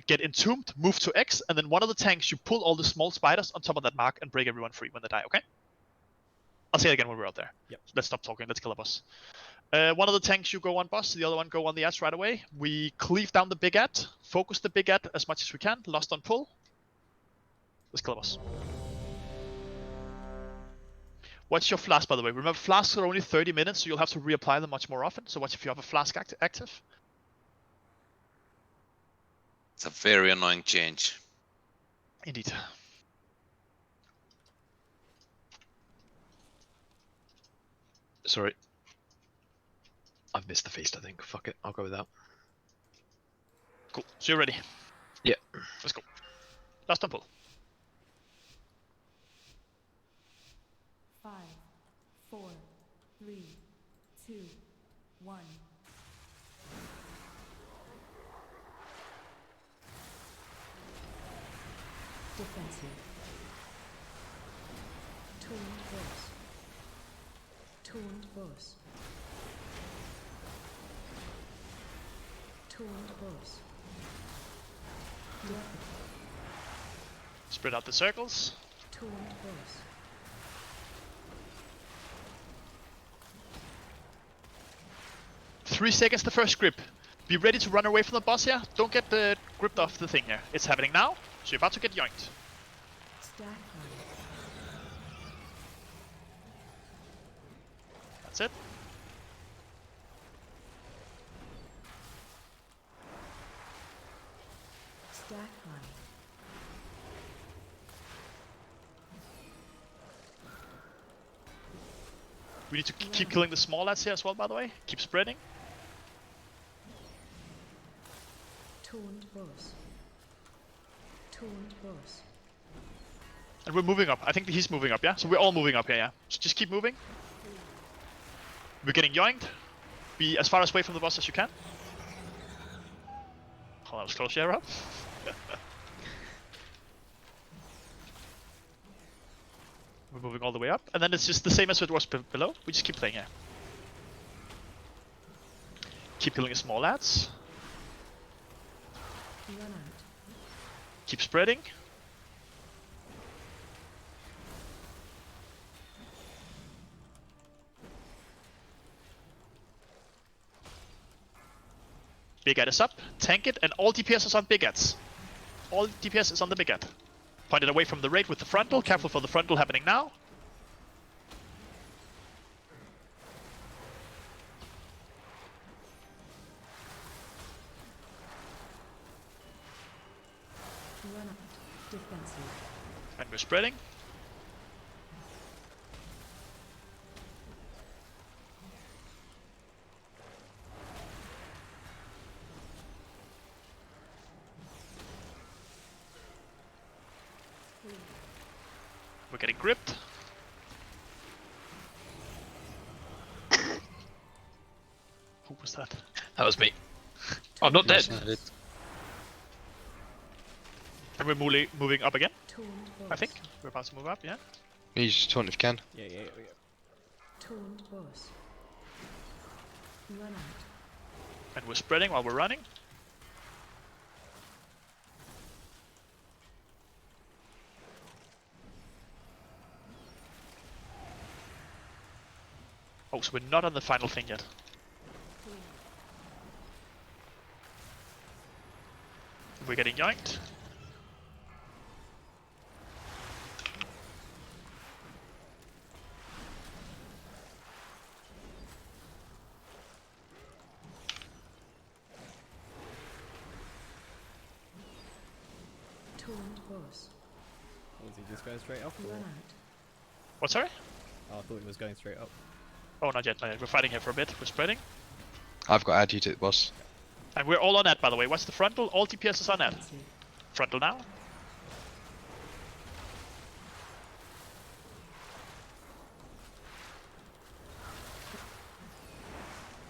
get entombed, move to X, and then one of the tanks, you pull all the small spiders on top of that mark and break everyone free when they die, okay? I'll say it again when we're out there. Yep. Let's stop talking, let's kill a boss. One of the tanks you go on boss, the other one go on the ads right away. We cleave down the big ad, focus the big ad as much as we can, lost on pull. Let's kill a boss. Watch your flask, by the way. Remember, flasks are only 30 minutes, so you'll have to reapply them much more often. So watch if you have a flask active. It's a very annoying change. Indeed. Sorry. I've missed the feast, I think. Fuck it, I'll go with that. Cool. So you're ready? Yeah. Let's go. Last on pull. 5, 4, 3, 2, 1. Defensive. Taunt boss. Taunt boss. Taunt boss. Spread out the circles. Taunt boss. Three seconds the first grip. Be ready to run away from the boss here. Don't get gripped off the thing here. It's happening now, so you're about to get yoinked. Stack That's it. Stack high. We need to keep killing the small lads here as well, by the way. Keep spreading. Taunt boss. Taunt boss. And we're moving up. I think he's moving up, yeah? So we're all moving up here, yeah? So just keep moving. We're getting yoinked. Be as far away from the boss as you can. Oh, that was close, yeah, Rob? We're moving all the way up. And then it's just the same as it was below. We just keep playing here. Keep killing the small lads. Run out. Keep spreading. Big Ad is up. Tank it, and all DPS is on Big Ads. All DPS is on the Big Ad. Point it away from the raid with the frontal. Careful for the frontal happening now. Run out. Defensive. And we're spreading. We're getting gripped. Who was that? That was me. I'm not dead. And we're moving up again. Taunt I boss. think we're about to move up. Yeah. You just taunt if you can. Yeah. Taunt boss. Run out. And we're spreading while we're running. Oh, so we're not on the final thing yet. We're getting yoinked. Taunt boss. Was he just going straight up? Run Or? out. What, sorry? Oh, I thought he was going straight up. Oh, not yet, not yet. We're fighting here for a bit. We're spreading. I've got add you to the boss. And we're all on that, by the way. What's the frontal? All DPS is on that. Frontal now.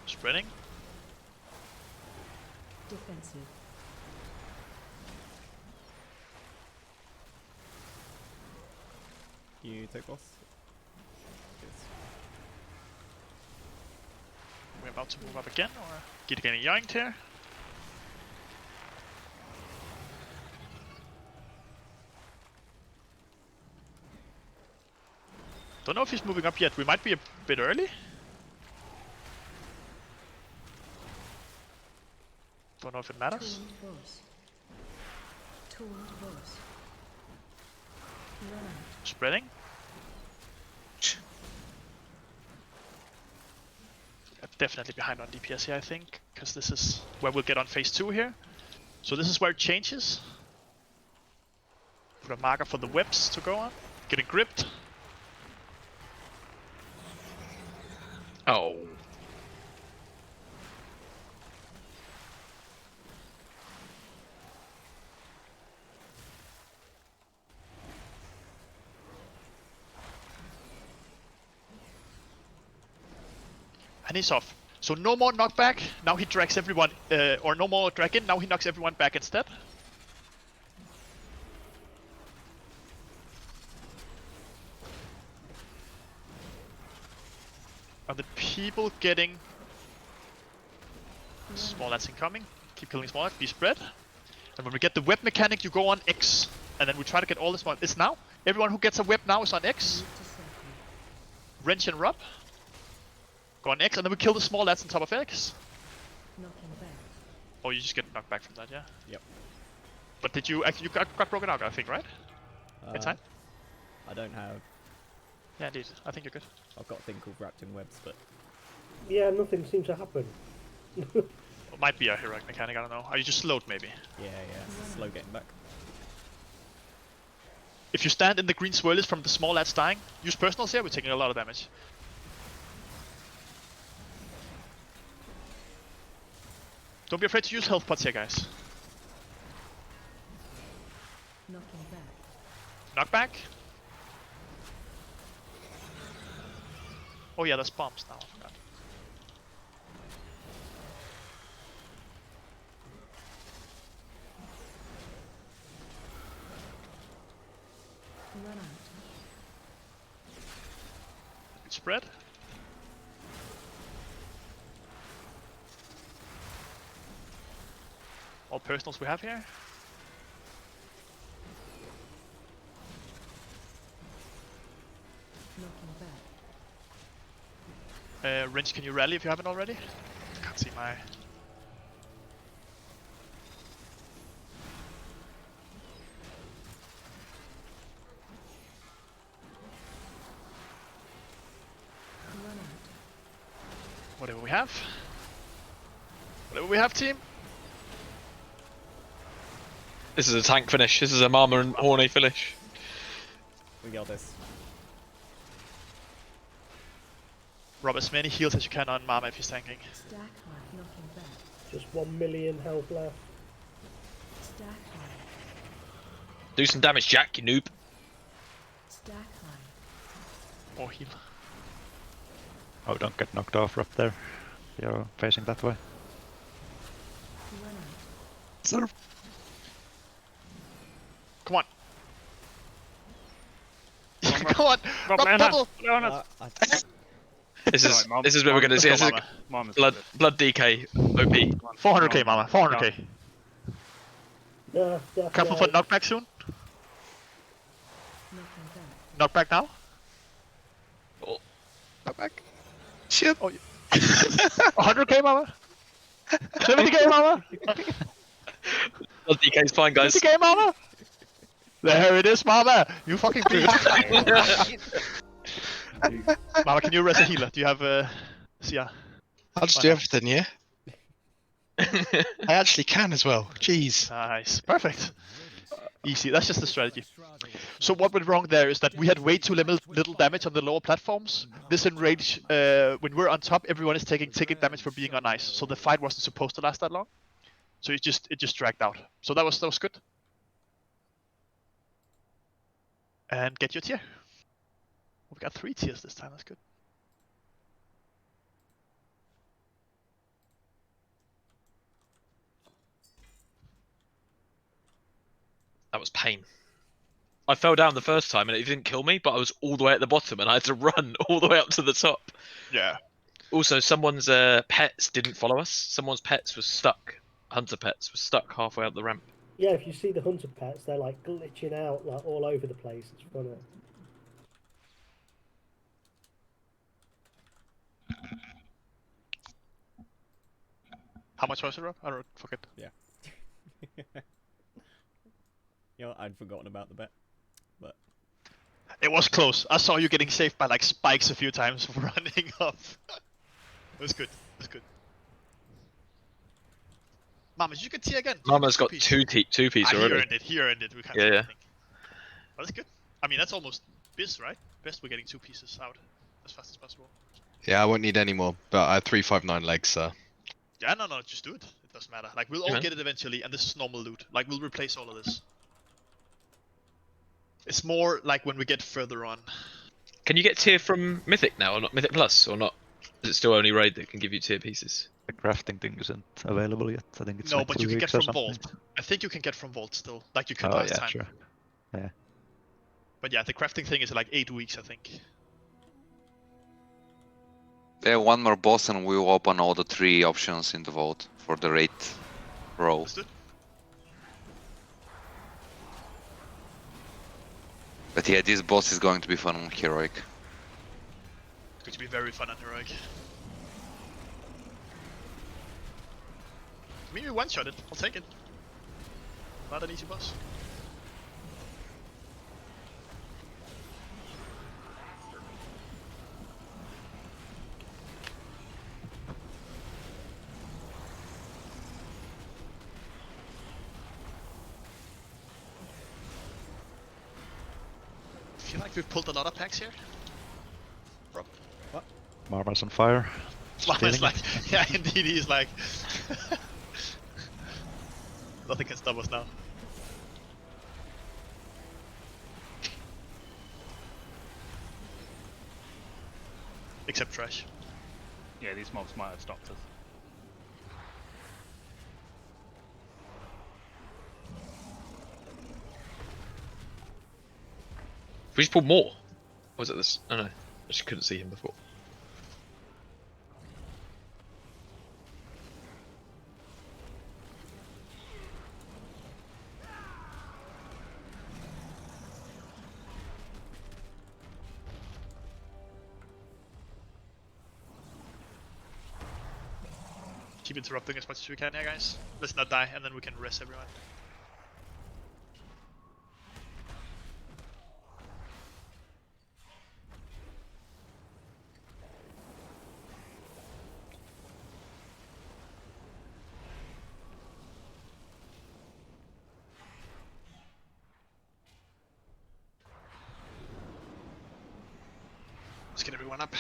Spreading. Defensive. You take boss. We're about to move up again, or getting yoinked here. Don't know if he's moving up yet. We might be a bit early. Don't know if it matters. Taunt boss. Taunt boss. Run out. Spreading. Definitely behind on DPS here, I think, because this is where we'll get on phase 2 here. So this is where it changes. Put a marker for the webs to go on. Getting gripped. Oh. And he's off. So no more knockback. Now he drags everyone, or no more drag in. Now he knocks everyone back instead. Are the people getting small lads incoming? Keep killing small lads. Be spread. And when we get the web mechanic, you go on X, and then we try to get all the small. It's now. Everyone who gets a web now is on X. Wrench and rub. Go on X, and then we kill the small lads on top of X. Knocking back. Oh, you just get knocked back from that, yeah? Yep. But did you actually, you got broken out, I think, right? In time? I don't have. Yeah, indeed. I think you're good. I've got a thing called wrapped in webs, but Yeah, nothing seems to happen. It might be a heroic mechanic, I don't know. Are you just slowed, maybe? yeah, it's slow getting back. If you stand in the green swirlies from the small lads dying, use personals here, we're taking a lot of damage. Don't be afraid to use health pots here, guys. Knocking Knockback. back. Oh yeah, there's bombs now, I forgot. Run out. Spread. All personals we have here. Knocking back. Wrench, can you rally if you haven't already? Can't see my... Whatever we have. Whatever we have, team. This is a tank finish. This is a Mama and Horny finish. We got this. Rob as many heals as you can on Mama if he's tanking. Stack high, knocking back. Just 1 million health left. Stack high. Do some damage, Jack, you noob. Stack high. More heal. Oh, don't get knocked off up there. You're facing that way. Run out. Sir. Come on. Come on. Rob, Rob, Leonard. bubble. This is Mom. this is where we're gonna see. Let's This go, is Mama. Mama's blood DK OP. 400k, Mama. 400k. Yeah, Careful for knockback soon. Knockback now. Oh. Knockback. Shit. Oh, 100k, Mama. 70k, Mama. Blood DK's fine, guys. 50k, Mama. There it is, Mama. You fucking bleed. Mama, can you res a healer? Do you have Sia? I'll just do everything, yeah? I actually can as well. Jeez. Nice. Perfect. Easy. That's just the strategy. So what went wrong there is that we had way too little damage on the lower platforms. This enrage, when we're on top, everyone is taking ticket damage for being on ice. So the fight wasn't supposed to last that long. So it just dragged out. So that was good. And get your tier. We've got 3 tiers this time. That's good. That was pain. I fell down the first time and it didn't kill me, but I was all the way at the bottom and I had to run all the way up to the top. Yeah. Also, someone's pets didn't follow us. Someone's pets was stuck. Hunter pets was stuck halfway up the ramp. Yeah, if you see the hunter pets, they're like glitching out like all over the place. It's funny. How much was it, Rob? I don't forget. Yeah. You know, I'd forgotten about the bet, but it was close. I saw you getting saved by like spikes a few times running off. It was good. It was good. Mama, did you get T again? Mama's got two pieces He already. earned it. He earned it. We can't Yeah, do yeah. anything. But that's good. I mean, that's almost biz, right? Best we're getting 2 pieces out as fast as possible. Yeah, I won't need any more, but I have 359 legs, so. Yeah, no, just do it. It doesn't matter. Like, we'll all man. get it eventually, and this is normal loot. Like, we'll replace all of this. It's more like when we get further on. Can you get tier from Mythic now, or not? Mythic Plus, or not? Is it still only Raid that can give you tier pieces? The crafting thing isn't available yet. I think it's No, like but 2 you can get weeks or from something. Vault. I think you can get from Vault still, like you could Oh last yeah, time. sure. Yeah. But yeah, the crafting thing is like 8 weeks, I think. Yeah, one more boss and we'll open all the 3 options in the vault for the raid row. Understood? But yeah, this boss is going to be fun on Heroic. It's going to be very fun and heroic. Maybe one-shot it. I'll take it. Not an easy boss. I feel like we've pulled a lot of packs here. Bro. What? Marma's on fire. Mama's Stealing like, it. yeah, indeed, he's like... Nothing can stop us now. Except trash. Yeah, these mobs might have stopped us. We just pulled more. Or was it this? Oh no, I just couldn't see him before. Keep interrupting as much as we can here, guys. Let's not die, and then we can rest everyone. Let's get everyone up.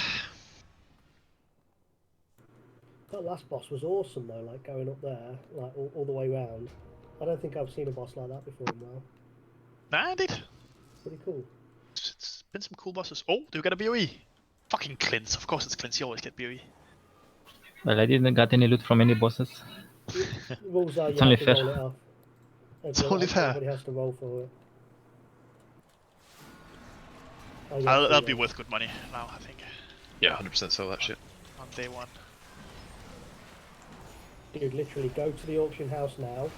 That last boss was awesome though, like going up there, like all the way round. I don't think I've seen a boss like that before in WoW. Nah, indeed. Pretty cool. It's been some cool bosses. Oh, do we get a BOE? Fucking Clintz. Of course it's Clintz. You always get BOE. Well, I didn't get any loot from any bosses. The rules are you It's have only to fair. roll it off. It's only fair. Everybody has to roll for it. Oh, yeah, That'll yeah. be worth good money now, I think. Yeah, 100% sell that shit. On day one. Dude, literally go to the auction house now.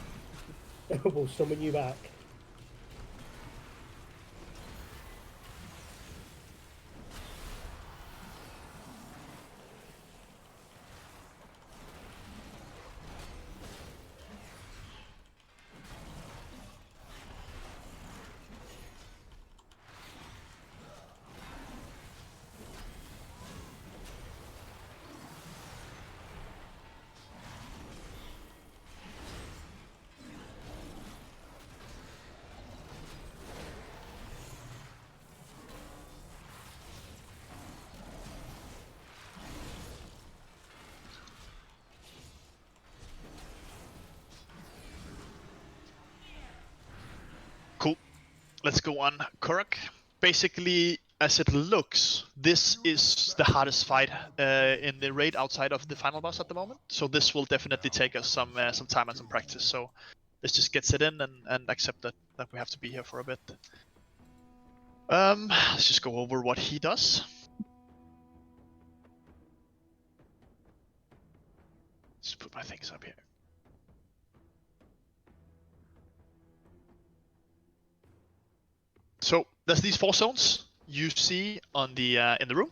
We'll summon you back. Cool. Let's go on. Korok. Basically, as it looks, this is the hardest fight in the raid outside of the final boss at the moment. So this will definitely take us some time and some practice. So let's just get set in and accept that we have to be here for a bit. Let's just go over what he does. Just put my things up here. So there's these 4 zones you see on the in the room.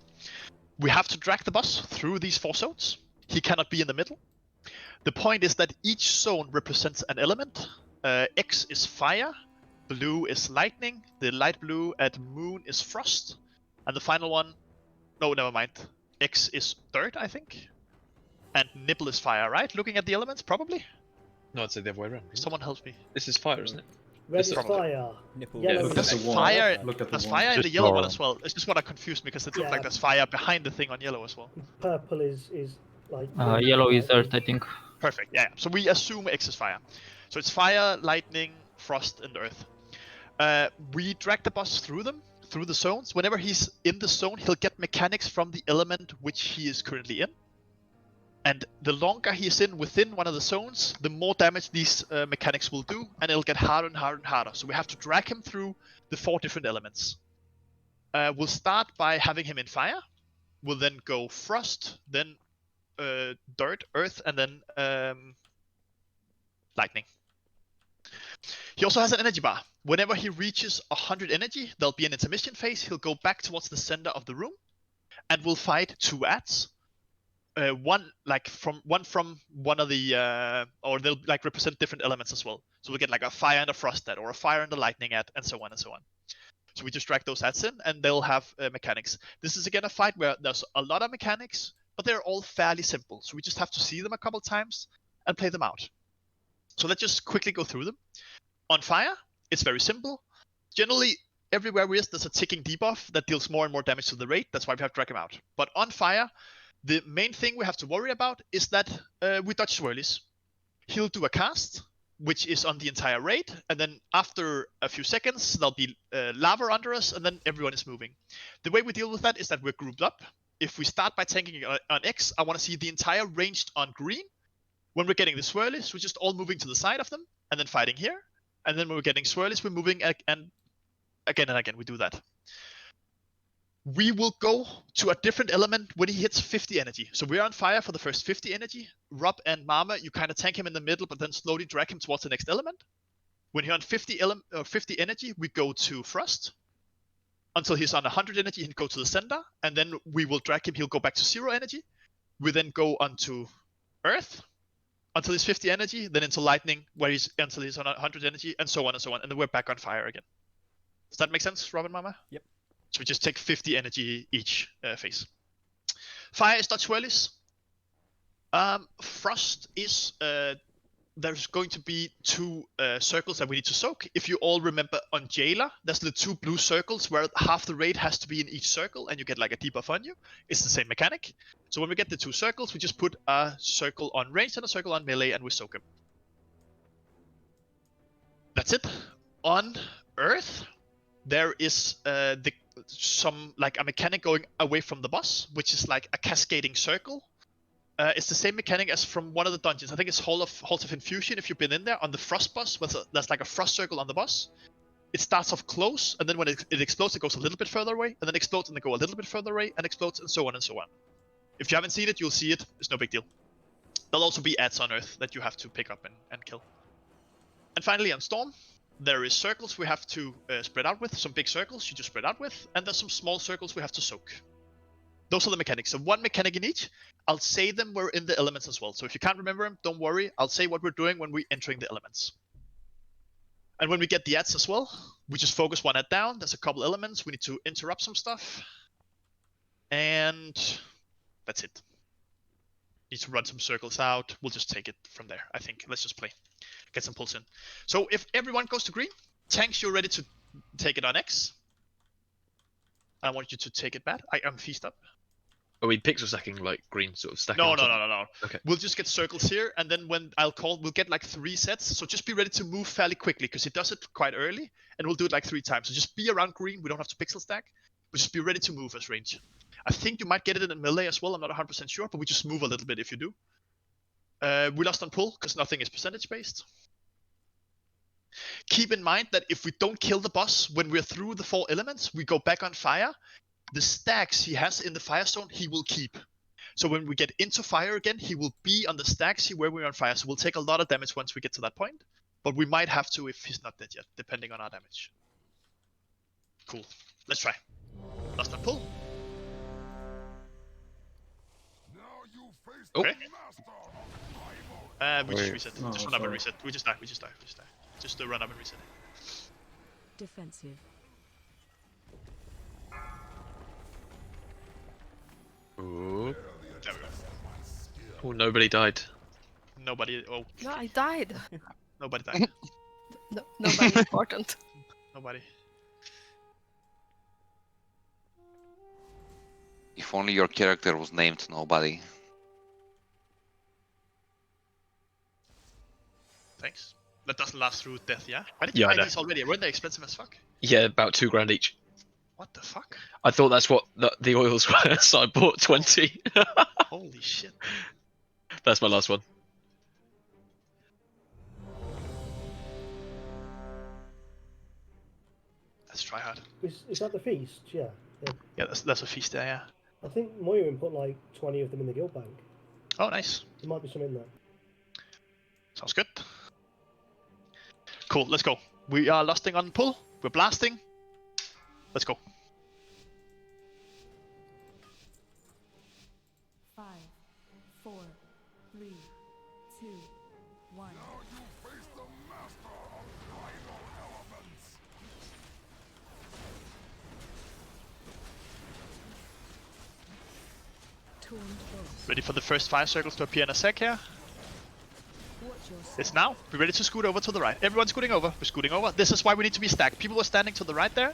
We have to drag the boss through these 4 zones. He cannot be in the middle. The point is that each zone represents an element. X is fire, blue is lightning, the light blue at moon is frost, and the final one, no, never mind. X is dirt, I think, and nipple is fire. Right? Looking at the elements, probably. No, I'd say the other way around. Someone helps me. This is fire, isn't it? Red This is is fire. Nipple. Yellow look is at the wall. Fire. Look at the There's wall. fire in the Just yellow one draw. as well. It's just what I confused me because it looked Yeah. like there's fire behind the thing on yellow as well. Purple is like. Yellow is earth, I think. Perfect. Yeah. So we assume X is fire. So it's fire, lightning, frost, and earth. We drag the boss through the zones. Whenever he's in the zone, he'll get mechanics from the element which he is currently in. And the longer he is in within one of the zones, the more damage these mechanics will do, and it'll get harder and harder and harder. So we have to drag him through the 4 different elements. We'll start by having him in fire. We'll then go frost, then dirt, earth, and then lightning. He also has an energy bar. Whenever he reaches 100 energy, there'll be an intermission phase. He'll go back towards the center of the room, and we'll fight 2 ads. One from one of the or they'll like represent different elements as well. So we'll get like a fire and a frost ad, or a fire and a lightning ad, and so on and so on. So we just drag those ads in, and they'll have mechanics. This is again a fight where there's a lot of mechanics, but they're all fairly simple. So we just have to see them a couple times and play them out. So let's just quickly go through them. On fire, it's very simple. Generally, everywhere there's a ticking debuff that deals more and more damage to the raid. That's why we have to drag him out. But on fire, the main thing we have to worry about is that we dodge swirlies. He'll do a cast, which is on the entire raid, and then after a few seconds, there'll be lava under us, and then everyone is moving. The way we deal with that is that we're grouped up. If we start by tanking on X, I want to see the entire range on green. When we're getting the swirlies, we're just all moving to the side of them, and then fighting here. And then when we're getting swirlies, we're moving and again we do that. We will go to a different element when he hits 50 energy. So we're on fire for the first 50 energy. Rob and Mama, you kind of tank him in the middle, but then slowly drag him towards the next element. When he's on 50 energy, we go to Frost. Until he's on 100 energy, he'll go to the center, and then we will drag him, he'll go back to 0 energy. We then go onto Earth, until he's 50 energy, then into Lightning, until he's on 100 energy, and so on and so on, and then we're back on fire again. Does that make sense, Rob and Mama? Yep. So we just take 50 energy each phase. Fire is dodge swirlies. Frost is there's going to be 2 circles that we need to soak. If you all remember on Jailer, there's the 2 blue circles where half the raid has to be in each circle and you get like a debuff on you. It's the same mechanic. So when we get the 2 circles, we just put a circle on range and a circle on melee and we soak them. That's it. On Earth, there is some like a mechanic going away from the boss, which is like a cascading circle. It's the same mechanic as from one of the dungeons. I think it's Halls of Infusion. If you've been in there on the Frost boss, there's like a frost circle on the boss. It starts off close, and then when it explodes, it goes a little bit further away, and then explodes, and then go a little bit further away, and explodes, and so on and so on. If you haven't seen it, you'll see it. It's no big deal. There'll also be ads on Earth that you have to pick up and kill. And finally, on Storm, there is circles we have to spread out with. Some big circles you just spread out with, and there's some small circles we have to soak. Those are the mechanics. So 1 mechanic in each. I'll say them we're in the elements as well. So if you can't remember them, don't worry. I'll say what we're doing when we're entering the elements. And when we get the ads as well, we just focus 1 ad down. There's a couple elements. We need to interrupt some stuff. And that's it. Need to run some circles out. We'll just take it from there, I think. Let's just play. Get some pulse in. So if everyone goes to green, tanks, you're ready to take it on X. I want you to take it bad. I'm feast up. Are we pixel stacking like green sort of stacking? No. Okay. We'll just get circles here, and then when I'll call, we'll get like 3 sets. So just be ready to move fairly quickly, because it does it quite early, and we'll do it like 3 times. So just be around green. We don't have to pixel stack, but just be ready to move as range. I think you might get it in melee as well. I'm not 100% sure, but we just move a little bit if you do. We lost on pull, because nothing is percentage based. Keep in mind that if we don't kill the boss when we're through the 4 elements, we go back on fire. The stacks he has in the fire zone, he will keep. So when we get into fire again, he will be on the stacks where we're on fire. So we'll take a lot of damage once we get to that point. But we might have to if he's not dead yet, depending on our damage. Cool. Let's try. Lost on pull. Okay. We just reset. Just run up and reset. We just die. Just run up and reset. Defensive. Ooh. There we go. Oh, nobody died. Nobody. Oh. No, I died. Nobody died. No, nobody important. Nobody. If only your character was named Nobody. Thanks. That doesn't last through death, yeah? Why did you Yeah, I buy know. these already? Weren't they expensive as fuck? Yeah, about $2 each. What the fuck? I thought that's what the oils were, so I bought 20. Holy shit. That's my last one. Let's try hard. Is that the feast? Yeah. Yeah, that's a feast there, yeah. I think Moirin put like 20 of them in the guild bank. Oh, nice. There might be some in there. Sounds good. Cool, let's go. We are lusting on pull. We're blasting. Let's go. 5, 4, 3, 2, 1. Ready for the first 5 circles to appear in a sec here. It's now. Be ready to scoot over to the right. Everyone's scooting over. We're scooting over. This is why we need to be stacked. People were standing to the right there.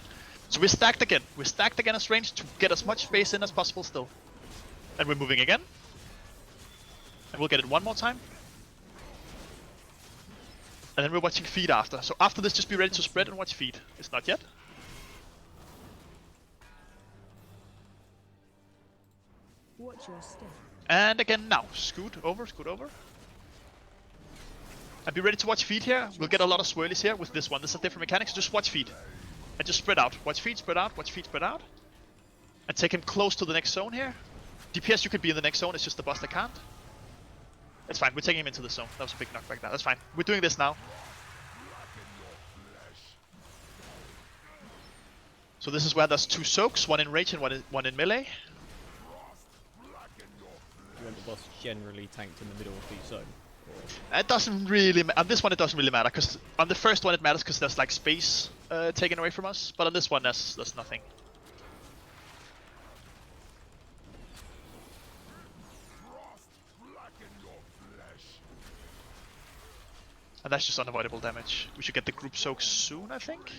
So we're stacked again. We're stacked again as range to get as much space in as possible still. And we're moving again. And we'll get it one more time. And then we're watching feed after. So after this, just be ready to spread and watch feed. It's not yet. Watch your step. And again now. Scoot over, scoot over. And be ready to watch feed here. We'll get a lot of swirlies here with this one. This is a different mechanic, so just watch feed. And just spread out. Watch feed, spread out, watch feed, spread out. And take him close to the next zone here. DPS, you could be in the next zone, it's just the boss that can't. It's fine, we're taking him into the zone. That was a big knockback there, that's fine. We're doing this now. So this is where there's 2 soaks, one in rage and one in melee. You want the boss generally tanked in the middle of each zone? It doesn't really on this one it doesn't really matter, because on the first one it matters because there's like space taken away from us, but on this one there's nothing. And that's just unavoidable damage. We should get the group soak soon, I think.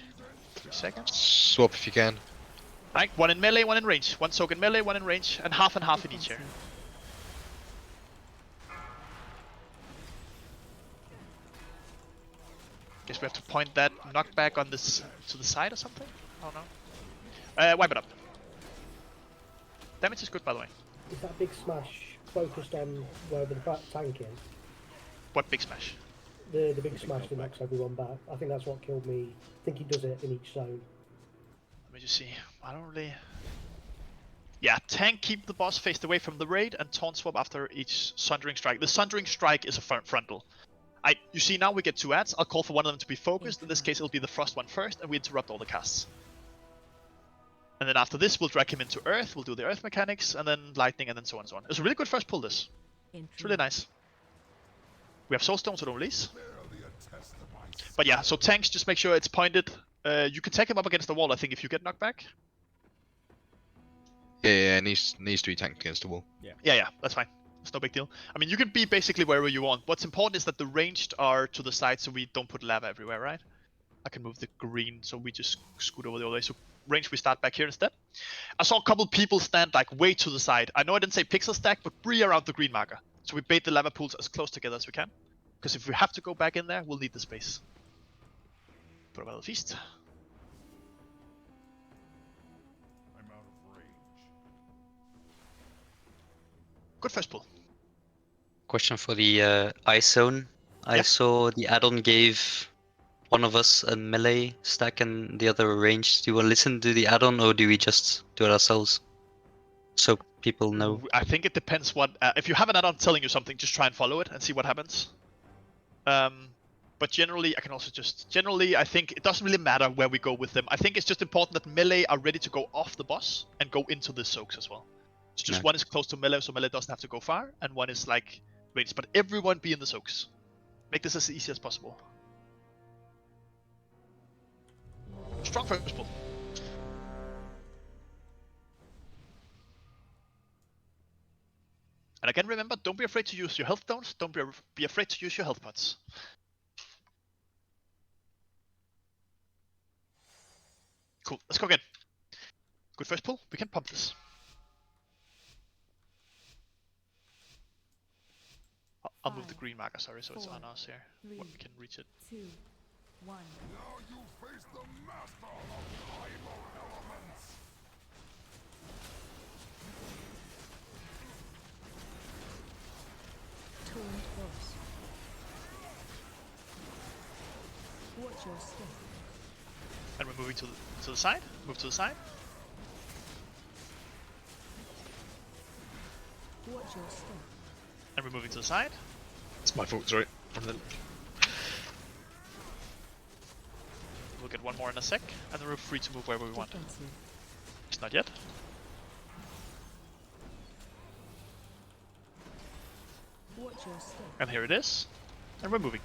3 seconds. Swap if you can. Right, 1 in melee, 1 in range. 1 soak in melee, 1 in range, and half in each here. Guess we have to point that knockback on this to the side or something? I don't know. Wipe it up. Damage is good, by the way. Is that big smash focused on wherever the tank is? What big smash? The big smash that knocks everyone back. I think that's what killed me. I think he does it in each zone. Let me just see. I don't really... Yeah, tank keep the boss faced away from the raid and taunt swap after each Sundering Strike. The Sundering Strike is a frontal. You see now we get 2 adds. I'll call for one of them to be focused. In this case it'll be the Frost one first and we interrupt all the casts. And then after this we'll drag him into Earth, we'll do the Earth mechanics, and then Lightning, and then so on and so on. It's a really good first pull, this. It's really nice. We have Soulstone, so don't release. But yeah, so tanks, just make sure it's pointed. You can take him up against the wall, I think, if you get knocked back. Yeah, it needs to be tanked against the wall. Yeah, that's fine. It's no big deal. I mean, you can be basically wherever you want. What's important is that the ranged are to the side, so we don't put lava everywhere, right? I can move the green, so we just scoot over the other way. So range, we start back here instead. I saw a couple people stand like way to the side. I know I didn't say pixel stack, but be around the green marker. So we bait the lava pools as close together as we can. Because if we have to go back in there, we'll need the space. Put a battle feast. I'm out of range. Good first pull. Question for the ice zone. I saw the add-on gave one of us a melee stack and the other a range. Do you want to listen to the add-on or do we just do it ourselves? So people know. I think it depends what... if you have an add-on telling you something, just try and follow it and see what happens. But generally, I can also just... Generally, I think it doesn't really matter where we go with them. I think it's just important that melee are ready to go off the boss and go into the soaks as well. So just one is close to melee, so melee doesn't have to go far, and one is like range. But everyone be in the soaks. Make this as easy as possible. Strong first pull. And again, remember, don't be afraid to use your health stones. Don't be afraid to use your health pots. Cool, let's go again. Good first pull, we can pump this. I'll move the green marker, sorry, so it's on us here. We can reach it. 2, 1. Now you face the master of primal elements. Torrent boss. Watch your step. And we're moving to the side. Move to the side. Watch your step. And we're moving to the side. It's my fault, sorry. We'll get one more in a sec, and then we're free to move wherever we want. It's not yet. Watch your step. And here it is. And we're moving.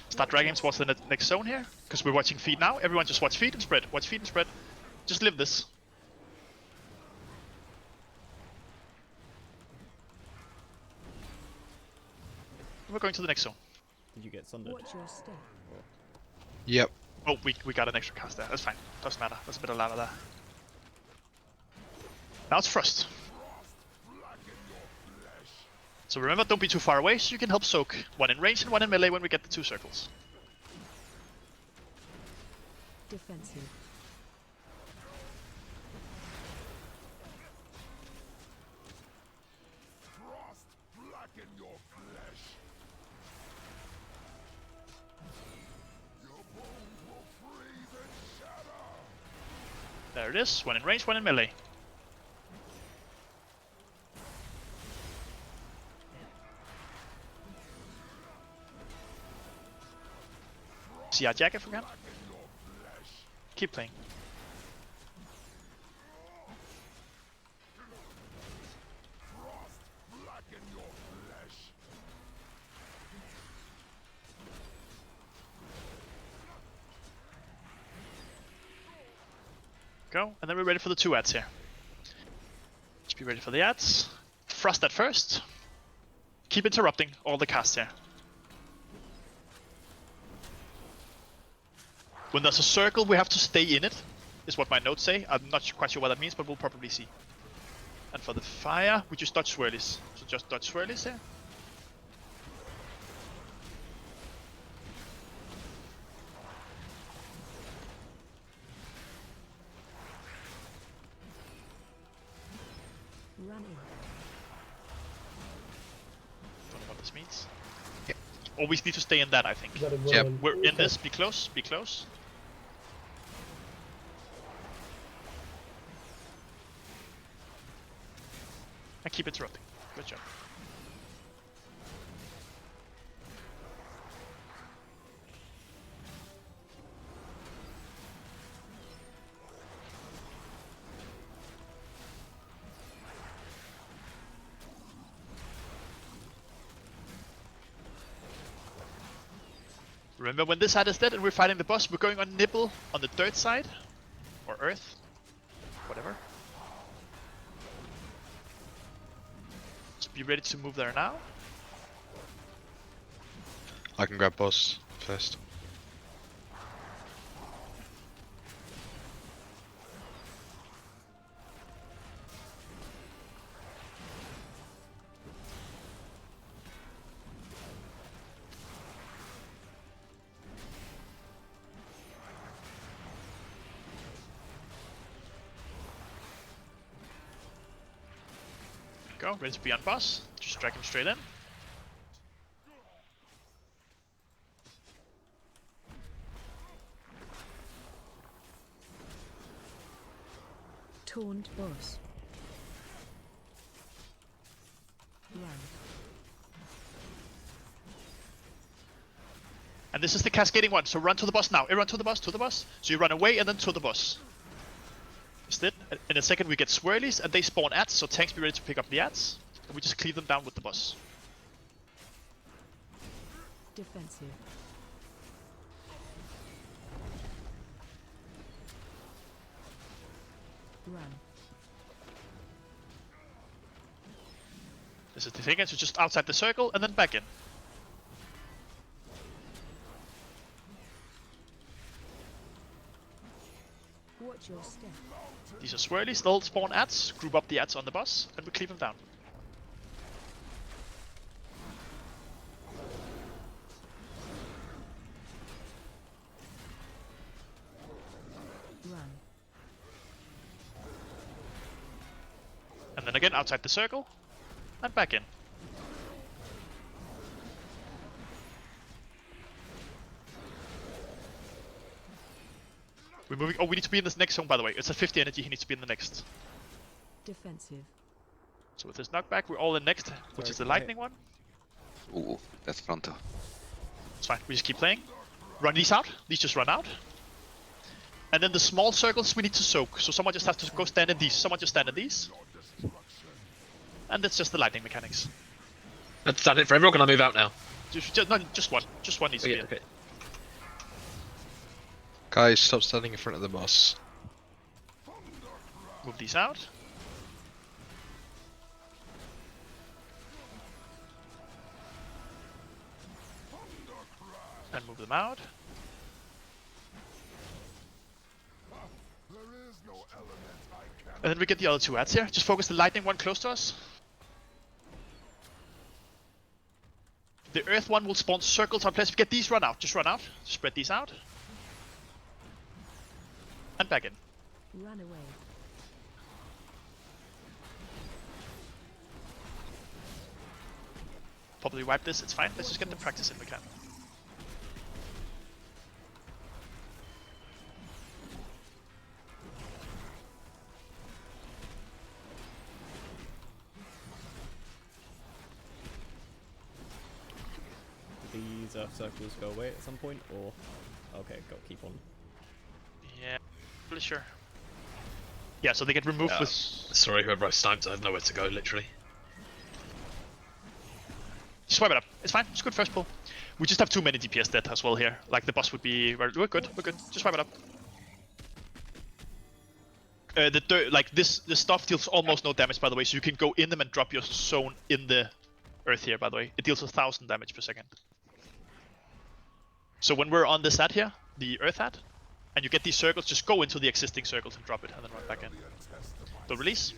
Start dragging towards the next zone here, because we're watching feed now. Everyone just watch feed and spread. Watch feed and spread. Just live this. We're going to the next zone. Did you get sundered? Watch your step. Yep. Oh, we got an extra cast there. That's fine. Doesn't matter. There's a bit of lava there. Now it's Frost. So remember, don't be too far away, so you can help soak. One in range and one in melee when we get the 2 circles. Defensive. Frost blacken your flesh. Your bones will freeze and shatter. There it is. One in range, one in melee. See our jack if we can. Keep playing. Go, and then we're ready for the 2 adds here. Just be ready for the adds. Frost at first. Keep interrupting all the casts here. When there's a circle, we have to stay in it, is what my notes say. I'm not quite sure what that means, but we'll probably see. And for the fire, we just dodge swirlies. So just dodge swirlies here. Running. Don't know what this means. Always need to stay in that, I think. Yep. We're in this. Be close. Be close. And keep interrupting. Good job. Remember, when this side is dead and we're fighting the boss, we're going on Nibble on the dirt side. Or earth. Whatever. So be ready to move there now. I can grab boss first. Go, ready to be on boss. Just drag him straight in. Taunt boss. Run. And this is the cascading one, so run to the boss now. Run to the boss, to the boss. So you run away and then to the boss. Instead, in a second we get swirlies and they spawn ads, so tanks be ready to pick up the ads. And we just cleave them down with the boss. Defensive. Run. This is the thing, so just outside the circle and then back in. Watch your step. These are swirlies, they'll spawn ads, group up the ads on the boss, and we cleave them down. Run. And then again outside the circle, and back in. We're moving. Oh, we need to be in this next zone, by the way. It's a 50 energy, he needs to be in the next. Defensive. So with this knockback, we're all in next, which is the lightning one. Ooh, that's Fronto. It's fine, we just keep playing. Run these out, these just run out. And then the small circles we need to soak, so someone just has to go stand in these. Someone just stand in these. And that's just the lightning mechanics. That's that it for everyone, can I move out now? Just one. Just one needs to be in. Okay. Guys, stop standing in front of the boss. Move these out. And move them out. And then we get the other two ads here. Just focus the lightning one close to us. The earth one will spawn circles on place. Get these run out. Just run out. Spread these out. And back in. Run away. Probably wipe this. It's fine. Let's just get the practice in we can. These circles go away at some point, or okay, go keep on. Yeah, pretty sure. Yeah, so they get removed with. Sorry, whoever I sniped, I have nowhere to go, literally. Just wipe it up. It's fine. It's good first pull. We just have too many DPS dead as well here. Like the boss would be. We're good. We're good. Just wipe it up. The dirt, like this stuff deals almost no damage, by the way. So you can go in them and drop your zone in the Earth here, by the way. It deals 1,000 damage per second. So when we're on this hat here, the Earth hat, and you get these circles, just go into the existing circles and drop it, and then run back in. So release.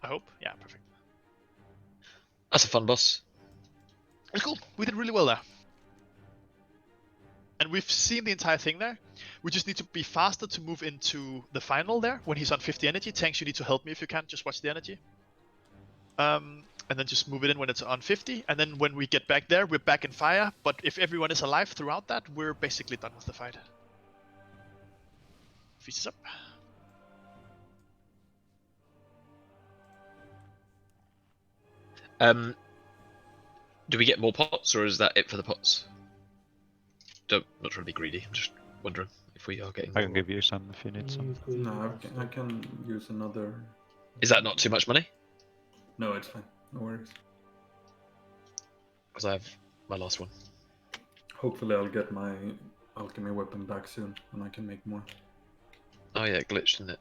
I hope. Yeah, perfect. That's a fun boss. It's cool. We did really well there. And we've seen the entire thing there. We just need to be faster to move into the final there. When he's on 50 energy, tanks, you need to help me if you can. Just watch the energy. And then just move it in when it's on 50. And then when we get back there, we're back in fire. But if everyone is alive throughout that, we're basically done with the fight. Feast is up. Do we get more pots, or is that it for the pots? Not trying to be greedy. I'm just wondering if we are getting. I can give you some if you need some. No, I can use another. Is that not too much money? No, it's fine. No worries. Because I have my last one. Hopefully, I'll get my alchemy weapon back soon, and I can make more. Oh yeah, it glitched, didn't it?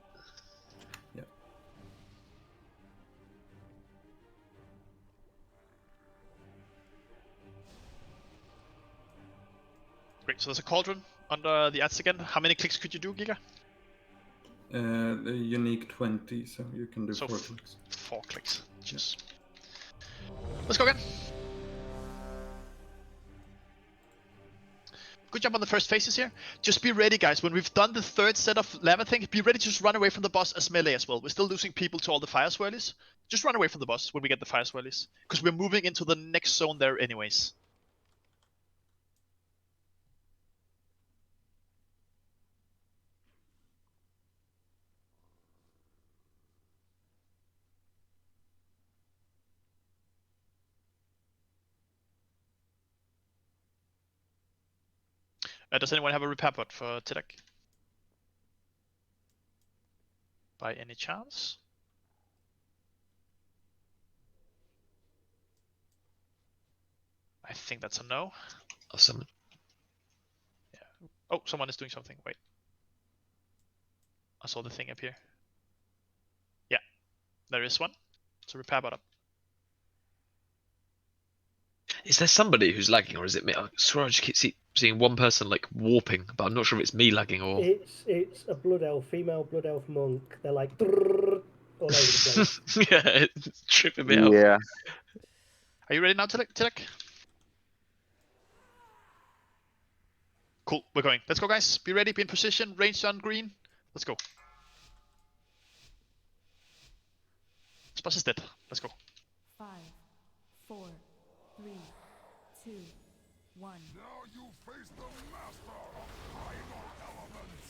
Yeah. Great, so there's a cauldron under the ads again. How many clicks could you do, Giga? The unique 20, so you can do So 4 clicks. 4 clicks. Jeez. Let's go again. Good job on the first phases here. Just be ready, guys. When we've done the third set of lava thing, be ready to just run away from the boss as melee as well. We're still losing people to all the fire swirlies. Just run away from the boss when we get the fire swirlies. Because we're moving into the next zone there anyways. Does anyone have a repair pot for Tidek? By any chance? I think that's a no. I'll summon. Yeah. Oh, someone is doing something. Wait. I saw the thing up here. Yeah, there is one. It's a repair bot up. Is there somebody who's lagging, or is it me? I swear I just keep seeing one person like warping, but I'm not sure if it's me lagging or. It's a blood elf, female blood elf monk. They're like all over the place. Yeah, it's tripping me out. Yeah. Are you ready now, Tilek? Cool, we're going. Let's go, guys. Be ready, be in position. Range on green. Let's go. This boss is dead. Let's go. 5, 4, 3, 2, 1. Now you face the master of primal elements.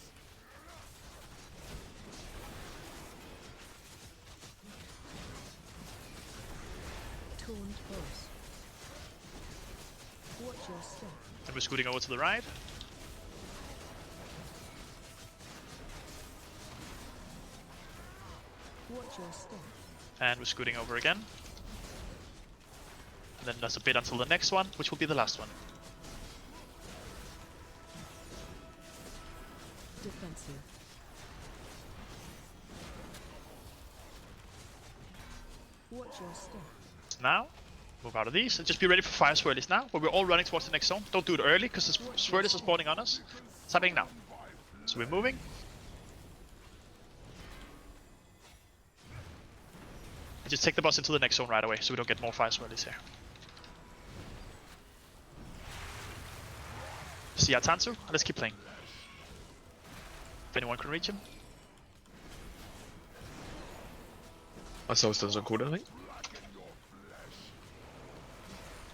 Taunt boss. Watch your step. And we're scooting over to the right. Watch your step. And we're scooting over again. And then there's a bit until the next one, which will be the last one. Defensive. Watch your step. Now, move out of these and just be ready for fire swirlies now, where we're all running towards the next zone. Don't do it early, because the swirlies are spawning on us. It's happening now. So we're moving. And just take the boss into the next zone right away, so we don't get more fire swirlies here. See our Tansu, and let's keep playing. If anyone can reach him. My soul stone's on cooldown, I think.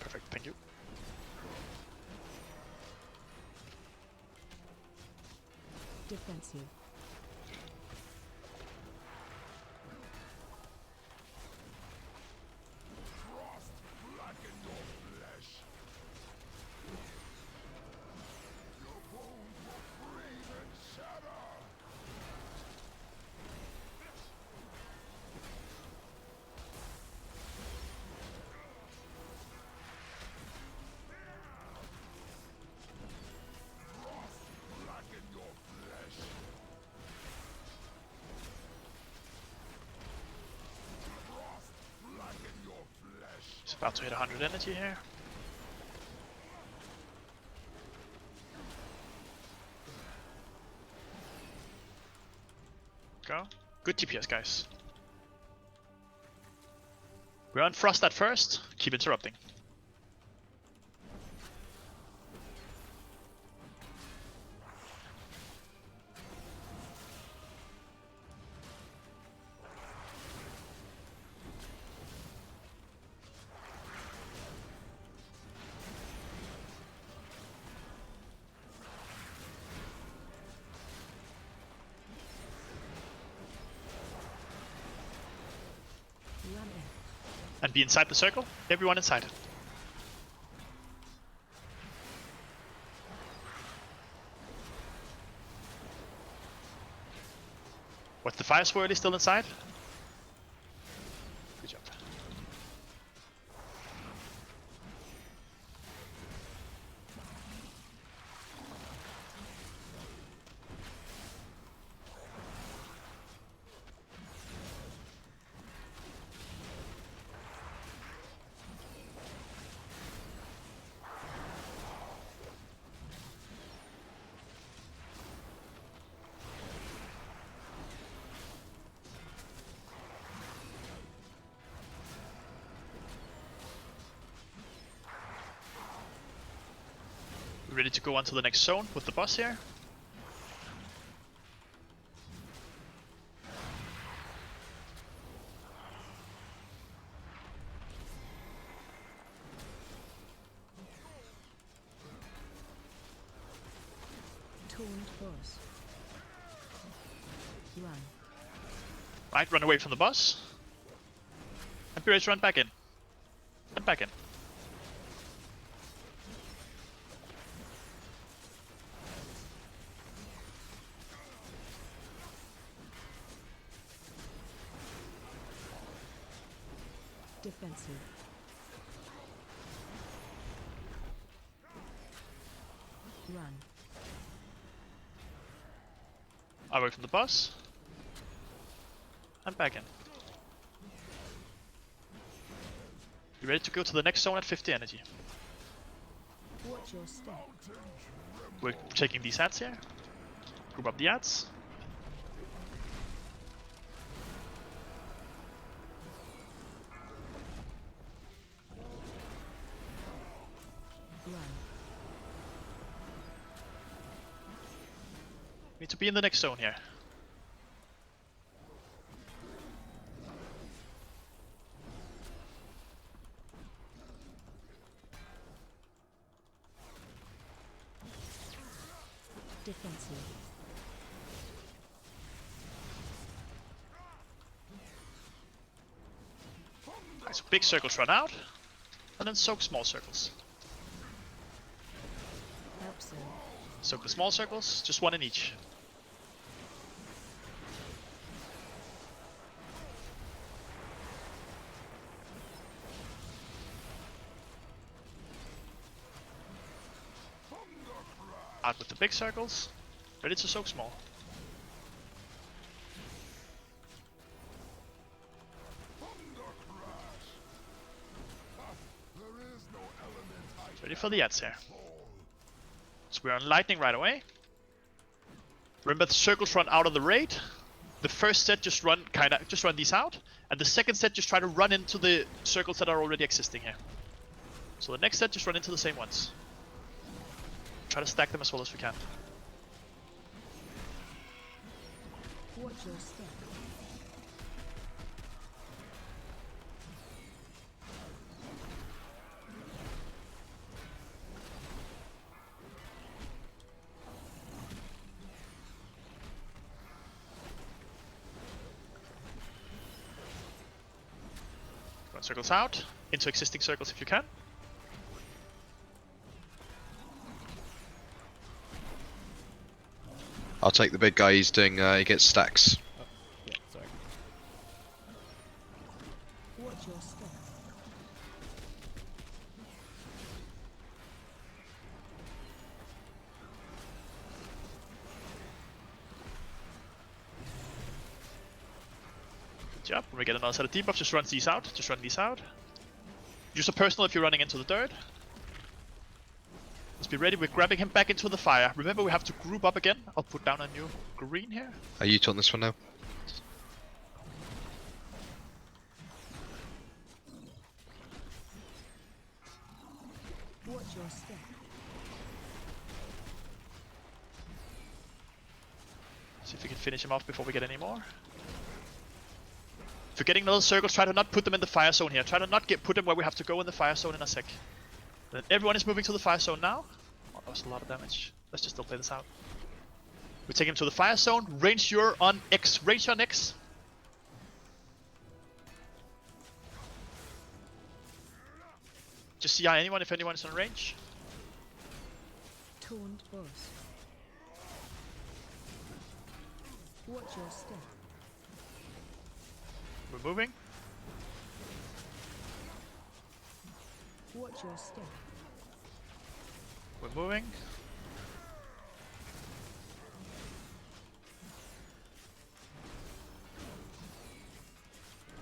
Perfect, thank you. Defensive. About to hit 100 energy here. Go. Good DPS, guys. We're on Frost at first. Keep interrupting. And be inside the circle. Everyone inside it. What's the fire swirly still inside? Good job. Ready to go on to the next zone with the boss here. Taunt boss. Run. Right, run away from the boss. And be ready to run back in. Run back in. Defensive. Run. Away from the boss. And back in. You ready to go to the next zone at 50 energy? Watch your step. We're taking these ads here. Group up the ads. Need to be in the next zone here. Defensive. Okay, so big circles run out, and then soak small circles. Help so. Soak the small circles, just one in each. Out with the big circles, ready to soak small. Ready for the ads here. So we're on lightning right away. Remember the circles run out of the raid. The first set just run these out, and the second set just try to run into the circles that are already existing here. So the next set just run into the same ones. Try to stack them as well as we can. Watch your step. Run circles out, into existing circles if you can. I'll take the big guy. He's doing. He gets stacks. Oh, yeah, sorry. Watch your step. Good job. When we get another set of debuffs, just run these out. Just run these out. Use a personal if you're running into the dirt. Let's be ready. We're grabbing him back into the fire. Remember, we have to group up again. I'll put down a new green here. Are you on this one now? Watch your step. See if we can finish him off before we get any more. If you're getting little circles, try to not put them in the fire zone here. Try to not put them where we have to go in the fire zone in a sec. Then everyone is moving to the fire zone now. Oh, that was a lot of damage. Let's just still play this out. We take him to the fire zone. Range your on X. Range your on X. Just CI anyone if anyone is on range. Taunt boss. Watch your step. We're moving. Watch your step. We're moving.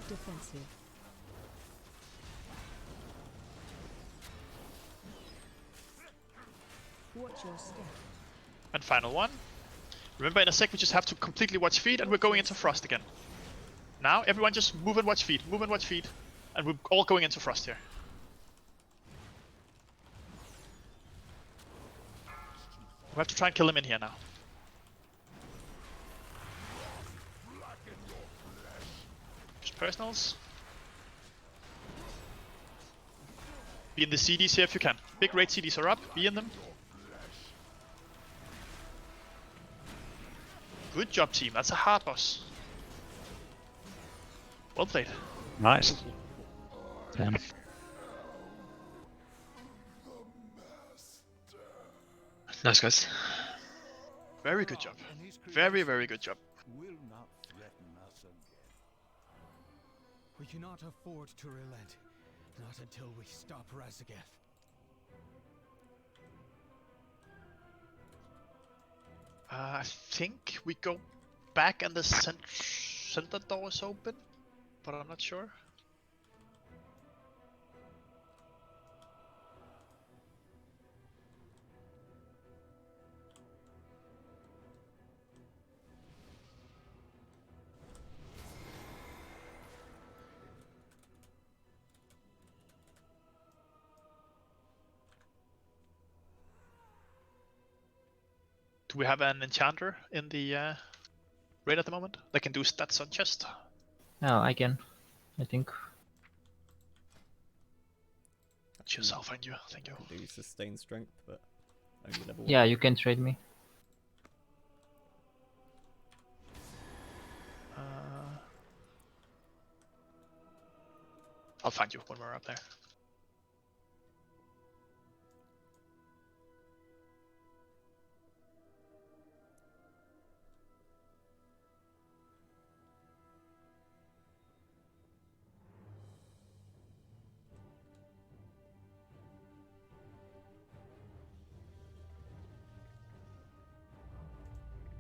Defensive. Watch your step. And final one. Remember, in a sec we just have to completely watch feet, and we're going into Frost again. Now, everyone just move and watch feet, move and watch feet. And we're all going into Frost here. We have to try and kill him in here now. Just personals. Be in the CDs here if you can. Big raid CDs are up, be in them. Good job, team. That's a hard boss. Well played. Nice. Damn. Nice, guys. Very good job. Very, very good job. Will not threaten us again. We cannot afford to relent. Not until we stop Razageth. I think we go back and the center door is open, but I'm not sure. Do we have an enchanter in the raid at the moment that can do stats on chest? Oh, I can. I think. Cheers, I'll find you. Thank you. I can do sustained strength, but only level 1. Yeah, you can trade me. I'll find you when we're up there.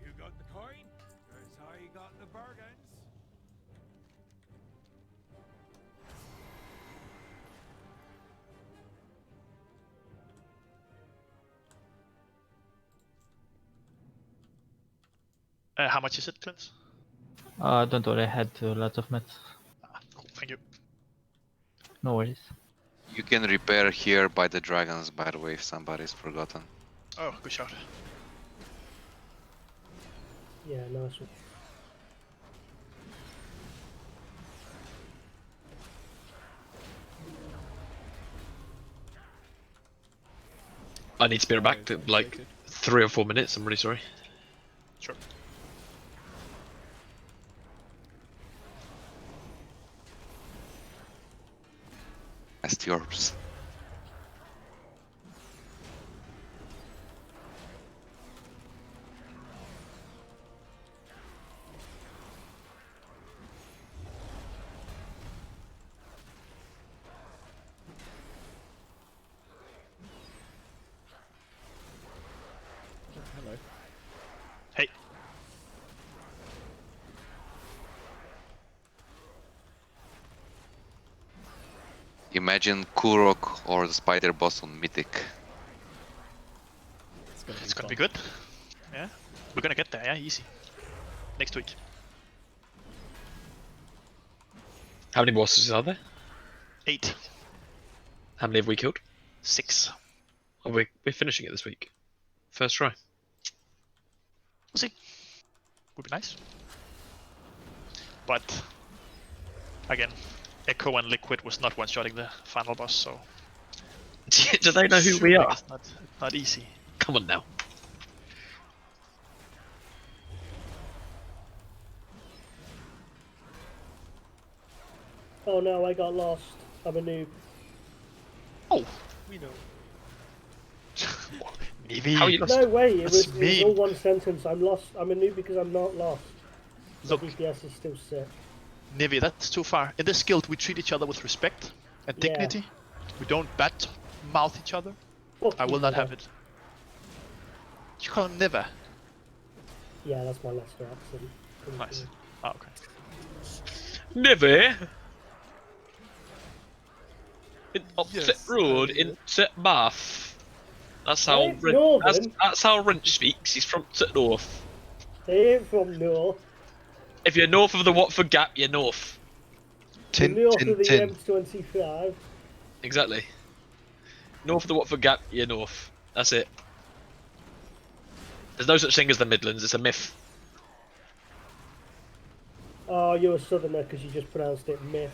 You got the coin? Here's how you got the bargains. How much is it, Clint? Don't worry, I had lots of mats. Cool, thank you. No worries. You can repair here by the dragons, by the way, if somebody's forgotten. Oh, good shot. Yeah, nice one. I need spear back to like 3 or 4 minutes. I'm really sorry. Sure. That's yours. Hello. Hey. Imagine Kurok or the spider boss on Mythic. It's gonna be good. Yeah, we're gonna get there. Yeah, easy. Next week. How many bosses are there? 8. How many have we killed? 6. Oh, we're finishing it this week. First try. We'll see. Would be nice. But again, Echo and Liquid was not one-shotting the final boss, so. Do they know who we are? It's not easy. Come on now. Oh no, I got lost. I'm a noob. Oh, We know. Nivy. How are you lost? No way, it was mean. all one sentence. I'm lost. I'm a noob because I'm not lost. Look. The DPS is still sick. Nivy, that's too far. In this guild, we treat each other with respect and Yeah. dignity. We don't bat mouth each other. Fuck I will you, not brother. have it. You call him Never. Yeah, that's my Leicester accent. Nice. Oh, okay. Never. In Upset Yes, Road, Upset Bath. That's how It's northern. that's how Wrench speaks. He's from Upset North. They ain't from north. If you're north of the Watford Gap, you're north. The north of the M25. Exactly. North of the Watford Gap, you're north. That's it. There's no such thing as the Midlands. It's a myth. Oh, you're a southerner because you just pronounced it myth.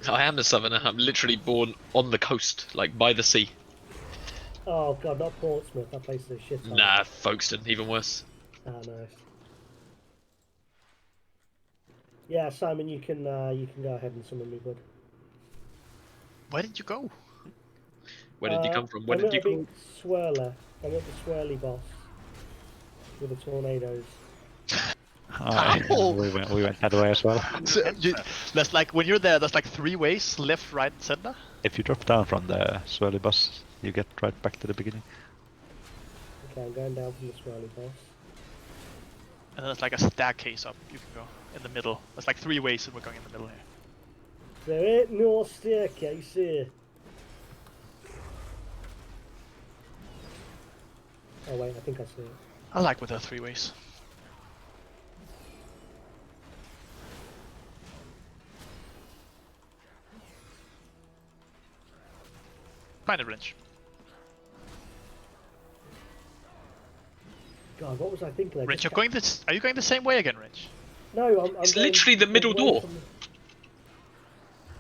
I am a southerner. I'm literally born on the coast, like by the sea. Oh god, not Portsmouth. That place is a shit. Nah, Folkestone, even worse. Ah, nice. Yeah, Simon, you can go ahead and summon me, bud. Where did you go? Where did you come from? Where I'm did you at a go? big swirler. I'm at the swirly boss with the tornadoes. Ow! We went that way as well. So that's like when you're there. There's like 3 ways: left, right, center. If you drop down from the swirly bus, you get right back to the beginning. Okay, I'm going down from the swirly boss. And then there's like a staircase up. You can go in the middle. There's like 3 ways, and we're going in the middle here. There ain't no staircase here. Oh wait, I think I see it. I like with the 3 ways. Find a wrench. God, what was I thinking? Wrench, you're going this. Are you going the same way again, Wrench? No, I'm It's going literally the middle away door. from-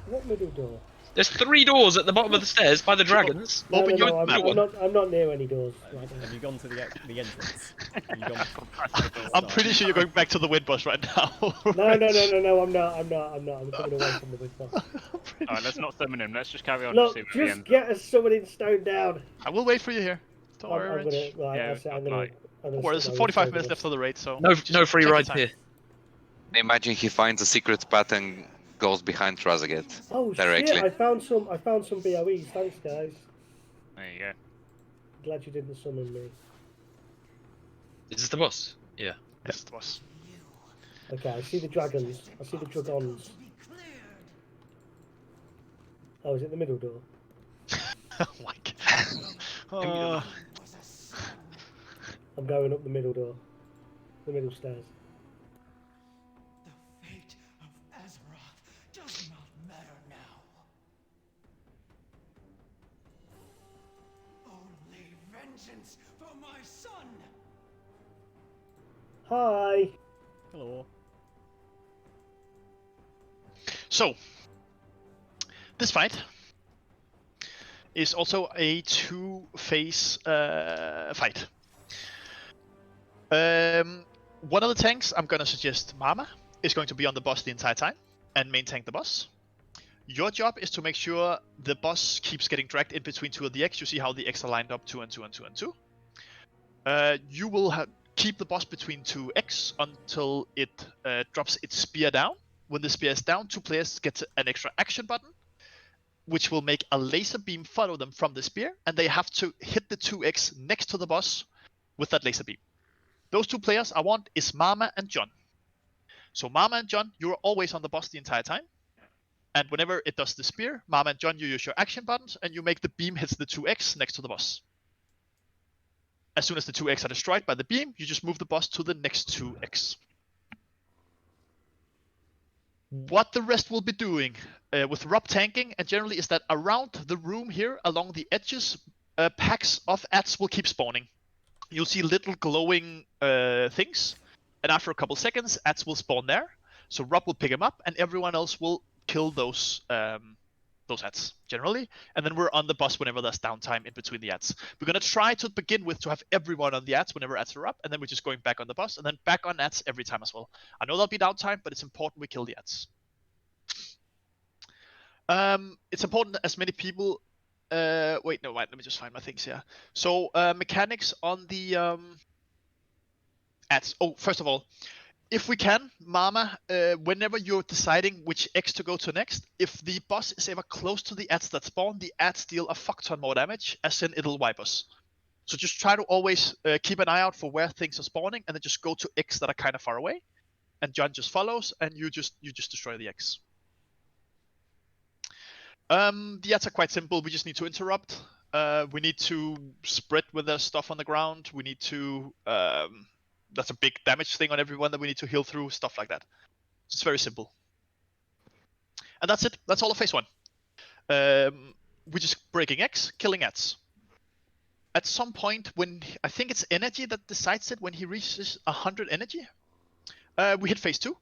What middle door? There's 3 doors at the bottom of the stairs by the dragons. No, Open no, your no, map. I'm not near any doors. Right now. Have you gone to the entrance? Have you gone I'm pretty sure you're going back to the wind boss right now. No, I'm not. I'm coming away from the big boss. Alright, let's not summon him. Let's just carry on. Look, and see what just the get us summoning stone down. I will wait for you here. Don't I'm worry, gonna, Wrench. right, Yeah, I say I'm apply. gonna. I'm Don't gonna worry, there's sit 45 down minutes with left of the raid, so. No just free take your rides time. here. Imagine he finds a secret path and goes behind Trazaget Oh directly. shit! I found some BOEs. Thanks, guys. There you go. Glad you didn't summon me. Is this the boss? Yeah. Yes, it was. Okay, I see the dragons. I see the dragons. Oh, is it the middle door? Oh my god. I'm going up the middle door. The middle stairs. The fate of Azeroth does not matter now. Only vengeance for my son. Hi. Hello. So, this fight is also a 2-phase fight. One of the tanks, I'm gonna suggest Mama, is going to be on the boss the entire time and main tank the boss. Your job is to make sure the boss keeps getting dragged in between 2 of the X. You see how the X are lined up 2 and 2 and 2 and 2. You will keep the boss between 2 X until it drops its spear down. When the spear is down, 2 players get an extra action button, which will make a laser beam follow them from the spear, and they have to hit the 2X next to the boss with that laser beam. Those 2 players I want is Mama and John. So Mama and John, you're always on the boss the entire time. And whenever it does the spear, Mama and John, you use your action buttons, and you make the beam hits the 2x next to the boss. As soon as the 2x are destroyed by the beam, you just move the boss to the next 2x. What the rest will be doing with Rob tanking, and generally, is that around the room here, along the edges, packs of ats will keep spawning. You'll see little glowing things, and after a couple seconds, ats will spawn there. So Rob will pick them up, and everyone else will kill those ats generally, and then we're on the boss whenever there's downtime in between the ats. We're gonna try to begin with to have everyone on the ats whenever ats are up, and then we're just going back on the boss, and then back on ats every time as well. I know there'll be downtime, but it's important we kill the ats. It's important as many people. Let me just find my things here. So mechanics on the ats. Oh, first of all, if we can, Mama, whenever you're deciding which X to go to next, if the boss is ever close to the ats that spawn, the ats deal a fuck ton more damage, as in it'll wipe us. So just try to always keep an eye out for where things are spawning, and then just go to X that are kind of far away, and John just follows, and you just destroy the X. The ats are quite simple. We just need to interrupt. We need to spread with their stuff on the ground. We need to that's a big damage thing on everyone that we need to heal through, stuff like that. It's very simple. And that's it. That's all of phase 1. We're just breaking X, killing ats. At some point, when I think it's energy that decides it, when he reaches 100 energy, we hit phase 2.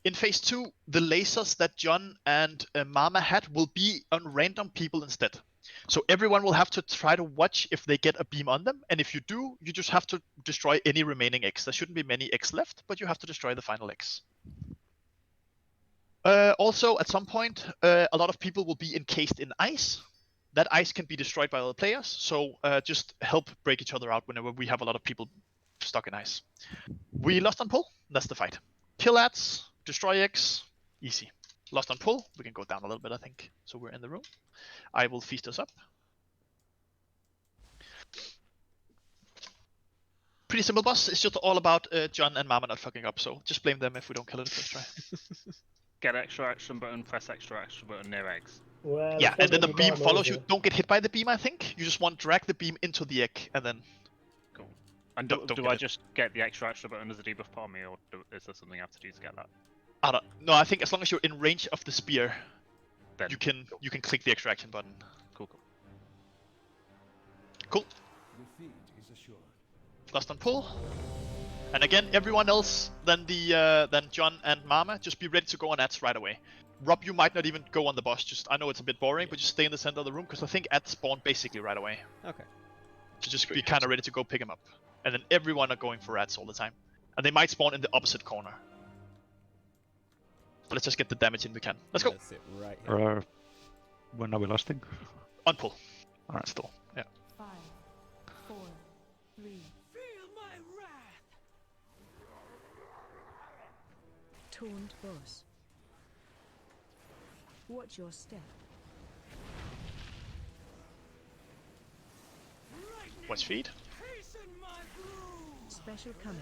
In phase 2, the lasers that John and Mama had will be on random people instead. So everyone will have to try to watch if they get a beam on them, and if you do, you just have to destroy any remaining X. There shouldn't be many X left, but you have to destroy the final X. Also, at some point, a lot of people will be encased in ice. That ice can be destroyed by other players, so just help break each other out whenever we have a lot of people stuck in ice. We lost on pull, that's the fight. Kill ats, destroy X, easy. Lost on pull, we can go down a little bit, I think. So we're in the room. I will feast us up. Pretty simple boss. It's just all about John and Mama not fucking up, so just blame them if we don't kill it the first try. Get extra action button, press extra action button near eggs. Well, Yeah, and then the beam follows you. over. Don't get hit by the beam, I think. You just want to drag the beam into the egg, and then... Cool. And Don't do get I it. just get the extra action button as a debuff part of me, or is there something I have to do to get that? No, I think as long as you're in range of the spear, Then, you can click the extra action button. Cool. Cool. Defeat is assured. Lost on pull. And again, everyone else than John and Mama, just be ready to go on ats right away. Rob, you might not even go on the boss. I know it's a bit boring, but just stay in the center of the room, because I think ats spawn basically right away. Okay. So just be kind of ready to go pick them up. And then everyone are going for ats all the time. And they might spawn in the opposite corner. But let's just get the damage in we can. Let's go. That's it right here. When are we lasting? On pull. Alright. Still. Yeah. 5, 4, 3. Feel my wrath. Taunt boss. Watch your step. Watch feed. Hasten my broom. Special coming.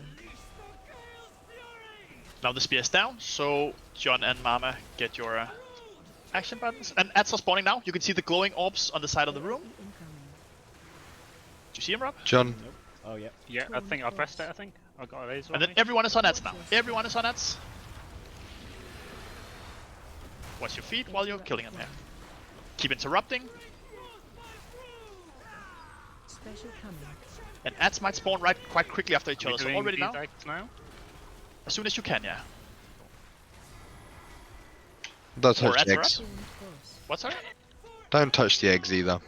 Now the spear is down, so John and Mama get your action buttons. And ats are spawning now. You can see the glowing orbs on the side of the room. Do you see him, Rob? John. Nope. Oh, yeah. Yeah, I think I pressed it, I think. I got a laser And on then me. everyone is on ats now. Everyone is on ats. Watch your feet while you're killing them here. Keep interrupting. Special coming. And ats might spawn quite quickly after each Are we other. So doing already these now, eggs now? as soon as you can, yeah. Don't Or touch ats the are up. eggs. What's that? Don't touch the eggs either.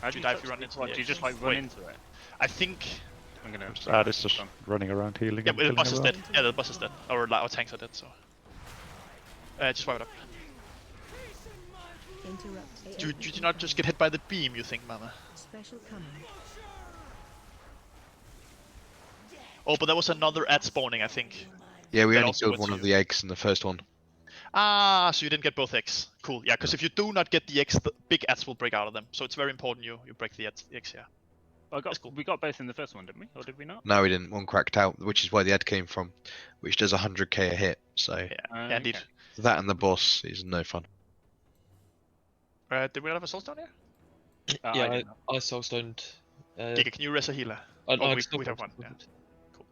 How do you you die touch if you run the- into what, the do you eggs? just like run Wait. into it? I think... I'm gonna... It's just running around healing. Yeah, and but the killing boss is dead. everyone. Yeah, the boss is dead. Our tanks are dead, so... just wipe it up. Interrupt. Do you not just get hit by the beam, you think, Mama? Special coming. Oh, but there was another ad spawning, I think. Yeah, we That only also killed went one to of you. the eggs in the first one. Ah, so you didn't get both eggs. Cool, yeah, because if you do not get the eggs, the big ads will break out of them. So it's very important you break the eggs here. We got both in the first one, didn't we? Or did we not? No, we didn't. One cracked out, which is where the ad came from, which does 100k a hit. So Yeah, indeed. That and the boss is no fun. Did we not have a soulstone here? Yeah, I soulstoned. Giga, can you res a healer? Oh, Oh, no, we, it's no we have problem, one. no Yeah. Cool.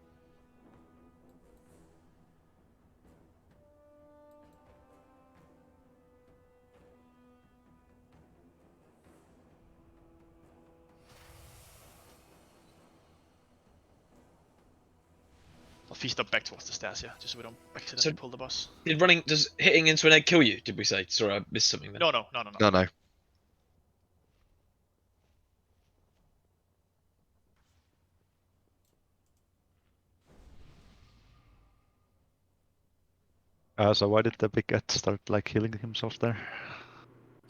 I'll feast up back towards the stairs here, just so we don't accidentally pull the boss. Does hitting into an egg kill you? Did we say? Sorry, I missed something there. No. No. So why did the big cat start like healing himself there?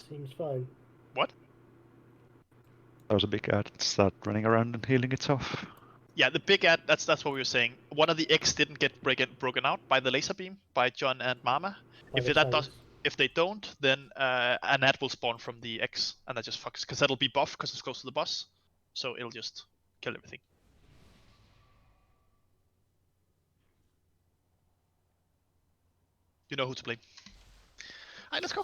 Seems fine. What? There was a big cat that started running around and healing itself. Yeah, the big ad, that's what we were saying. One of the eggs didn't get broken out by the laser beam by John and Mama. By If the that does, silence. if they don't, then an ad will spawn from the eggs, and that just fucks, because that'll be buff because it's close to the boss, so it'll just kill everything. You know who to blame. Alright, let's go.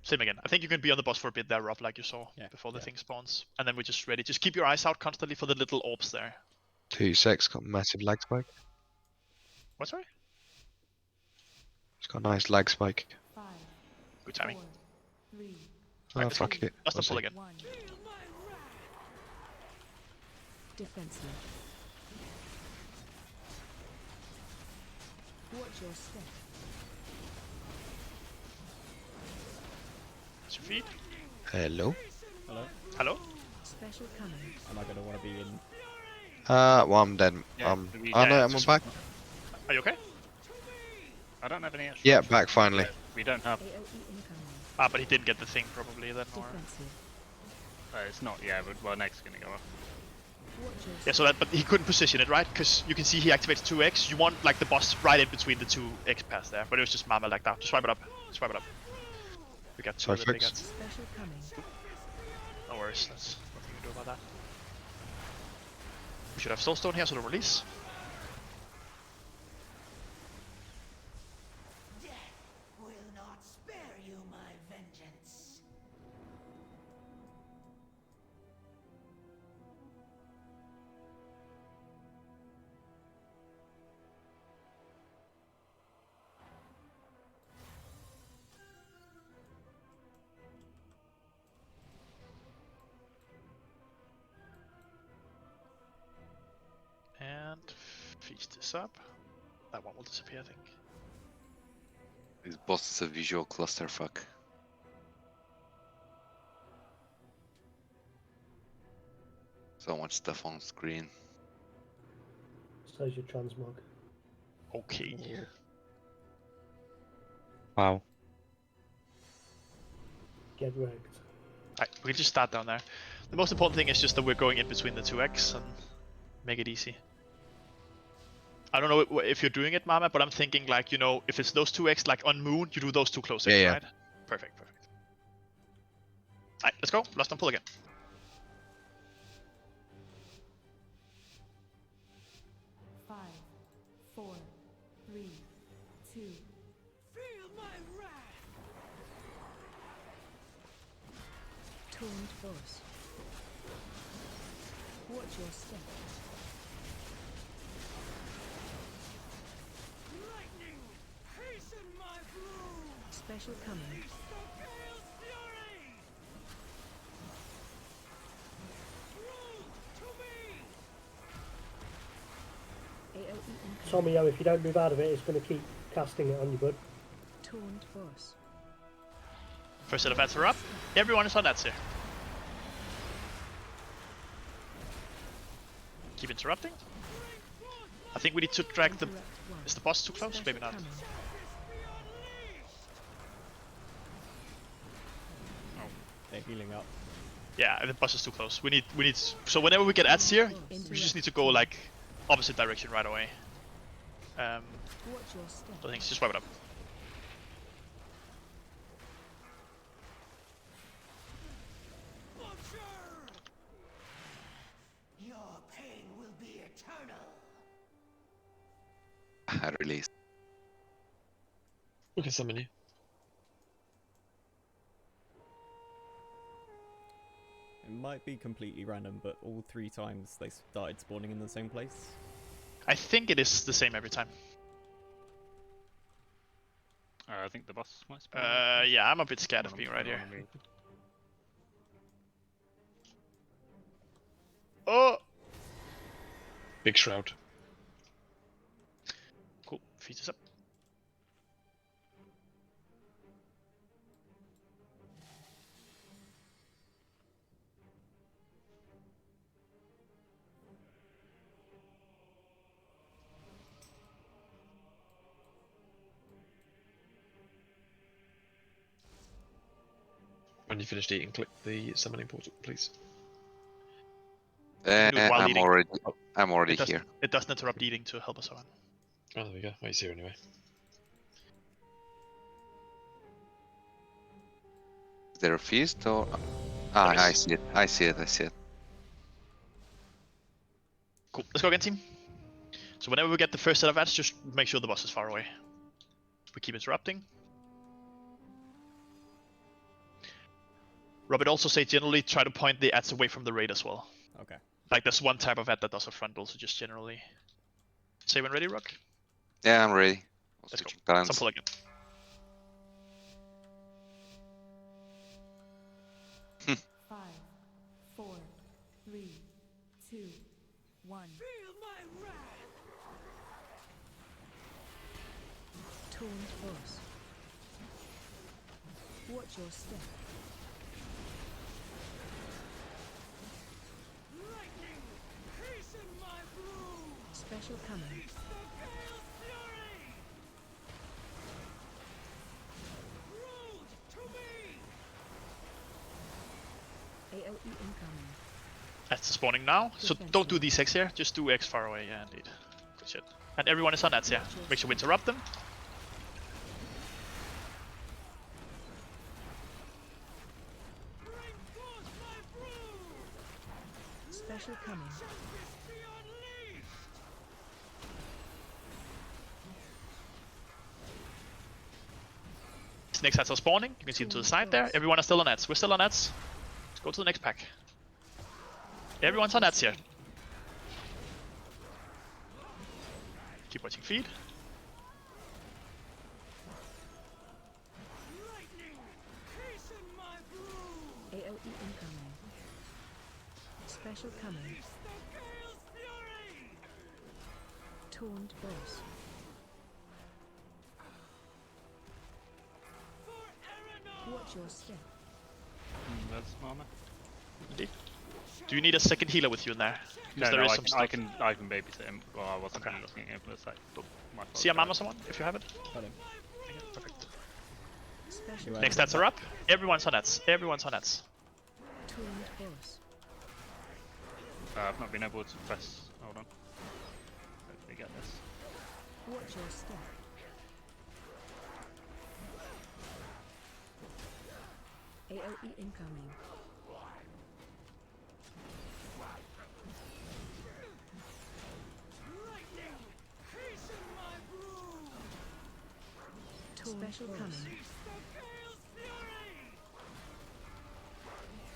Same again. I think you can be on the boss for a bit there, Rob, like you saw before the thing spawns. And then we're just ready. Just keep your eyes out constantly for the little orbs there. 2 secs, got massive lag spike. What, sorry? It's got a nice lag spike. Good timing. Oh, fuck it. Let's not pull again. Defensive. Watch your step. That's your feet. Hello? Hello? Hello? Special coming. Am I gonna want to be in? Well, I'm dead. Yeah, Oh yeah, no, I'm just- back. Are you okay? I don't have any extra. Yeah, back finally. We don't have. Ah, but he didn't get the thing probably then, or... It's not. Yeah, but well, next is gonna go off. Yeah, so that, but he couldn't position it, right? Because you can see he activates 2x. You want, like, the boss right in between the 2x paths there, but it was just Mama like that. Just swipe it up. Swipe it up. We got two Sorry, of the big folks. ads. Special coming. No worries, that's nothing you can do about that. We should have Soulstone here, so the release. Will not spare you my vengeance. And feast this up. That one will disappear, I think. This boss is a visual clusterfuck. So much stuff on screen. So's your transmog. Okay. Wow. Get wrecked. Alright, we can just start down there. The most important thing is just that we're going in between the 2x and make it easy. I don't know if you're doing it, Mama, but I'm thinking, like, you know, if it's those 2x, like on Moon, you do those two close Yeah, X, yeah. right? Perfect. Alright, let's go. Lost on pull again. Five, 4, 3, 2. Feel my wrath. Taunt boss. Watch your step. Lightning, hasten my blow. Special coming. The Gale Fury. Prove to me. AoE incoming. Tommy, if you don't move out of it, it's going to keep casting it on you, bud. Taunt boss. First set of ads are up. Everyone is on ads here. Keep interrupting. I think we need to drag the... Is the boss too close? Maybe not. They're healing up. Yeah, the boss is too close. We need. So whenever we get ads here, we just need to go like opposite direction right away. Watch your step. So I think just swipe it up. Your pain will be eternal. I release. We can summon you. It might be completely random, but all 3 times they started spawning in the same place. I think it is the same every time. I think the boss might spawn. Yeah, I'm a bit scared of being right here. Oh! Big shroud. Cool. Features up. When you finished eating, click the summoning portal, please. do it while eating. I'm already It doesn't- here. It doesn't interrupt eating to help us out. Oh, there we go. Well, he's here anyway. Is there a feast or? Ah, There I is. see it. I see it. I see it. Cool. Let's go again, team. So whenever we get the first set of ads, just make sure the boss is far away. We keep interrupting. Robert also say generally try to point the ads away from the raid as well. Okay. Like there's one type of ad that does a frontal, so just generally. Say when ready, Rock. Yeah, I'm ready. Let's go. Talents. Some pull again. 5, 4, 3, 2, 1. Feel my wrath! Taunt boss. Watch your step. Lightning! Hasten my bloom! Special coming. Release the Gale's fury! Rolled to me! AOE incoming. That's the spawning now. So don't do these X here, just do X far away, yeah indeed. Good shit. And everyone is on ads, yeah. Make sure we interrupt them. Bring forth my brood! Special coming. Justice be unleashed! Snakes ads are spawning. You can see them to the side there. Everyone is still on ads. We're still on ads. Let's go to the next pack. Everyone's on ads here. Keep watching feed. Lightning! Hasten my brood! AOE incoming. Special coming. Release the Gale's fury! Taunt boss. For Aranon! Watch your step. That's mama. Indeed. Do you need a second healer with you in there? No, there no, is I some can, stuff. I can babysit him. Well, I wasn't looking at him for a sec. But my fault. See a mama someone if you have it. Got him. Perfect. Special Next ads are up. Everyone's on ads. Everyone's on ads. Taunt boss. I've not been able to press. Hold on. Hopefully get this. Watch your step. AOE incoming. Lightning! Hasten my brood! Special coming. Release the Gale's fury!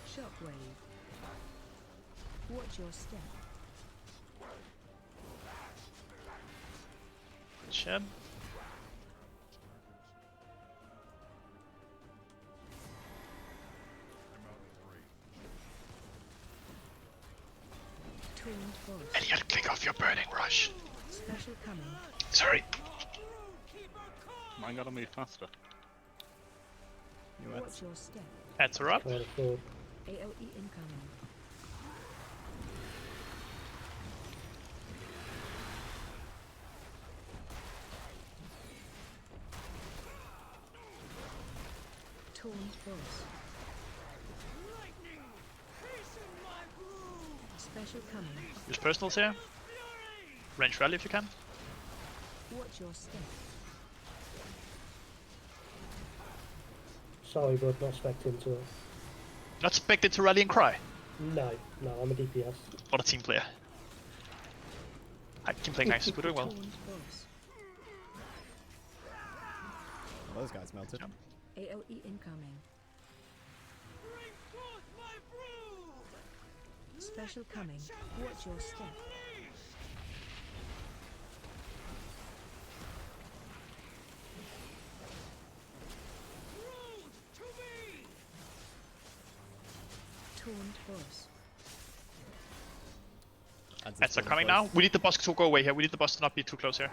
Shockwave. Watch your step. Good shit. Taunt boss. Elliot, click off your burning rush. Special coming. Sorry. Mine gotta move faster. Watch your step. Ads are up. Wonderful. AOE incoming. Taunt boss. Lightning! Hasten my brood! Special coming. Use personals here. Range rally if you can. Watch your step. Sorry, bud, not specting to it. Not expected to rally and cry. No, I'm a DPS. What a team player. I can play nice. We're doing well. Taunt boss. those guys melted. AOE incoming. Special coming. Watch your step. Taunt boss. Ads are coming now. We need the boss to go away here. We need the boss to not be too close here.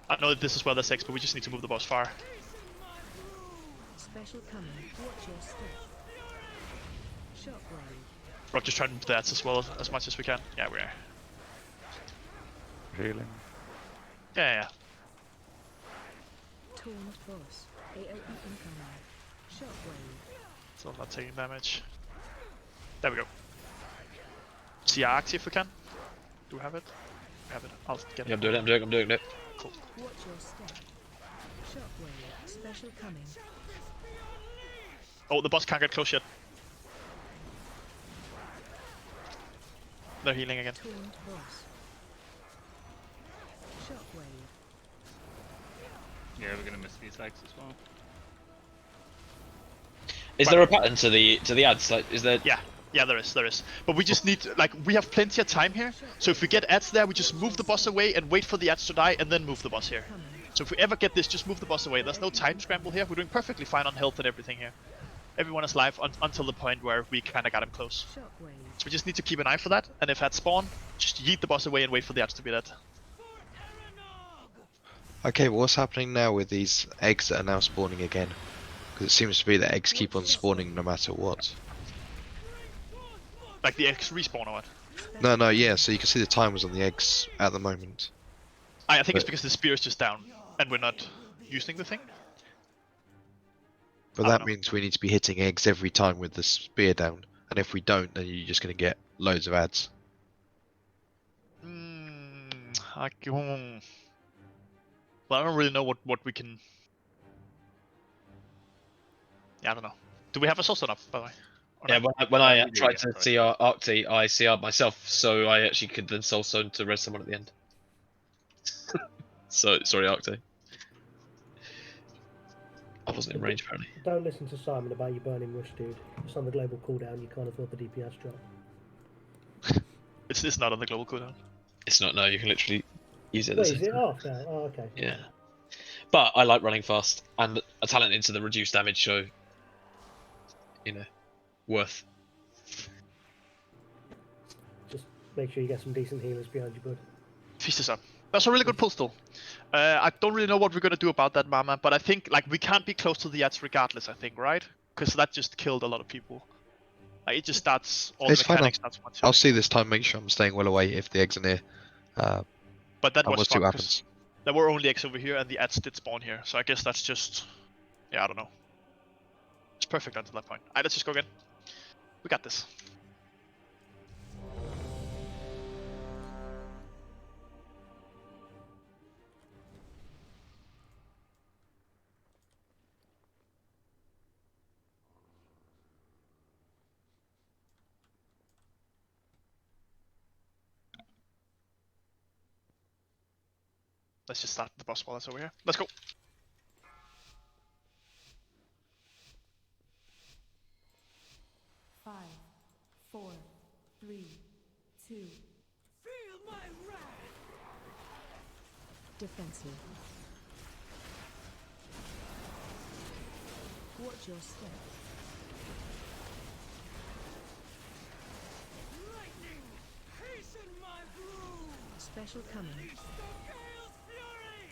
I know that this is where there's X, but we just need to move the boss far. Special coming. Watch your step. Shockwave. We're just trying to move the ads as well as much as we can. Yeah, we are. Healing. Yeah. Taunt boss. AOE incoming. Shockwave. Still not taking damage. There we go. CR active if we can. Do we have it? We have it. I'll get it. Yeah, I'm doing it. Cool. Watch your step. Shockwave. Special coming. Oh, the boss can't get close yet. They're healing again. Taunt boss. Shockwave. Yeah, we're gonna miss these legs as well. Is there a pattern to the ads? Like, is there? Yeah, there is. But we just need we have plenty of time here. So if we get ads there, we just move the boss away and wait for the ads to die, and then move the boss here. So if we ever get this, just move the boss away. There's no time scramble here. We're doing perfectly fine on health and everything here. Everyone is live until the point where we kind of got him close. So we just need to keep an eye for that. And if ads spawn, just yeet the boss away and wait for the ads to be dead. Okay, well, what's happening now with these eggs that are now spawning again? Because it seems to be that eggs keep on spawning no matter what. Like the eggs respawn or what? No, yeah, so you can see the timers on the eggs at the moment. I think it's because the spear is just down and we're not using the thing. But that means we need to be hitting eggs every time with the spear down. And if we don't, then you're just going to get loads of ads. Well, I don't really know what we can... Yeah, I don't know. Do we have a source enough, by the way? Or Yeah, not? when I tried to CR Arcti, I CR'd myself, so I actually could then soul stone to res someone at the end. So, sorry Arcti. I wasn't in range apparently. Don't listen to Simon about your burning rush, dude. It's on the global cooldown, you can't afford the DPS drop. It's not on the global cooldown. It's not, no, you can literally use it at Wait, the is same it time. off now? Oh, okay. Yeah. But I like running fast, and a talent into the reduced damage, so, you know, worth. Just make sure you get some decent healers behind you, bud. Feast is up. That's a really good pull still. I don't really know what we're gonna do about that, Mama, but I think we can't be close to the ads regardless. I think, right? Because that just killed a lot of people. It just starts all It's the fine, mechanics. That's I'll see this time, make sure I'm staying well away if the eggs are near. But that and was we'll see fun what 'cause happens. there were only eggs over here, and the ads did spawn here. So I guess that's just, yeah, I don't know. It's perfect until that point. Alright, let's just go again. We got this. Let's just start the boss while that's over here. Let's go. Five, 4, 3, 2. Feel my wrath. Defensive. Watch your step. Lightning, hasten my brew. Special coming. Gale's fury.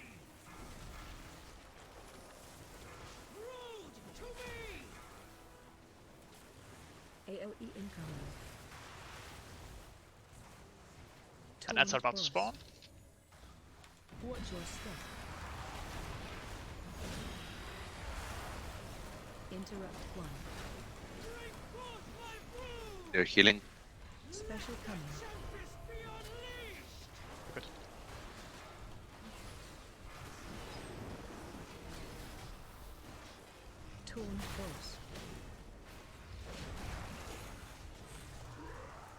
Rude to me. AOE incoming. And ads are about to spawn. Watch your step. Interrupt 1. They're healing. Special coming. Good. Torn boss.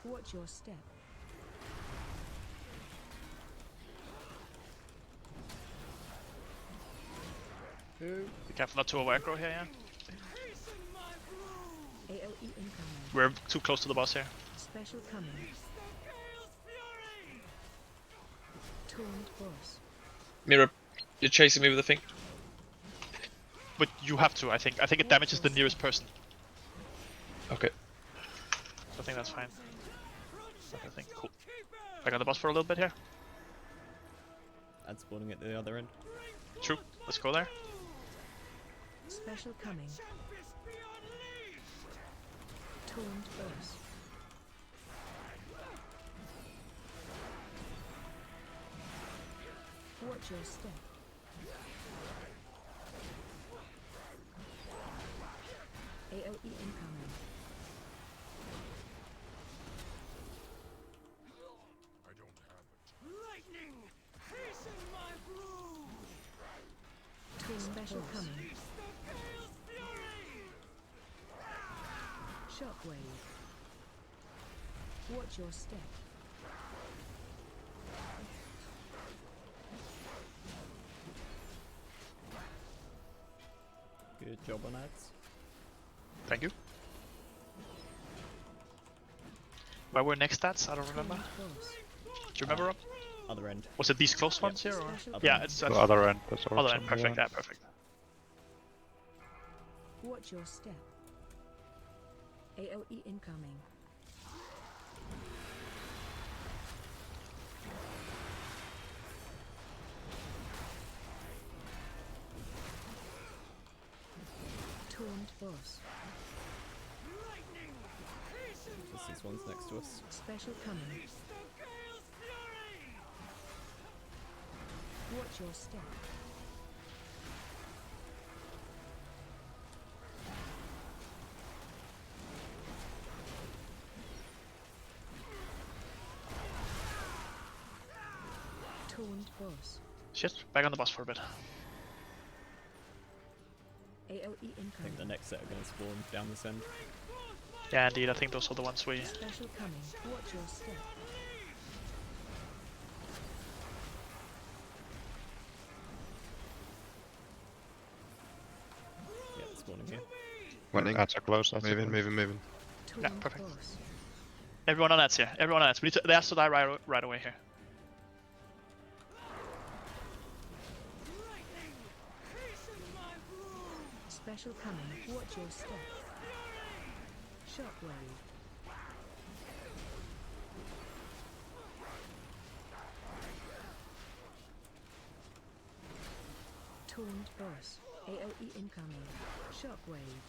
Watch your step. Be careful not to over aggro here, yeah? AOE incoming. We're too close to the boss here. Special coming. Taunt boss. Mirror, you're chasing me with the thing. But you have to, I think. I think it damages the nearest person. Okay. So I think that's fine. I think, cool. Back on the boss for a little bit here. And spawning at the other end. True, let's go there. Special coming. Taunt boss. Watch your step. AOE incoming. I don't have it. Lightning! Hasten my blow! Special coming. Shockwave. Watch your step. Good job on ads. Thank you. Where were next stats? I don't remember. Do you remember, Rob? Other end. Was it these close ones here? Or? Other Yeah, end. it's The other end. That's other also end. the Perfect. one. Yeah, perfect. Watch your step. AOE incoming. Taunt boss. This one's next to us. Special coming. Watch your step. Taunt boss. Shit, back on the boss for a bit. AOE I think incoming. the next set are going to spawn down this end. Yeah, indeed, I think those are the ones we... Special coming. Watch your step. Yeah, it's spawning here. Winning. That's a close. That's Moving, moving. Yeah, Taunt perfect. boss. Everyone on ads here. Everyone on ads. We need to... They have to die right away here. Special coming. Watch your step. Shockwave. Taunt boss. AOE incoming. Shockwave.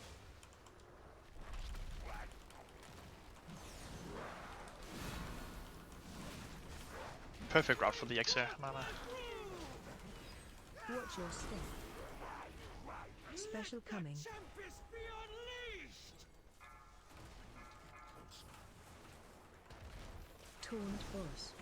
Perfect route for the X here, Mana. Watch your step. Special coming. Taunt boss.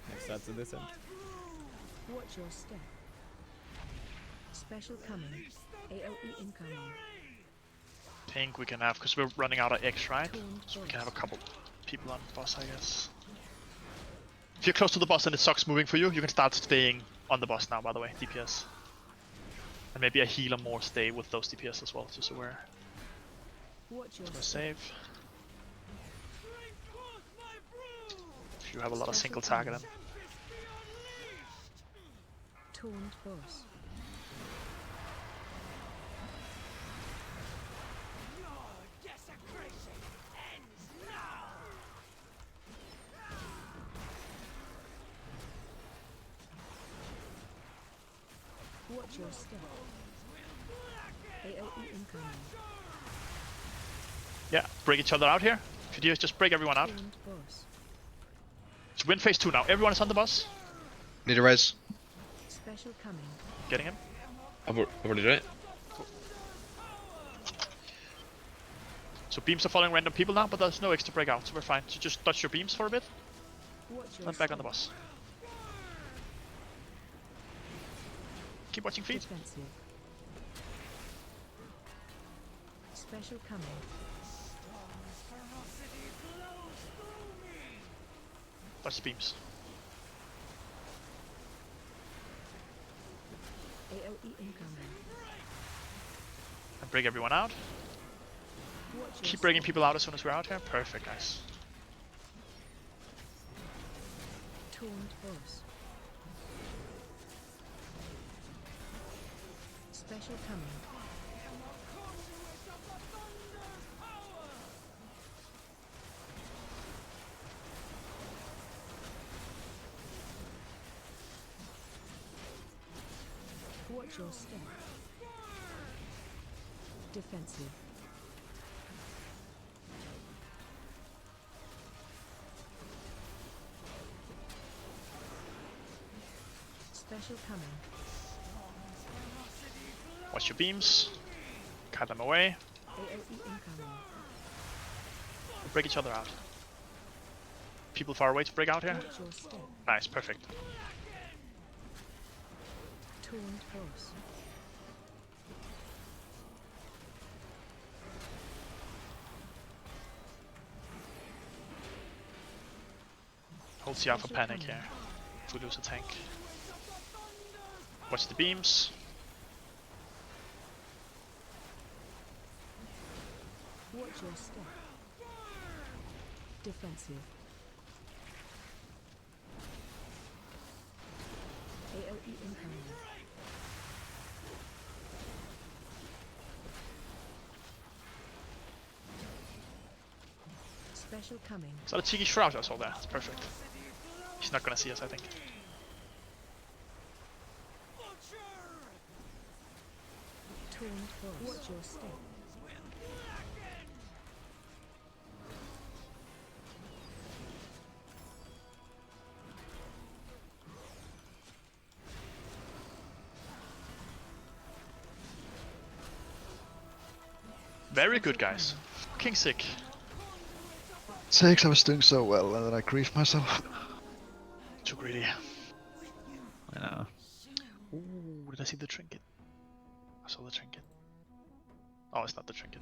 Next ads at this end. Watch your step. Special coming. AOE incoming. Think we can have, because we're running out of X, right? Taunt So we boss. can have a couple people on the boss, I guess. If you're close to the boss and it sucks moving for you, you can start staying on the boss now, by the way, DPS. And maybe a healer more stay with those DPS as well, just so we're Watch your step. safe. If you have a lot of single targeting. Taunt boss. Watch your step. AOE incoming. Yeah, break each other out here. If you do, just break everyone out. Taunt boss. So we're in phase 2 now. Everyone is on the boss. Need a res. Special coming. Getting him. I've already done it. So beams are following random people now, but there's no extra breakout, so we're fine. So just touch your beams for a bit, Watch your and back on step. the boss. Keep watching feet. Defensive. Special coming. Touch the beams. AOE incoming. And bring everyone out. Watch Keep your bringing people out as soon as we're out here. Perfect, guys. Taunt boss. Special coming. Watch your step. Defensive. Special coming. Watch your beams. Cut them away. AOE incoming. Break each other out. People far away to break out here. Watch your step. Nice, perfect. Taunt boss. Hold CR for panic here. If we lose a tank. Watch the beams. Watch your step. Defensive. AOE incoming. Special coming. Is that a cheeky shroud I saw there? That's perfect. He's not gonna see us, I think. Taunt boss. Watch your step. Very good, guys. Fucking sick. Sakes, I was doing so well and then I griefed myself. Too greedy. I know. Ooh, did I see the trinket? I saw the trinket. Oh, it's not the trinket.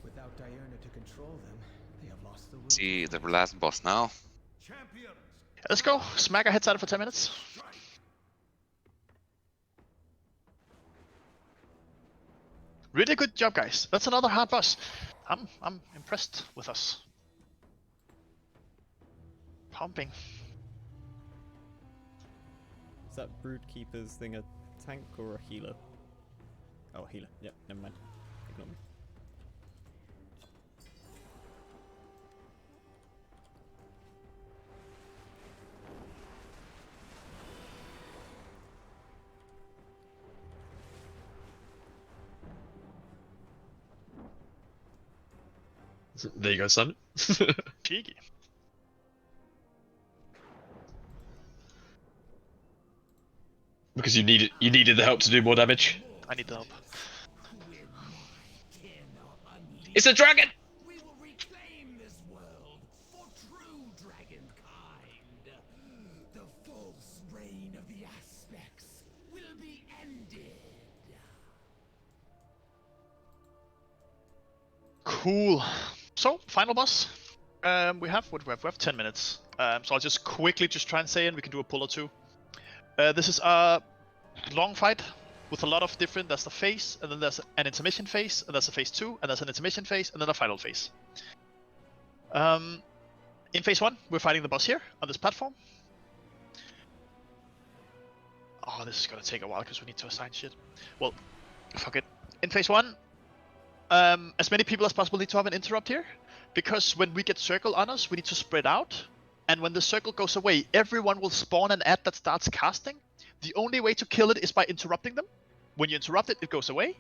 Without Diurna to control them, they have lost the will. See the last boss now. Let's go. Smack our heads at it for 10 minutes. Really good job, guys. That's another hard boss. I'm impressed with us. Pumping. Is that Broodkeeper's thing a tank or a healer? Oh, healer. Yep, never mind. Ignore me. There you go, Simon. Cheeky. Because you needed the help to do more damage. I need the help. It's a dragon! The false reign of the aspects will be ended. Cool. So, final boss. We have what we have 10 minutes. So I'll just quickly try and say, and we can do a pull or two. This is a long fight with a lot of different. There's the phase, and then there's an intermission phase, and there's a phase 2, and there's an intermission phase, and then a final phase. In phase 1, we're fighting the boss here on this platform. Oh, this is gonna take a while because we need to assign shit. Well, fuck it. In phase 1, as many people as possible need to have an interrupt here, because when we get circle on us, we need to spread out. And when the circle goes away, everyone will spawn an ad that starts casting. The only way to kill it is by interrupting them. When you interrupt it, it goes away.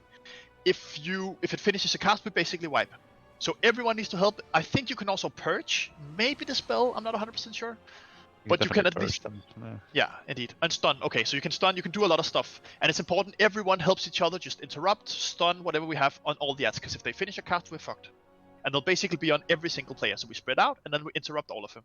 If it finishes a cast, we basically wipe. So everyone needs to help. I think you can also purge, maybe dispel. I'm not 100% sure, but you can at least. Yeah, indeed. And stun. Okay, so you can stun. You can do a lot of stuff, and it's important. Everyone helps each other. Just interrupt, stun, whatever we have on all the ads. Because if they finish a cast, we're fucked. And they'll basically be on every single player. So we spread out, and then we interrupt all of them.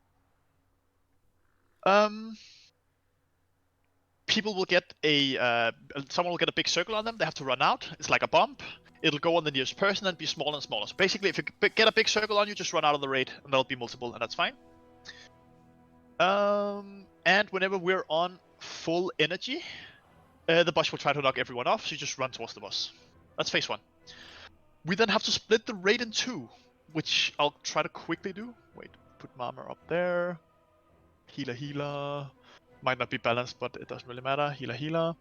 people will get someone will get a big circle on them. They have to run out. It's like a bomb. It'll go on the nearest person and be smaller and smaller. So basically, if you get a big circle on you, just run out of the raid, and there'll be multiple, and that's fine. And whenever we're on full energy, the boss will try to knock everyone off, so you just run towards the boss. That's phase 1. We then have to split the raid in 2, which I'll try to quickly do. Wait, put Mama up there. Healer. Might not be balanced, but it doesn't really matter. Healer.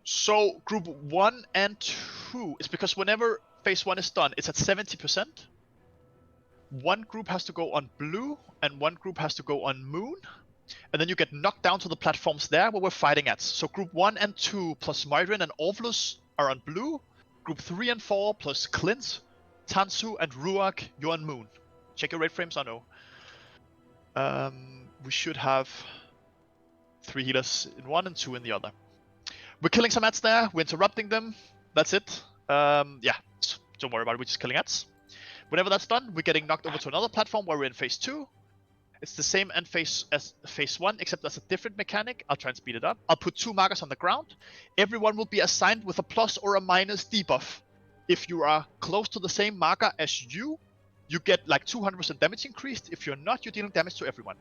So group 1 and 2 is because whenever phase 1 is done, it's at 70%. One group has to go on blue, and one group has to go on moon. And then you get knocked down to the platforms there where we're fighting at. So group 1 and 2 plus Moirin and Orvlus are on blue. Group 3 and 4 plus Clint, Tansu, and Ruak, you're on moon. Check your raid frames, I know. We should have 3 healers in one and 2 in the other. We're killing some ads there, we're interrupting them. That's it. Yeah, don't worry about it, we're just killing ads. Whenever that's done, we're getting knocked over to another platform where we're in phase 2. It's the same end phase as phase 1, except there's a different mechanic. I'll try and speed it up. I'll put 2 markers on the ground. Everyone will be assigned with a plus or a minus debuff. If you are close to the same marker as you get like 200% damage increased. If you're not, you're dealing damage to everyone.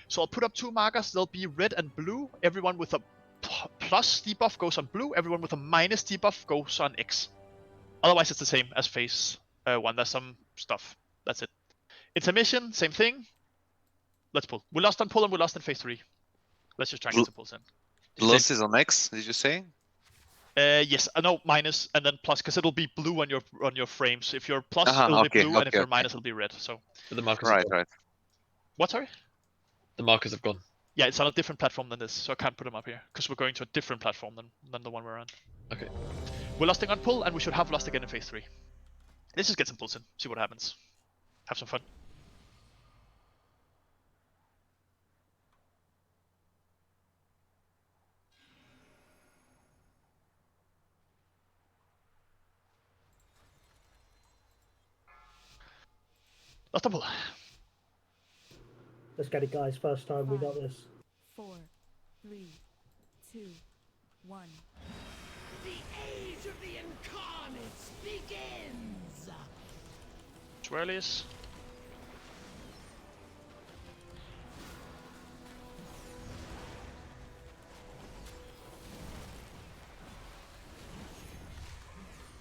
So I'll put up 2 markers. They'll be red and blue. Everyone with a plus debuff goes on blue. Everyone with a minus debuff goes on X. Otherwise, it's the same as phase 1. There's some stuff. That's it. Intermission, same thing. Let's pull. We lost on pull and we lost in phase 3. Let's just try and get some pulls in. Plus is on X, did you say? Yes, no, minus and then plus, because it'll be blue on your frames. If you're plus, it'll be blue, and if you're minus, it'll be red. So the markers right. What, sorry? The markers have gone. Yeah, it's on a different platform than this, so I can't put them up here, because we're going to a different platform than the one we're on. Okay. We're losting on pull, and we should have lost again in phase 3. Let's just get some pulls in, see what happens. Have some fun. Lost on pull. Let's get it, guys. First time we got this. 4, 3, 2, 1. The age of the incarnates begins! Twirlies.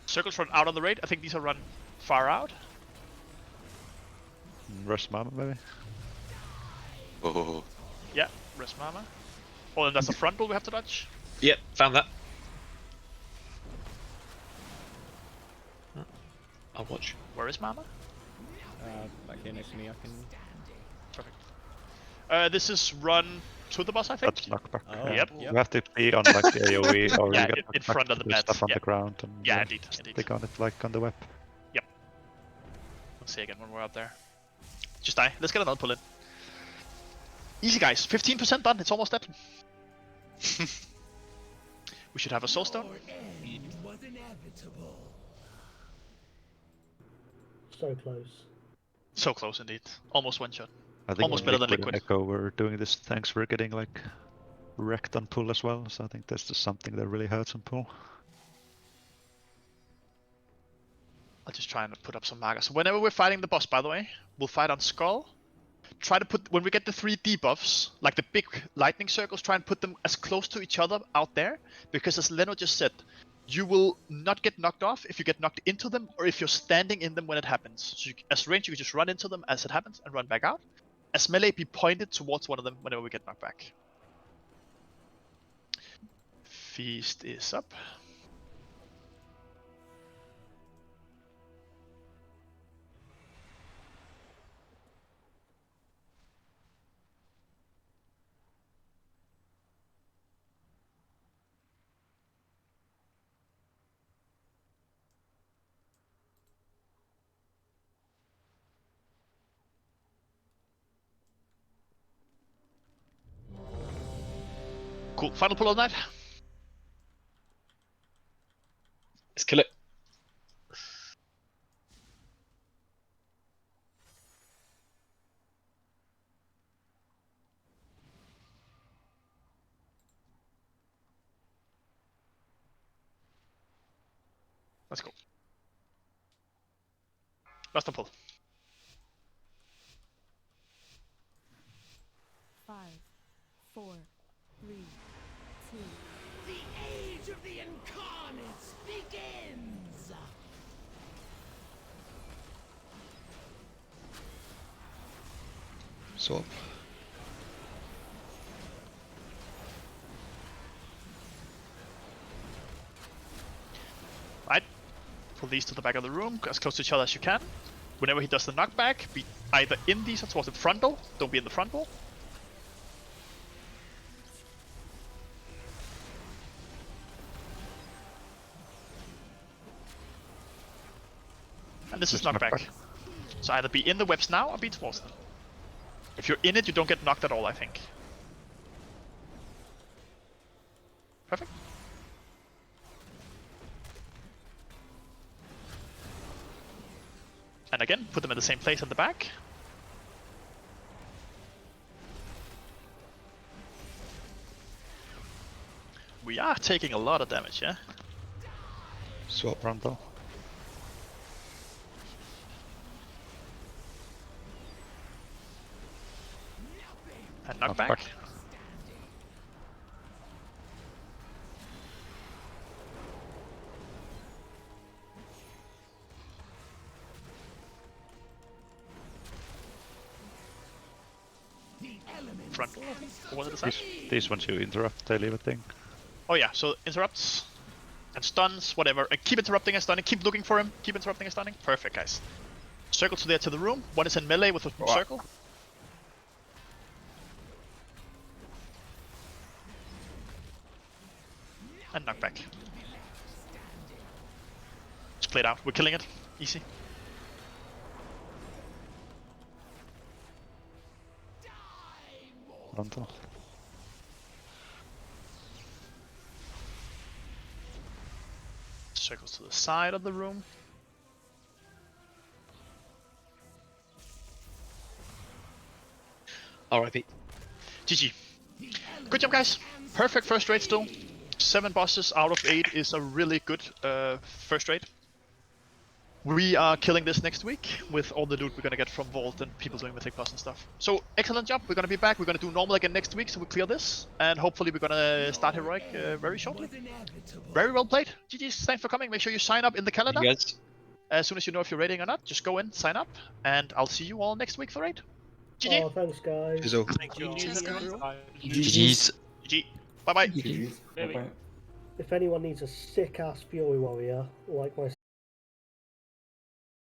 Circles run out on the raid. I think these are run far out. Rush Mama, maybe? Oh. Yeah, rest Mama. Oh, and that's a frontal we have to dodge. Yep, found that. I'll watch. Where is Mama? Back here next to me, I can... Perfect. This is run to the boss, I think? That's knockback. Oh, yep. You have to be on like the AoE or Yeah, you get in front of the bed. stuff on Yeah. the ground and Yeah, indeed. stick on it like on the web. Yep. Let's see again when we're up there. Just die. Let's get another pull in. Easy, guys. 15% done. It's almost dead. We should have a soul stone. Was inevitable. So close. So close indeed. Almost one shot. I think Almost better than Liquid Liquid. and Echo were doing this thanks for getting like wrecked on pull as well, so I think that's just something that really hurts on pull. I'll just try and put up some markers. Whenever we're fighting the boss, by the way, we'll fight on Skull. Try to put, when we get the 3 debuffs, like the big lightning circles, try and put them as close to each other out there. Because as Leno just said, you will not get knocked off if you get knocked into them or if you're standing in them when it happens. So as range, you can just run into them as it happens and run back out. As melee, be pointed towards one of them whenever we get knocked back. Feast is up. Cool. Final pull of the night. Let's kill it. Let's go. Last pull. 5, 4, 3, 2. The age of the incarnates begins! Swap. Right. Pull these to the back of the room, as close to each other as you can. Whenever he does the knockback, be either in these or towards the frontal. Don't be in the frontal. And this is knockback. So either be in the webs now or be towards them. If you're in it, you don't get knocked at all, I think. Perfect. And again, put them in the same place at the back. We are taking a lot of damage, yeah? Swap frontal. And knockback. Frontal. What was it say? These ones you interrupt, they leave a thing. Oh yeah, so interrupts and stuns, whatever. And keep interrupting and stunning. Keep looking for him. Keep interrupting and stunning. Perfect, guys. Circle to the edge of the room. One is in melee with a circle. And knockback. Just play it out. We're killing it. Easy. Frontal. Circles to the side of the room. RIP. GG. Good job, guys. Perfect first raid still. 7 bosses out of 8 is a really good first raid. We are killing this next week with all the loot we're gonna get from Vault and people doing Mythic Plus and stuff. So excellent job. We're gonna be back. We're gonna do normal again next week, so we clear this, and hopefully we're gonna start Heroic very shortly. Very well played. GG's. Thanks for coming. Make sure you sign up in the calendar. You guys. As soon as you know if you're raiding or not, just go in, sign up, and I'll see you all next week for raid. GG. Oh, thanks, guys. Fizzle. Thank you. GG's. GG. Bye bye. GG's. Bye-bye. If anyone needs a sick ass Fury Warrior like myself.